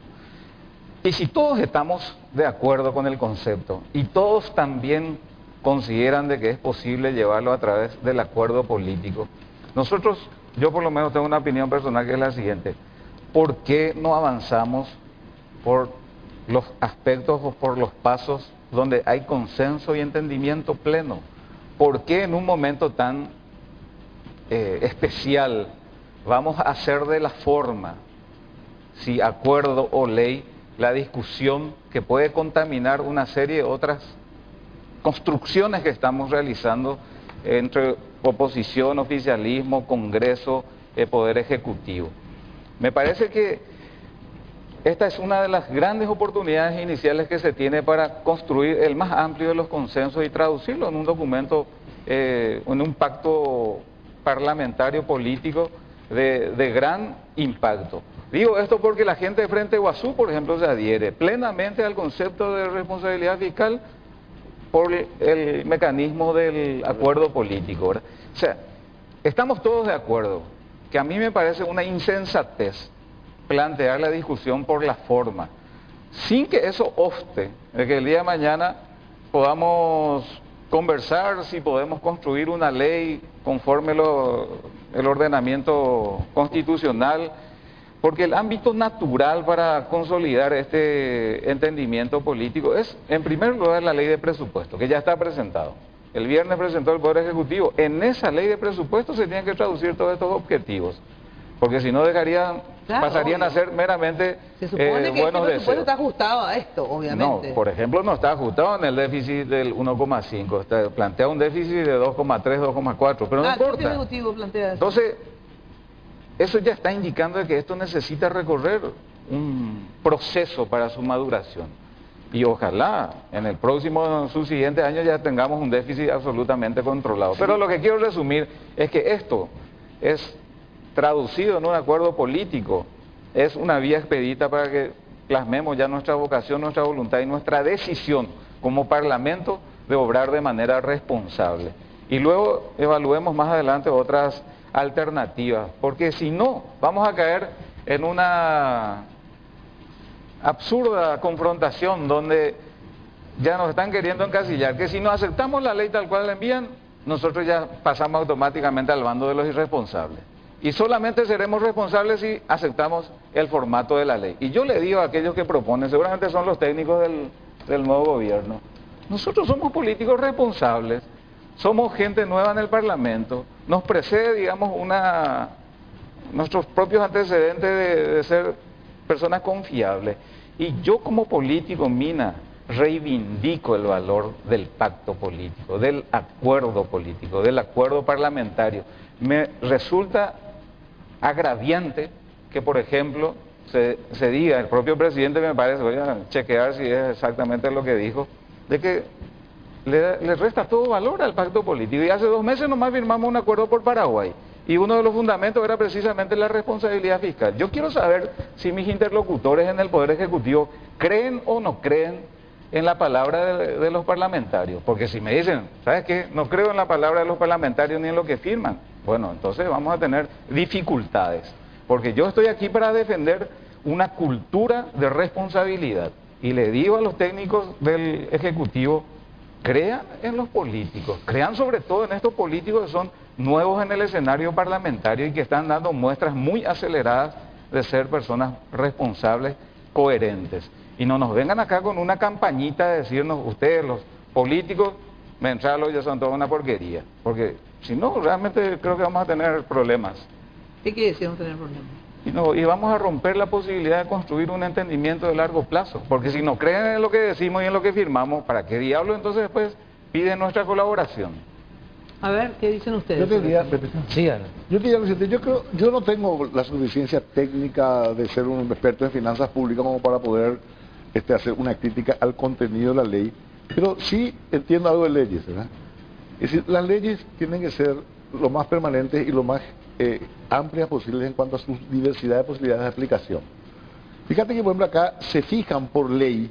Y si todos estamos de acuerdo con el concepto y todos también consideran de que es posible llevarlo a través del acuerdo político, nosotros, yo por lo menos tengo una opinión personal que es la siguiente: ¿por qué no avanzamos por los aspectos o por los pasos donde hay consenso y entendimiento pleno? ¿Por qué en un momento tan especial vamos a hacer de la forma, si acuerdo o ley, la discusión que puede contaminar una serie de otras construcciones que estamos realizando entre oposición, oficialismo, Congreso, Poder Ejecutivo? Me parece que esta es una de las grandes oportunidades iniciales que se tiene para construir el más amplio de los consensos y traducirlo en un documento, en un pacto parlamentario político de gran impacto. Digo esto porque la gente de Frente Guazú, por ejemplo, se adhiere plenamente al concepto de responsabilidad fiscal por el mecanismo del acuerdo político, ¿verdad? O sea, estamos todos de acuerdo que a mí me parece una insensatez plantear la discusión por la forma, sin que eso obste de que el día de mañana podamos conversar si podemos construir una ley conforme el ordenamiento constitucional, porque el ámbito natural para consolidar este entendimiento político es, en primer lugar, la ley de presupuesto, que ya está presentado. El viernes presentó el Poder Ejecutivo. En esa ley de presupuesto se tienen que traducir todos estos objetivos. porque si no dejarían, Claro, pasarían obvio. a ser meramente Se supone que buenos este presupuesto deseos. está ajustado a esto, No, obviamente. por ejemplo, no está ajustado en el déficit del 1,5, plantea un déficit de 2,3, 2,4, pero no ¿Qué importa. ejecutivo plantea eso? Entonces, eso ya está indicando que esto necesita recorrer un proceso para su maduración. Y ojalá en el próximo, su siguiente año ya tengamos un déficit absolutamente controlado. Pero lo que quiero resumir es que esto es traducido en un acuerdo político, es una vía expedita para que plasmemos ya nuestra vocación, nuestra voluntad y nuestra decisión como Parlamento de obrar de manera responsable. Y luego evaluemos más adelante otras alternativas, porque si no, vamos a caer en una absurda confrontación donde ya nos están queriendo encasillar, que si no aceptamos la ley tal cual la envían, nosotros ya pasamos automáticamente al bando de los irresponsables. Y solamente seremos responsables si aceptamos el formato de la ley. Y yo le digo a aquellos que proponen, seguramente son los técnicos del nuevo gobierno, nosotros somos políticos responsables, somos gente nueva en el Parlamento, nos precede, digamos, nuestros propios antecedentes de ser personas confiables. Y yo como político, Mina, reivindico el valor del pacto político, del acuerdo parlamentario. Me resulta agraviante que, por ejemplo, se diga, el propio presidente me parece, voy a chequear si es exactamente lo que dijo, de que le resta todo valor al pacto político. Y hace 2 meses nomás firmamos un acuerdo por Paraguay. Y uno de los fundamentos era precisamente la responsabilidad fiscal. Yo quiero saber si mis interlocutores en el Poder Ejecutivo creen o no creen en la palabra de los parlamentarios. Porque si me dicen, ¿sabes qué? No creo en la palabra de los parlamentarios ni en lo que firman. Bueno, entonces vamos a tener dificultades. Porque yo estoy aquí para defender una cultura de responsabilidad. Y le digo a los técnicos del Ejecutivo, crean en los políticos, crean sobre todo en estos políticos que son nuevos en el escenario parlamentario y que están dando muestras muy aceleradas de ser personas responsables, coherentes. Y no nos vengan acá con una campañita de decirnos, ustedes los políticos, mensalos ya son toda una porquería. Porque si no, realmente creo que vamos a tener problemas. ¿Qué quiere decir vamos a tener problemas? Y vamos a romper la posibilidad de construir un entendimiento de largo plazo. Porque si no creen en lo que decimos y en lo que firmamos, ¿para qué diablos entonces después piden nuestra colaboración? A ver, ¿qué dicen ustedes? Yo te diría, yo no tengo la suficiencia técnica de ser un experto en finanzas públicas como para poder hacer una crítica al contenido de la ley, pero sí entiendo algo de leyes, ¿verdad? Es decir, las leyes tienen que ser lo más permanentes y lo más amplias posibles en cuanto a su diversidad de posibilidades de aplicación. Fíjate que, por ejemplo, acá se fijan por ley,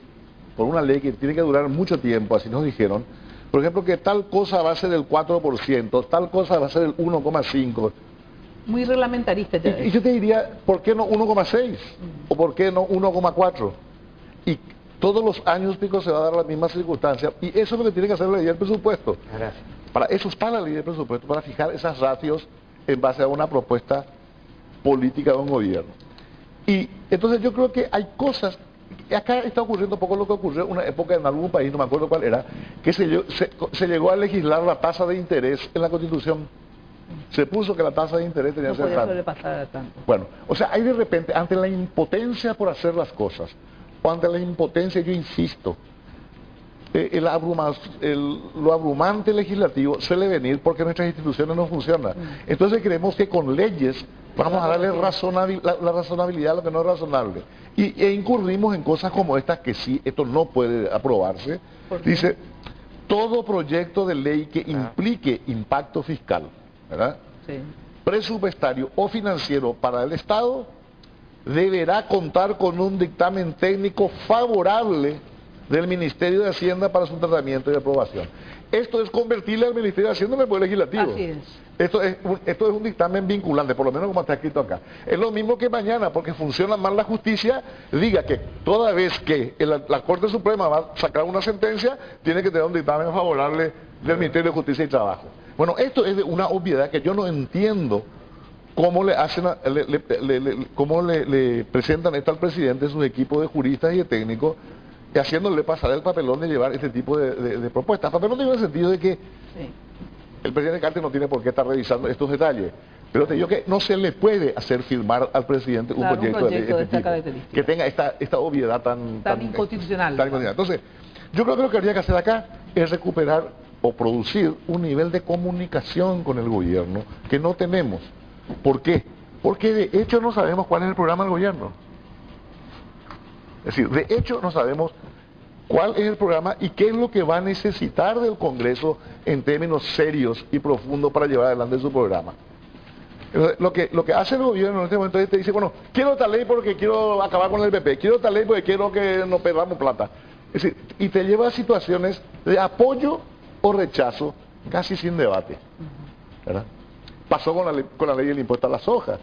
por una ley que tiene que durar mucho tiempo, así nos dijeron, por ejemplo, que tal cosa va a ser del 4%, tal cosa va a ser del 1,5%. Muy reglamentarista. Y yo te diría, ¿por qué no 1,6? ¿O por qué no 1,4? Y todos los años pico se va a dar la misma circunstancia. Y eso es lo que tiene que hacer la ley del presupuesto. Gracias. Para eso está la ley del presupuesto, para fijar esas ratios en base a una propuesta política de un gobierno. Y entonces yo creo que hay cosas, acá está ocurriendo un poco lo que ocurrió en una época en algún país, no me acuerdo cuál era, que se llegó a legislar la tasa de interés en la Constitución. Se puso que la tasa de interés tenía que ser tanto. Bueno, o sea, hay de repente, ante la impotencia por hacer las cosas, o ante la impotencia, yo insisto, lo abrumante legislativo suele venir porque nuestras instituciones no funcionan. Entonces creemos que con leyes vamos a darle la razonabilidad a lo que no es razonable. E incurrimos en cosas como estas que sí, esto no puede aprobarse. Dice, todo proyecto de ley que implique impacto fiscal, ¿verdad? Sí. Presupuestario o financiero para el Estado, deberá contar con un dictamen técnico favorable del Ministerio de Hacienda para su tratamiento y aprobación. Esto es convertirle al Ministerio de Hacienda en el Poder Legislativo. Así es. Esto es un dictamen vinculante, por lo menos como está escrito acá. Es lo mismo que mañana, porque funciona mal la justicia, diga que toda vez que la Corte Suprema va a sacar una sentencia, tiene que tener un dictamen favorable del Ministerio de Justicia y Trabajo. Bueno, esto es de una obviedad que yo no entiendo cómo le presentan esto al presidente, sus equipos de juristas y de técnicos, y haciéndole pasar el papelón de llevar este tipo de propuestas. Papelón en el sentido de que el presidente Carter no tiene por qué estar revisando estos detalles, Pero te digo que no se le puede hacer firmar al presidente un proyecto de este tipo, que tenga esta obviedad tan inconstitucional. Entonces, yo creo que lo que habría que hacer acá es recuperar o producir un nivel de comunicación con el gobierno que no tenemos. ¿Por qué? Porque de hecho no sabemos cuál es el programa del gobierno. Es decir, de hecho no sabemos cuál es el programa y qué es lo que va a necesitar del Congreso en términos serios y profundos para llevar adelante su programa. Lo que hace el gobierno en este momento es te dice, bueno, quiero tal ley porque quiero acabar con el PP, quiero tal ley porque quiero que no perdamos plata. Es decir, y te lleva a situaciones de apoyo o rechazo casi sin debate, ¿verdad? Pasó con la ley del impuesto a la soja,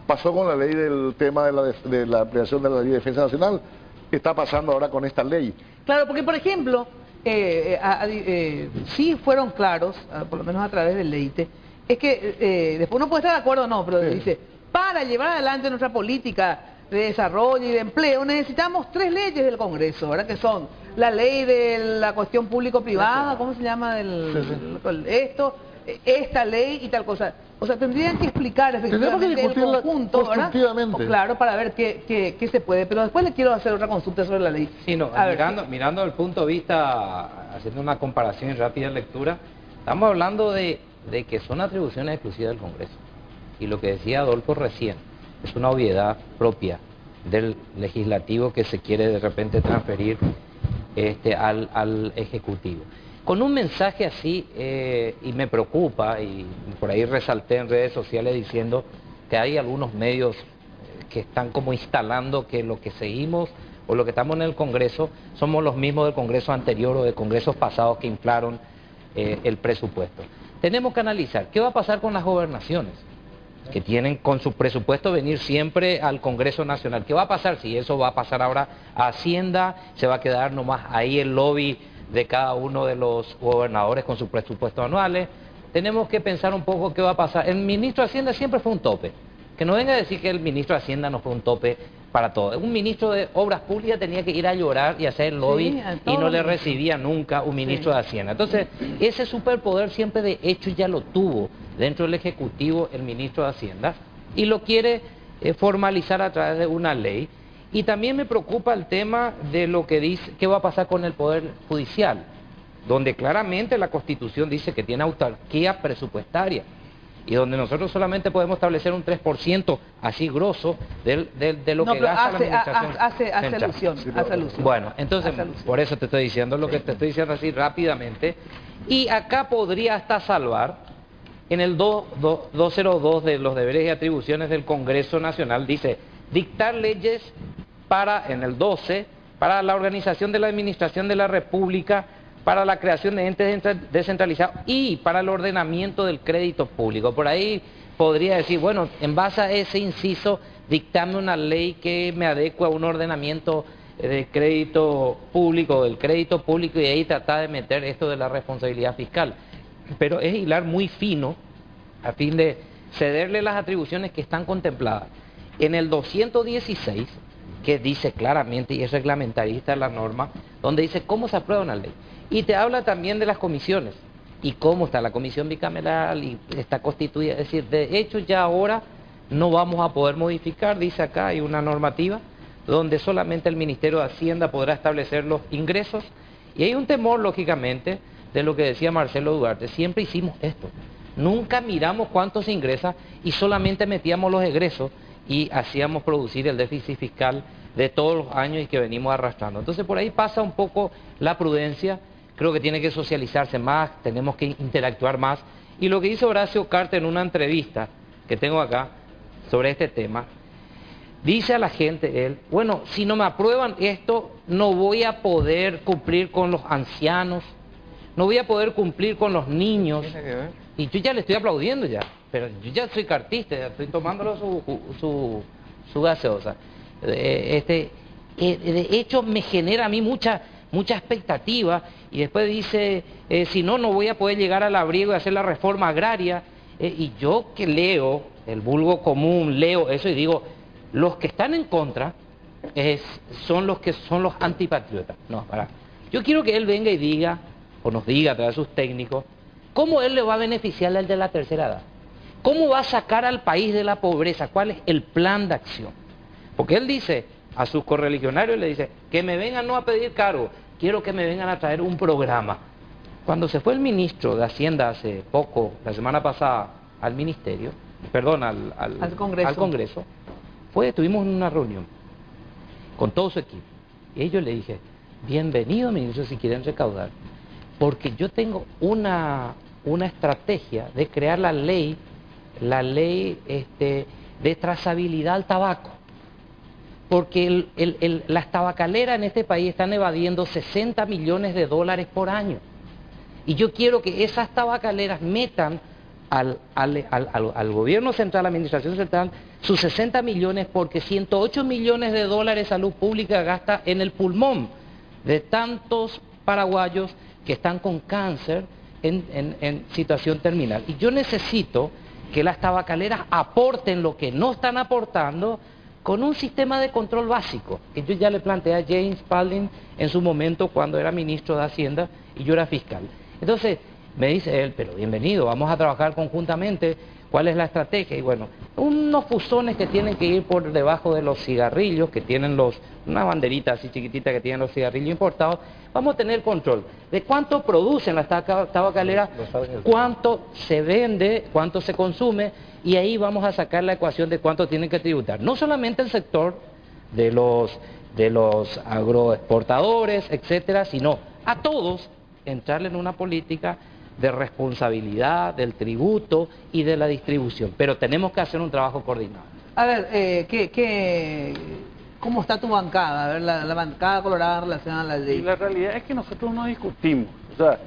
pasó con la ley del tema de la ampliación de la ley de defensa nacional, está pasando ahora con esta ley. Claro, porque por ejemplo, sí fueron claros, por lo menos a través del Leite, es que después uno puede estar de acuerdo o no, pero dice, para llevar adelante nuestra política de desarrollo y de empleo necesitamos 3 leyes del Congreso, ¿verdad? Que son la ley de la cuestión público-privada, ¿cómo se llama? Esta ley y tal cosa. O sea, tendrían que explicar efectivamente el conjunto, ¿verdad? Claro, para ver qué se puede. Pero después le quiero hacer otra consulta sobre la ley. Sí, no, mirando el punto de vista, haciendo una comparación y rápida lectura, estamos hablando de que son atribuciones exclusivas del Congreso. Y lo que decía Adolfo recién, es una obviedad propia del legislativo que se quiere de repente transferir al Ejecutivo. Con un mensaje así, y me preocupa, y por ahí resalté en redes sociales diciendo que hay algunos medios que están como instalando que lo que seguimos o lo que estamos en el Congreso somos los mismos del Congreso anterior o de congresos pasados que inflaron el presupuesto. Tenemos que analizar qué va a pasar con las gobernaciones, que tienen con su presupuesto venir siempre al Congreso Nacional. ¿Qué va a pasar? Si eso va a pasar ahora a Hacienda, se va a quedar nomás ahí el lobby de cada uno de los gobernadores con sus presupuestos anuales. Tenemos que pensar un poco qué va a pasar. El ministro de Hacienda siempre fue un tope. Que no venga a decir que el ministro de Hacienda no fue un tope para todo. Un ministro de Obras Públicas tenía que ir a llorar y hacer el lobby y no le recibía nunca un ministro de Hacienda. Entonces, ese superpoder siempre de hecho ya lo tuvo dentro del Ejecutivo el ministro de Hacienda y lo quiere formalizar a través de una ley. Y también me preocupa el tema de lo que dice, qué va a pasar con el Poder Judicial, donde claramente la Constitución dice que tiene autarquía presupuestaria y donde nosotros solamente podemos establecer un 3% así grosso de lo que gasta la administración hace alusión. Bueno, entonces, por eso te estoy diciendo lo que te estoy diciendo así rápidamente. Y acá podría hasta salvar, en el 202 de los deberes y atribuciones del Congreso Nacional, dice, dictar leyes en el 12, para la organización de la administración de la República, para la creación de entes descentralizados y para el ordenamiento del crédito público. Por ahí podría decir, bueno, en base a ese inciso, dictame una ley que me adecue a un ordenamiento de crédito público, del crédito público, y ahí tratar de meter esto de la responsabilidad fiscal. Pero es hilar muy fino a fin de cederle las atribuciones que están contempladas en el 216, que dice claramente, y es reglamentarista la norma, donde dice cómo se aprueba una ley. Y te habla también de las comisiones, y cómo está la comisión bicameral, y está constituida. Es decir, de hecho ya ahora no vamos a poder modificar, dice acá, hay una normativa, donde solamente el Ministerio de Hacienda podrá establecer los ingresos, y hay un temor, lógicamente, de lo que decía Marcelo Duarte. Siempre hicimos esto, nunca miramos cuánto se ingresa, y solamente metíamos los egresos, y hacíamos producir el déficit fiscal de todos los años y que venimos arrastrando. Entonces por ahí pasa un poco la prudencia, creo que tiene que socializarse más, tenemos que interactuar más. Y lo que hizo Horacio Cartes en una entrevista que tengo acá sobre este tema, dice a la gente él, bueno, si no me aprueban esto, no voy a poder cumplir con los ancianos, no voy a poder cumplir con los niños. Y yo ya le estoy aplaudiendo ya, pero yo ya soy cartista, ya estoy tomándolo su gaseosa. De hecho me genera a mí mucha expectativa, y después dice, si no, no voy a poder llegar al abrigo y hacer la reforma agraria. Y yo que leo, el vulgo común, leo eso y digo, los que están en contra son los antipatriotas. No, para. Yo quiero que él venga y diga, o nos diga a través de sus técnicos, cómo él le va a beneficiar al de la tercera edad. ¿Cómo va a sacar al país de la pobreza? ¿Cuál es el plan de acción? Porque él dice a sus correligionarios, le dice, que me vengan no a pedir cargo, quiero que me vengan a traer un programa. Cuando se fue el ministro de Hacienda hace poco, la semana pasada, al ministerio, perdón, al Congreso, tuvimos una reunión con todo su equipo. Y yo le dije, bienvenido ministro si quieren recaudar, porque yo tengo una estrategia de crear la ley de trazabilidad al tabaco. Porque las tabacaleras en este país están evadiendo 60 millones de dólares por año. Y yo quiero que esas tabacaleras metan al gobierno central, a la administración central, sus 60 millones, porque 108 millones de dólares salud pública gasta en el pulmón de tantos paraguayos que están con cáncer en situación terminal. Y yo necesito que las tabacaleras aporten lo que no están aportando con un sistema de control básico, que yo ya le planteé a James Spalding en su momento cuando era ministro de Hacienda y yo era fiscal. Entonces me dice él, pero bienvenido, vamos a trabajar conjuntamente, ¿cuál es la estrategia? Y bueno, unos fusones que tienen que ir por debajo de los cigarrillos, que tienen una banderita así chiquitita que tienen los cigarrillos importados, vamos a tener control de cuánto producen las tabacaleras, cuánto se vende, cuánto se consume, y ahí vamos a sacar la ecuación de cuánto tienen que tributar. No solamente el sector de los agroexportadores, etcétera, sino a todos entrarle en una política de responsabilidad, del tributo y de la distribución. Pero tenemos que hacer un trabajo coordinado. A ver, ¿cómo está tu bancada? A ver, la bancada colorada relacionada a la ley. Y la realidad es que nosotros no discutimos. O sea,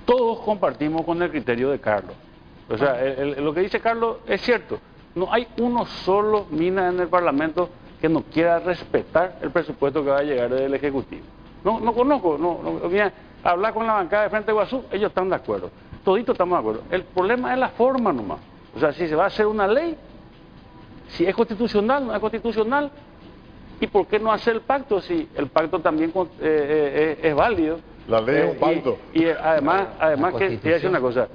todos compartimos con el criterio de Carlos. O sea, lo que dice Carlos es cierto. No hay uno solo mina en el Parlamento que no quiera respetar el presupuesto que va a llegar del Ejecutivo. No conozco, mira, hablar con la bancada de Frente de Guazú, ellos están de acuerdo. Toditos estamos de acuerdo. El problema es la forma nomás. O sea, si se va a hacer una ley, si es constitucional, no es constitucional, ¿y por qué no hacer el pacto si el pacto también es válido? La ley es un pacto. Y además que te voy a decir una cosa.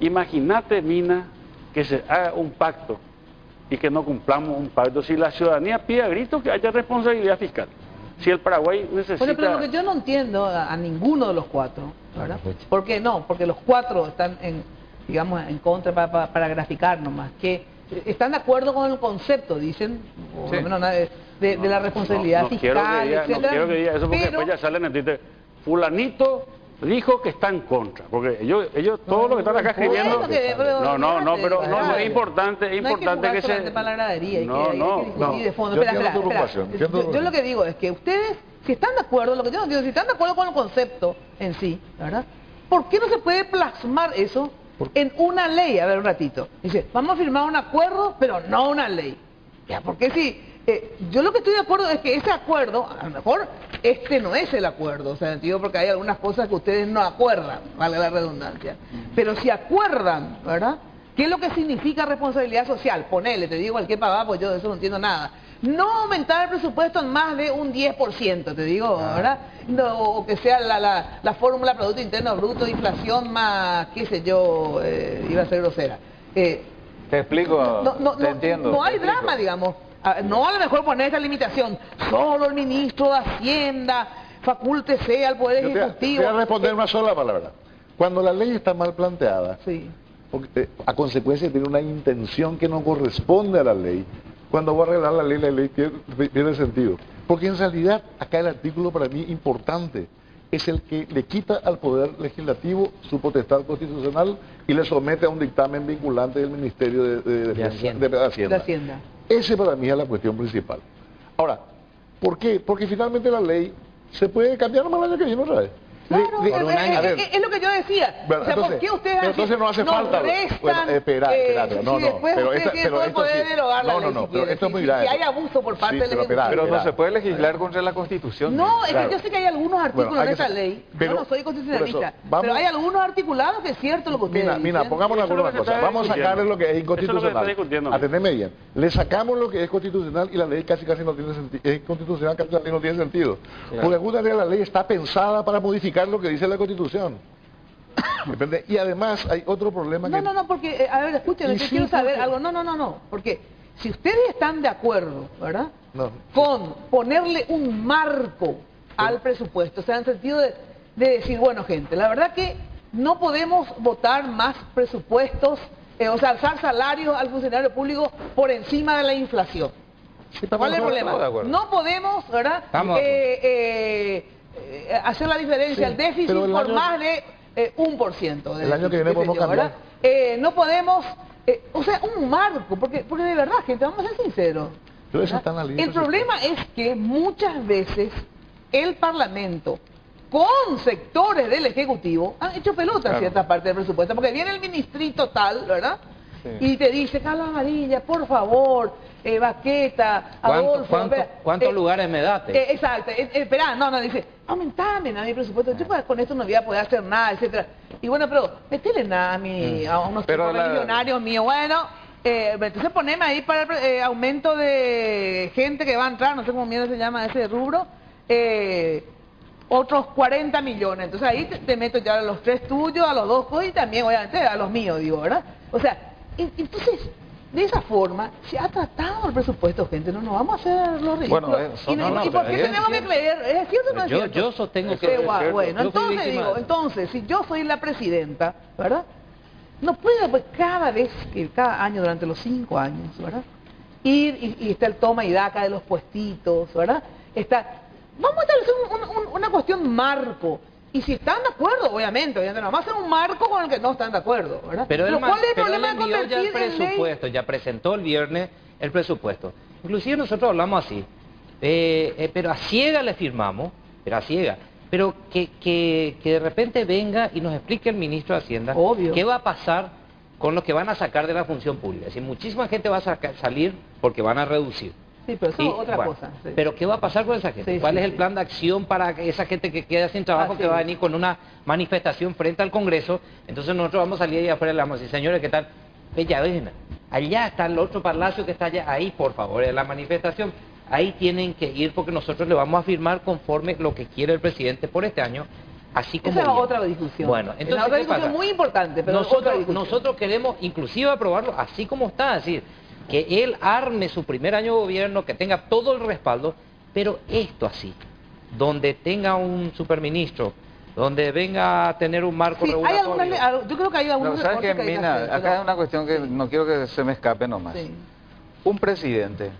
Imagínate, Mina, que se haga un pacto y que no cumplamos un pacto. Si la ciudadanía pide a gritos que haya responsabilidad fiscal. Si el Paraguay necesita... Bueno, pero lo que yo no entiendo a ninguno de los cuatro, ¿verdad? ¿Por qué no? Porque los cuatro están en contra para graficar nomás, que están de acuerdo con el concepto, dicen, o sí. menos de la responsabilidad fiscal, etcétera. No quiero que diga eso porque después ya salen en Twitter. Fulanito dijo que está en contra, porque ellos todos los que están acá escribiendo... pero es importante que se... Yo lo que digo es que ustedes, si están de acuerdo, lo que yo no digo, si están de acuerdo con el concepto en sí, ¿verdad? ¿Por qué no se puede plasmar eso en una ley? A ver, un ratito. Dice, vamos a firmar un acuerdo, pero no una ley. Ya, porque si... yo lo que estoy de acuerdo es que ese acuerdo, a lo mejor este no es el acuerdo, o sea, digo, porque hay algunas cosas que ustedes no acuerdan, vale la redundancia, pero si acuerdan, ¿verdad? ¿Qué es lo que significa responsabilidad social? Ponele, te digo al que pagar, pues yo de eso no entiendo nada. No aumentar el presupuesto en más de un 10%, te digo, ¿verdad? No, o que sea la fórmula Producto Interno Bruto, inflación más, qué sé yo, iba a ser grosera. Te explico, te entiendo. No hay drama, digamos. No a lo mejor poner esa limitación, solo el ministro de Hacienda facúltese al Poder Ejecutivo. Voy a responder una sola palabra. Cuando la ley está mal planteada, sí, a consecuencia tiene una intención que no corresponde a la ley, cuando voy a arreglar la ley pierde sentido. Porque en realidad acá el artículo para mí importante es el que le quita al Poder Legislativo su potestad constitucional y le somete a un dictamen vinculante del Ministerio de Hacienda. Ese para mí es la cuestión principal. Ahora, ¿por qué? Porque finalmente la ley se puede cambiar nomás el año que viene otra vez. Claro, es lo que yo decía. Bueno, o sea, entonces, ¿por qué ustedes entonces no hace falta. Restan, espérate, no, pero esto pero esto es muy grave. Si hay abuso por parte del Ejecutivo. Pero no se puede legislar contra la Constitución. No, es que yo sé que hay algunos artículos de esa ley. Yo no soy constitucionalista, pero hay algunos articulados que es cierto lo que ustedes dicen. Mira, pongamos de acuerdo una cosa. Vamos a sacarle lo que es inconstitucional. Atendeme bien. Le sacamos lo que es constitucional y la ley casi no tiene sentido. Es inconstitucional, casi no tiene sentido. Porque alguna vez la ley está pensada para modificar lo que dice la Constitución. Depende. Y además hay otro problema que... No, porque, a ver, escúchenme, yo quiero saber algo. No, porque si ustedes están de acuerdo, ¿verdad? No. Con ponerle un marco al presupuesto, o sea, en el sentido de decir, bueno, gente, la verdad que no podemos votar más presupuestos, o sea, alzar salarios al funcionario público por encima de la inflación. ¿Cuál es el problema? No podemos, ¿verdad? Hacer la diferencia, el déficit por más de 1%. El año que viene podemos cambiar. No podemos, o sea, un marco, porque de verdad, gente, vamos a ser sinceros. Pero eso está en la línea. El problema es que muchas veces el Parlamento, con sectores del Ejecutivo, han hecho pelota cierta parte del presupuesto, porque viene el ministrito tal, ¿verdad? Sí. Y te dice, Carlos Amarilla, por favor, Baqueta, Adolfo... ¿Cuántos lugares me date? Exacto, espera, dice, aumentame a mi presupuesto, yo con esto no voy a poder hacer nada, etcétera. Y bueno, pero metele nada a unos millonarios míos, bueno, entonces poneme ahí para el aumento de gente que va a entrar, no sé cómo mierda se llama ese rubro, otros 40 millones, entonces ahí te meto ya a los 3 tuyos, a los 2 y también obviamente a los míos, digo, ¿verdad? O sea, entonces, de esa forma, se ha tratado el presupuesto, gente, no nos vamos a hacer los ridículos. Bueno, ¿y por qué tenemos que creer? ¿Es cierto o no es cierto? Yo sostengo que es cierto. Bueno, entonces, si yo soy la presidenta, ¿verdad? No puedo, pues, cada año, durante los 5 años, ¿verdad? Ir y está el toma y daca de los puestitos, ¿verdad? Vamos a establecer una cuestión marco. Y si están de acuerdo, obviamente, no vamos a hacer un marco con el que no están de acuerdo, ¿verdad? Pero él envió ya el presupuesto, ya presentó el viernes el presupuesto. Inclusive nosotros hablamos así, pero a ciega le firmamos, pero que de repente venga y nos explique el ministro de Hacienda qué va a pasar con los que van a sacar de la función pública. Es decir, muchísima gente va a salir porque van a reducir. Sí, pero eso es otra cosa. Sí. Pero ¿qué va a pasar con esa gente? ¿Cuál es el plan de acción para esa gente que queda sin trabajo, que va a venir con una manifestación frente al Congreso? Entonces nosotros vamos a salir ahí afuera y le vamos a decir, señores, ¿qué tal? Bella, ven, allá está el otro palacio que está allá, ahí, por favor, en la manifestación. Ahí tienen que ir porque nosotros le vamos a firmar conforme lo que quiere el presidente por este año, así como... Esa es otra discusión. Bueno, entonces, es otra discusión muy importante, pero nosotros queremos inclusive aprobarlo así como está, es decir, que él arme su primer año de gobierno, que tenga todo el respaldo, pero esto así, donde tenga un superministro, donde venga a tener un marco regulatorio. Yo creo que hay algunos... ¿Sabes qué, Mina? Acá hay una cuestión que no quiero que se me escape nomás. Sí. Un presidente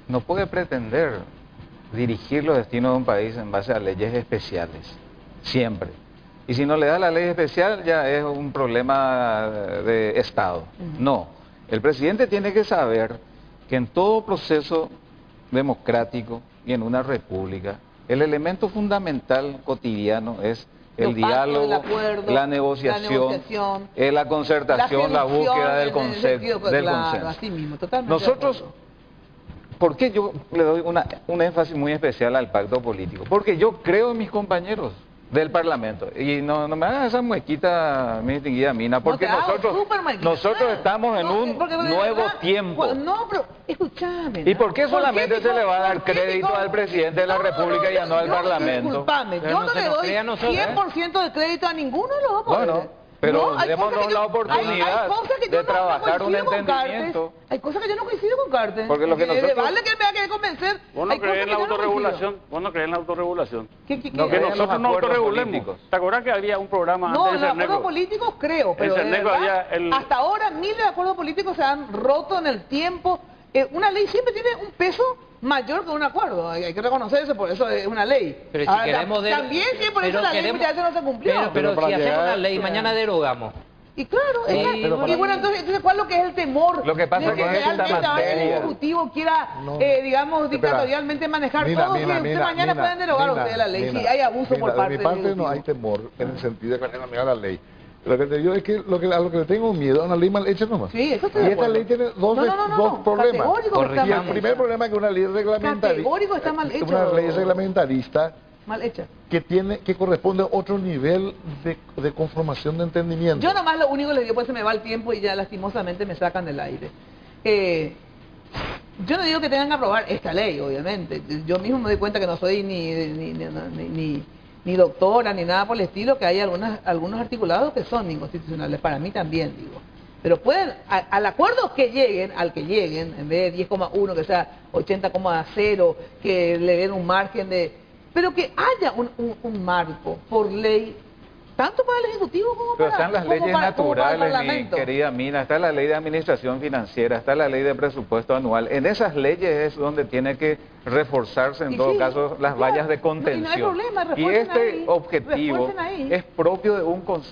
no puede pretender dirigir los destinos de un país en base a leyes especiales, siempre. Y si no le da la ley especial, ya es un problema de Estado. No. El presidente tiene que saber que en todo proceso democrático y en una república, el elemento fundamental cotidiano es el diálogo, la negociación, la concertación, la búsqueda del consenso. Así mismo, totalmente. Nosotros, ¿por qué yo le doy un énfasis muy especial al pacto político? Porque yo creo en mis compañeros del Parlamento. Y no me hagan esa muequita, mi distinguida Mina, porque nosotros estamos en un nuevo tiempo. No, pero escúchame. ¿Y por qué solamente se le va a dar crédito al presidente de la República y no al Parlamento? Disculpame, yo no le doy 100% de crédito a ninguno de los dos. Bueno, pero démonos la oportunidad de trabajar un entendimiento. Hay cosas que yo no coincido con Carter. Porque lo que nosotros... Vale que me haya que convencer. Vos no crees en la autorregulación. Vos no crees en la autorregulación. No, que nosotros nos autorregulemos. ¿Te acuerdas que había un programa antes de Cerneco? No, los acuerdos políticos creo, pero de verdad, hasta ahora miles de acuerdos políticos se han roto en el tiempo. Una ley siempre tiene un peso mayor que un acuerdo, hay que reconocer eso, por eso es una ley. Pero si queremos también si por eso la ley ya no se cumplió. Pero si hacemos una ley, mañana derogamos. Y claro, y bueno, entonces ¿cuál es lo que es el temor? Lo que pasa es que realmente el Ejecutivo quiera, digamos, dictatorialmente manejar todo, que mañana pueden derogar ustedes la ley, si hay abuso por parte de mi parte no hay temor en el sentido de que van a negar la ley. Lo que te digo es que a lo que le tengo miedo es una ley mal hecha nomás. Sí, eso y esta ley tiene dos problemas. Y el primer problema es que una ley reglamentaria, está mal hecho. Una ley reglamentarista mal hecha, que corresponde a otro nivel de conformación de entendimiento. Yo nomás lo único que les digo, pues se me va el tiempo y ya lastimosamente me sacan del aire. Yo no digo que tengan que aprobar esta ley, obviamente. Yo mismo me doy cuenta que no soy ni ni doctora, ni nada por el estilo, que hay algunos articulados que son inconstitucionales, para mí también, digo. Pero pueden, al acuerdo que lleguen, en vez de 10,1, que sea 80,0, que le den un margen de... Pero que haya un marco por ley, tanto para el Ejecutivo como Pero para, están las como leyes para, como para el naturales, mi Parlamento. querida Mina, está la ley de administración financiera, está la ley de presupuesto anual. En esas leyes es donde tiene que reforzarse en Y todo sí, caso las claro, vallas de y no hay contención. problema, Y refuercen este ahí, objetivo refuercen ahí. es propio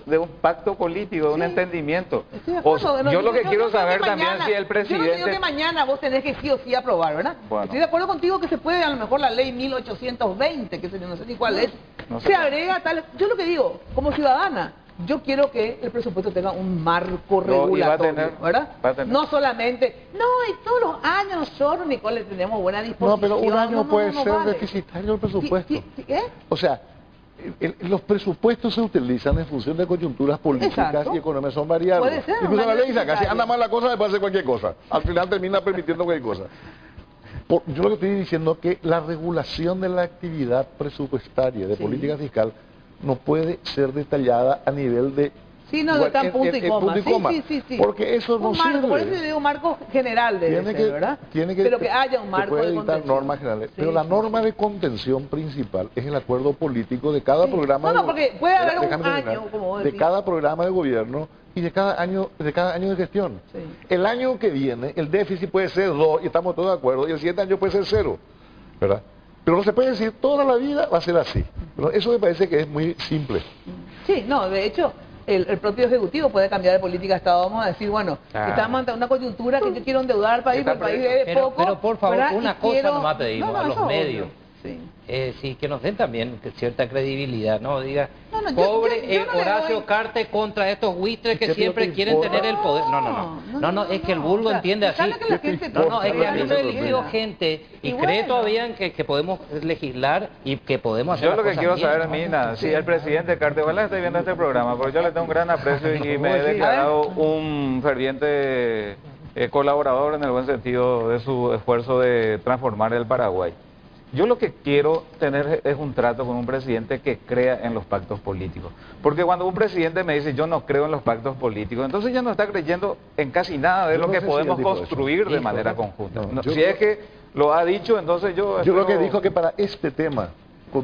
de un pacto político, de un entendimiento. Estoy de acuerdo, Yo lo que quiero no creo saber que también mañana- si el Yo no digo presidente... que mañana vos tenés que sí o sí aprobar, ¿verdad? Bueno. Estoy de acuerdo contigo que se puede, a lo mejor la ley 1820, que no sé ni cuál es, No sé se cuál. agrega tal... Yo lo que digo, como ciudadana, yo quiero que el presupuesto tenga un marco No, y va a regulatorio, tener, ¿verdad? va a tener. No solamente, no, y todos los años nosotros, Nicole, tenemos buena disposición. No, pero un año puede ser vale. deficitario el presupuesto. ¿Qué? O sea, los presupuestos se utilizan en función de coyunturas políticas Exacto. y económicas, son variables. Puede ser, Incluso un la año ley saca, si deficitario. anda mal la cosa, después hace cualquier cosa. Al final termina permitiendo cualquier cosa. Yo lo que estoy diciendo es que la regulación de la actividad presupuestaria de política fiscal no puede ser detallada a nivel de... Sí, no, está en punto y coma. Sí. Porque eso no un marco, sirve. por eso le digo un marco general debe ser, ¿verdad? Pero que haya un marco se puede de dictar contención. normas generales. Pero la norma de contención principal es el acuerdo político de cada programa No, porque puede haber un déjame terminar, año, como vos de decís. cada programa de gobierno y de cada año de gestión. El año que viene el déficit puede ser 2 y estamos todos de acuerdo, y el siguiente año puede ser 0, ¿verdad? Pero no se puede decir toda la vida va a ser así. Pero eso me parece que es muy simple. Sí, no, de hecho, el propio Ejecutivo puede cambiar de política de Estado. Vamos a decir, bueno, estamos ante una coyuntura que yo quiero endeudar al país, porque el país debe poco. Pero por favor, ¿verdad? una Y cosa quiero- nomás pedimos No, a los eso medios. obvio. Sí. Sí, que nos den también cierta credibilidad, ¿no? Diga, No, yo pobre no le Horacio doy- Carte contra estos buitres que ¿Qué siempre te quieren importa? tener el poder. No, es que el vulgo entiende así. Déjala que la gente No, es que a mí tome me eligió gente y cree todavía en que podemos legislar y que podemos hacer Yo lo que las quiero cosas saber, bien. Mina, si el presidente Carte, ojalá esté viendo este programa, porque yo le tengo un gran aprecio y me he declarado un ferviente colaborador en el buen sentido de su esfuerzo de transformar el Paraguay. Yo lo que quiero tener es un trato con un presidente que crea en los pactos políticos. Porque cuando un presidente me dice yo no creo en los pactos políticos, entonces ya no está creyendo en casi nada de Yo lo no que sé si podemos él dijo construir eso. de Dijo, manera ¿no? conjunta. No, No, yo si creo- es que lo ha dicho, entonces yo... Yo creo que espero- dijo que para este tema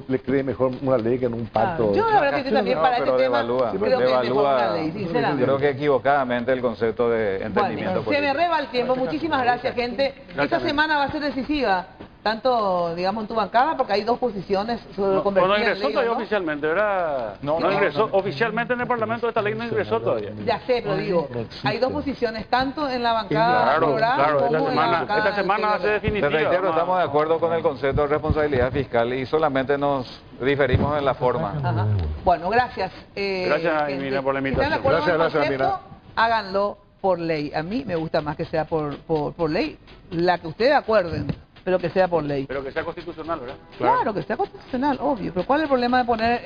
le cree mejor una ley que en un pacto. Yo la verdad que yo también para pero este tema devalúa, creo que es mejor devalúa, una ley, sinceramente. creo que equivocadamente el concepto de entendimiento Bueno, se me político. reba el tiempo. Muchísimas gracias, gente. Esta semana va a ser decisiva, tanto, digamos, en tu bancada, porque hay dos posiciones sobre No convertir en ingresó ley, todavía ¿no? oficialmente, ¿verdad? No ingresó oficialmente en el Parlamento, esta ley no ingresó todavía. Ya sé, pero digo, hay dos posiciones, tanto en la bancada Claro, programa claro, como en la bancada esta semana va a ser Te definitiva. reitero, vamos a- estamos de acuerdo con el concepto de responsabilidad fiscal y solamente nos diferimos en la forma. Ajá. Bueno, gracias. Gracias, gente. Emina, por la Si invitación. están de acuerdo con el Gracias, concepto, háganlo por ley. A mí me gusta más que sea por ley, la que ustedes acuerden, pero que sea por ley. Pero que sea constitucional, ¿verdad? Claro, que sea constitucional, obvio. Pero ¿cuál es el problema de poner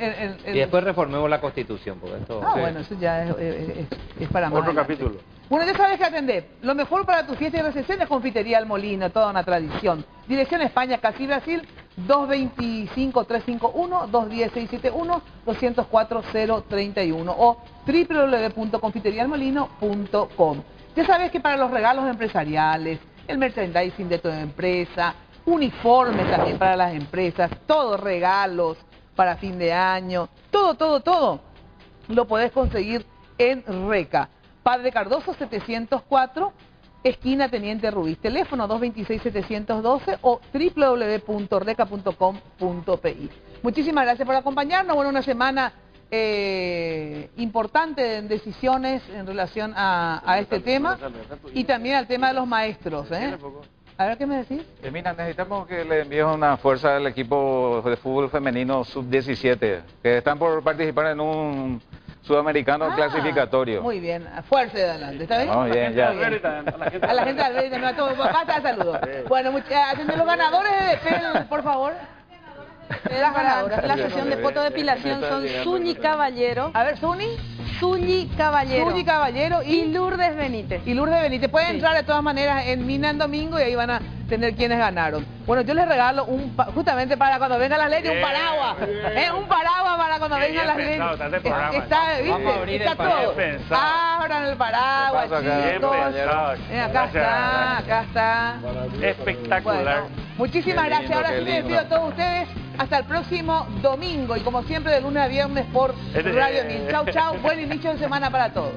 el... Y después reformemos la Constitución, porque esto... Ah, bueno, eso ya es para más Otro adelante. capítulo. Bueno, ya sabes que atender. Lo mejor para tu fiesta y recepción es Confitería El Molino, toda una tradición. Dirección España, Casi Brasil, 225-351, 210-671, 204-031 o www.confiterialmolino.com. Ya sabes que para los regalos empresariales, el merchandising de tu empresa, uniformes también para las empresas, todos regalos para fin de año, todo, lo podés conseguir en Reca. Padre Cardoso 704, esquina Teniente Rubís. Teléfono 226-712 o www.reca.com.pi. Muchísimas gracias por acompañarnos. Bueno, una semana importante en decisiones en relación a este tema y también al tema de los maestros. A ver, ¿qué me decís? Mira, necesitamos que le envíes una fuerza al equipo de fútbol femenino sub-17, que están por participar en un sudamericano clasificatorio. Muy bien, fuerza de adelante, ¿está bien? Muy bien, ya. A la gente de Alberta, no, a todos, basta de saludos. Bueno, atender los ganadores de PEL, por favor. Las ganadoras. La sesión de fotodepilación son Zuni Caballero. A ver, Zuni. Zuni Caballero. Zuni Caballero y Lourdes Benítez. Y Lourdes Benítez. Pueden entrar de todas maneras en Mina en domingo y ahí van a tener quienes ganaron. Bueno, yo les regalo justamente para cuando vengan las leyes, un paraguas. Un paraguas para cuando vengan las leyes. Está, ¿viste? Vamos a abrir Está el paraguas. todo. Abran el paraguas, chicos. Acá está. Espectacular. Bueno, muchísimas gracias. Ahora sí me despido a todos ustedes. Hasta el próximo domingo. Y como siempre, de lunes a viernes por Radio 1000. Chau, chau. Buen inicio de semana para todos.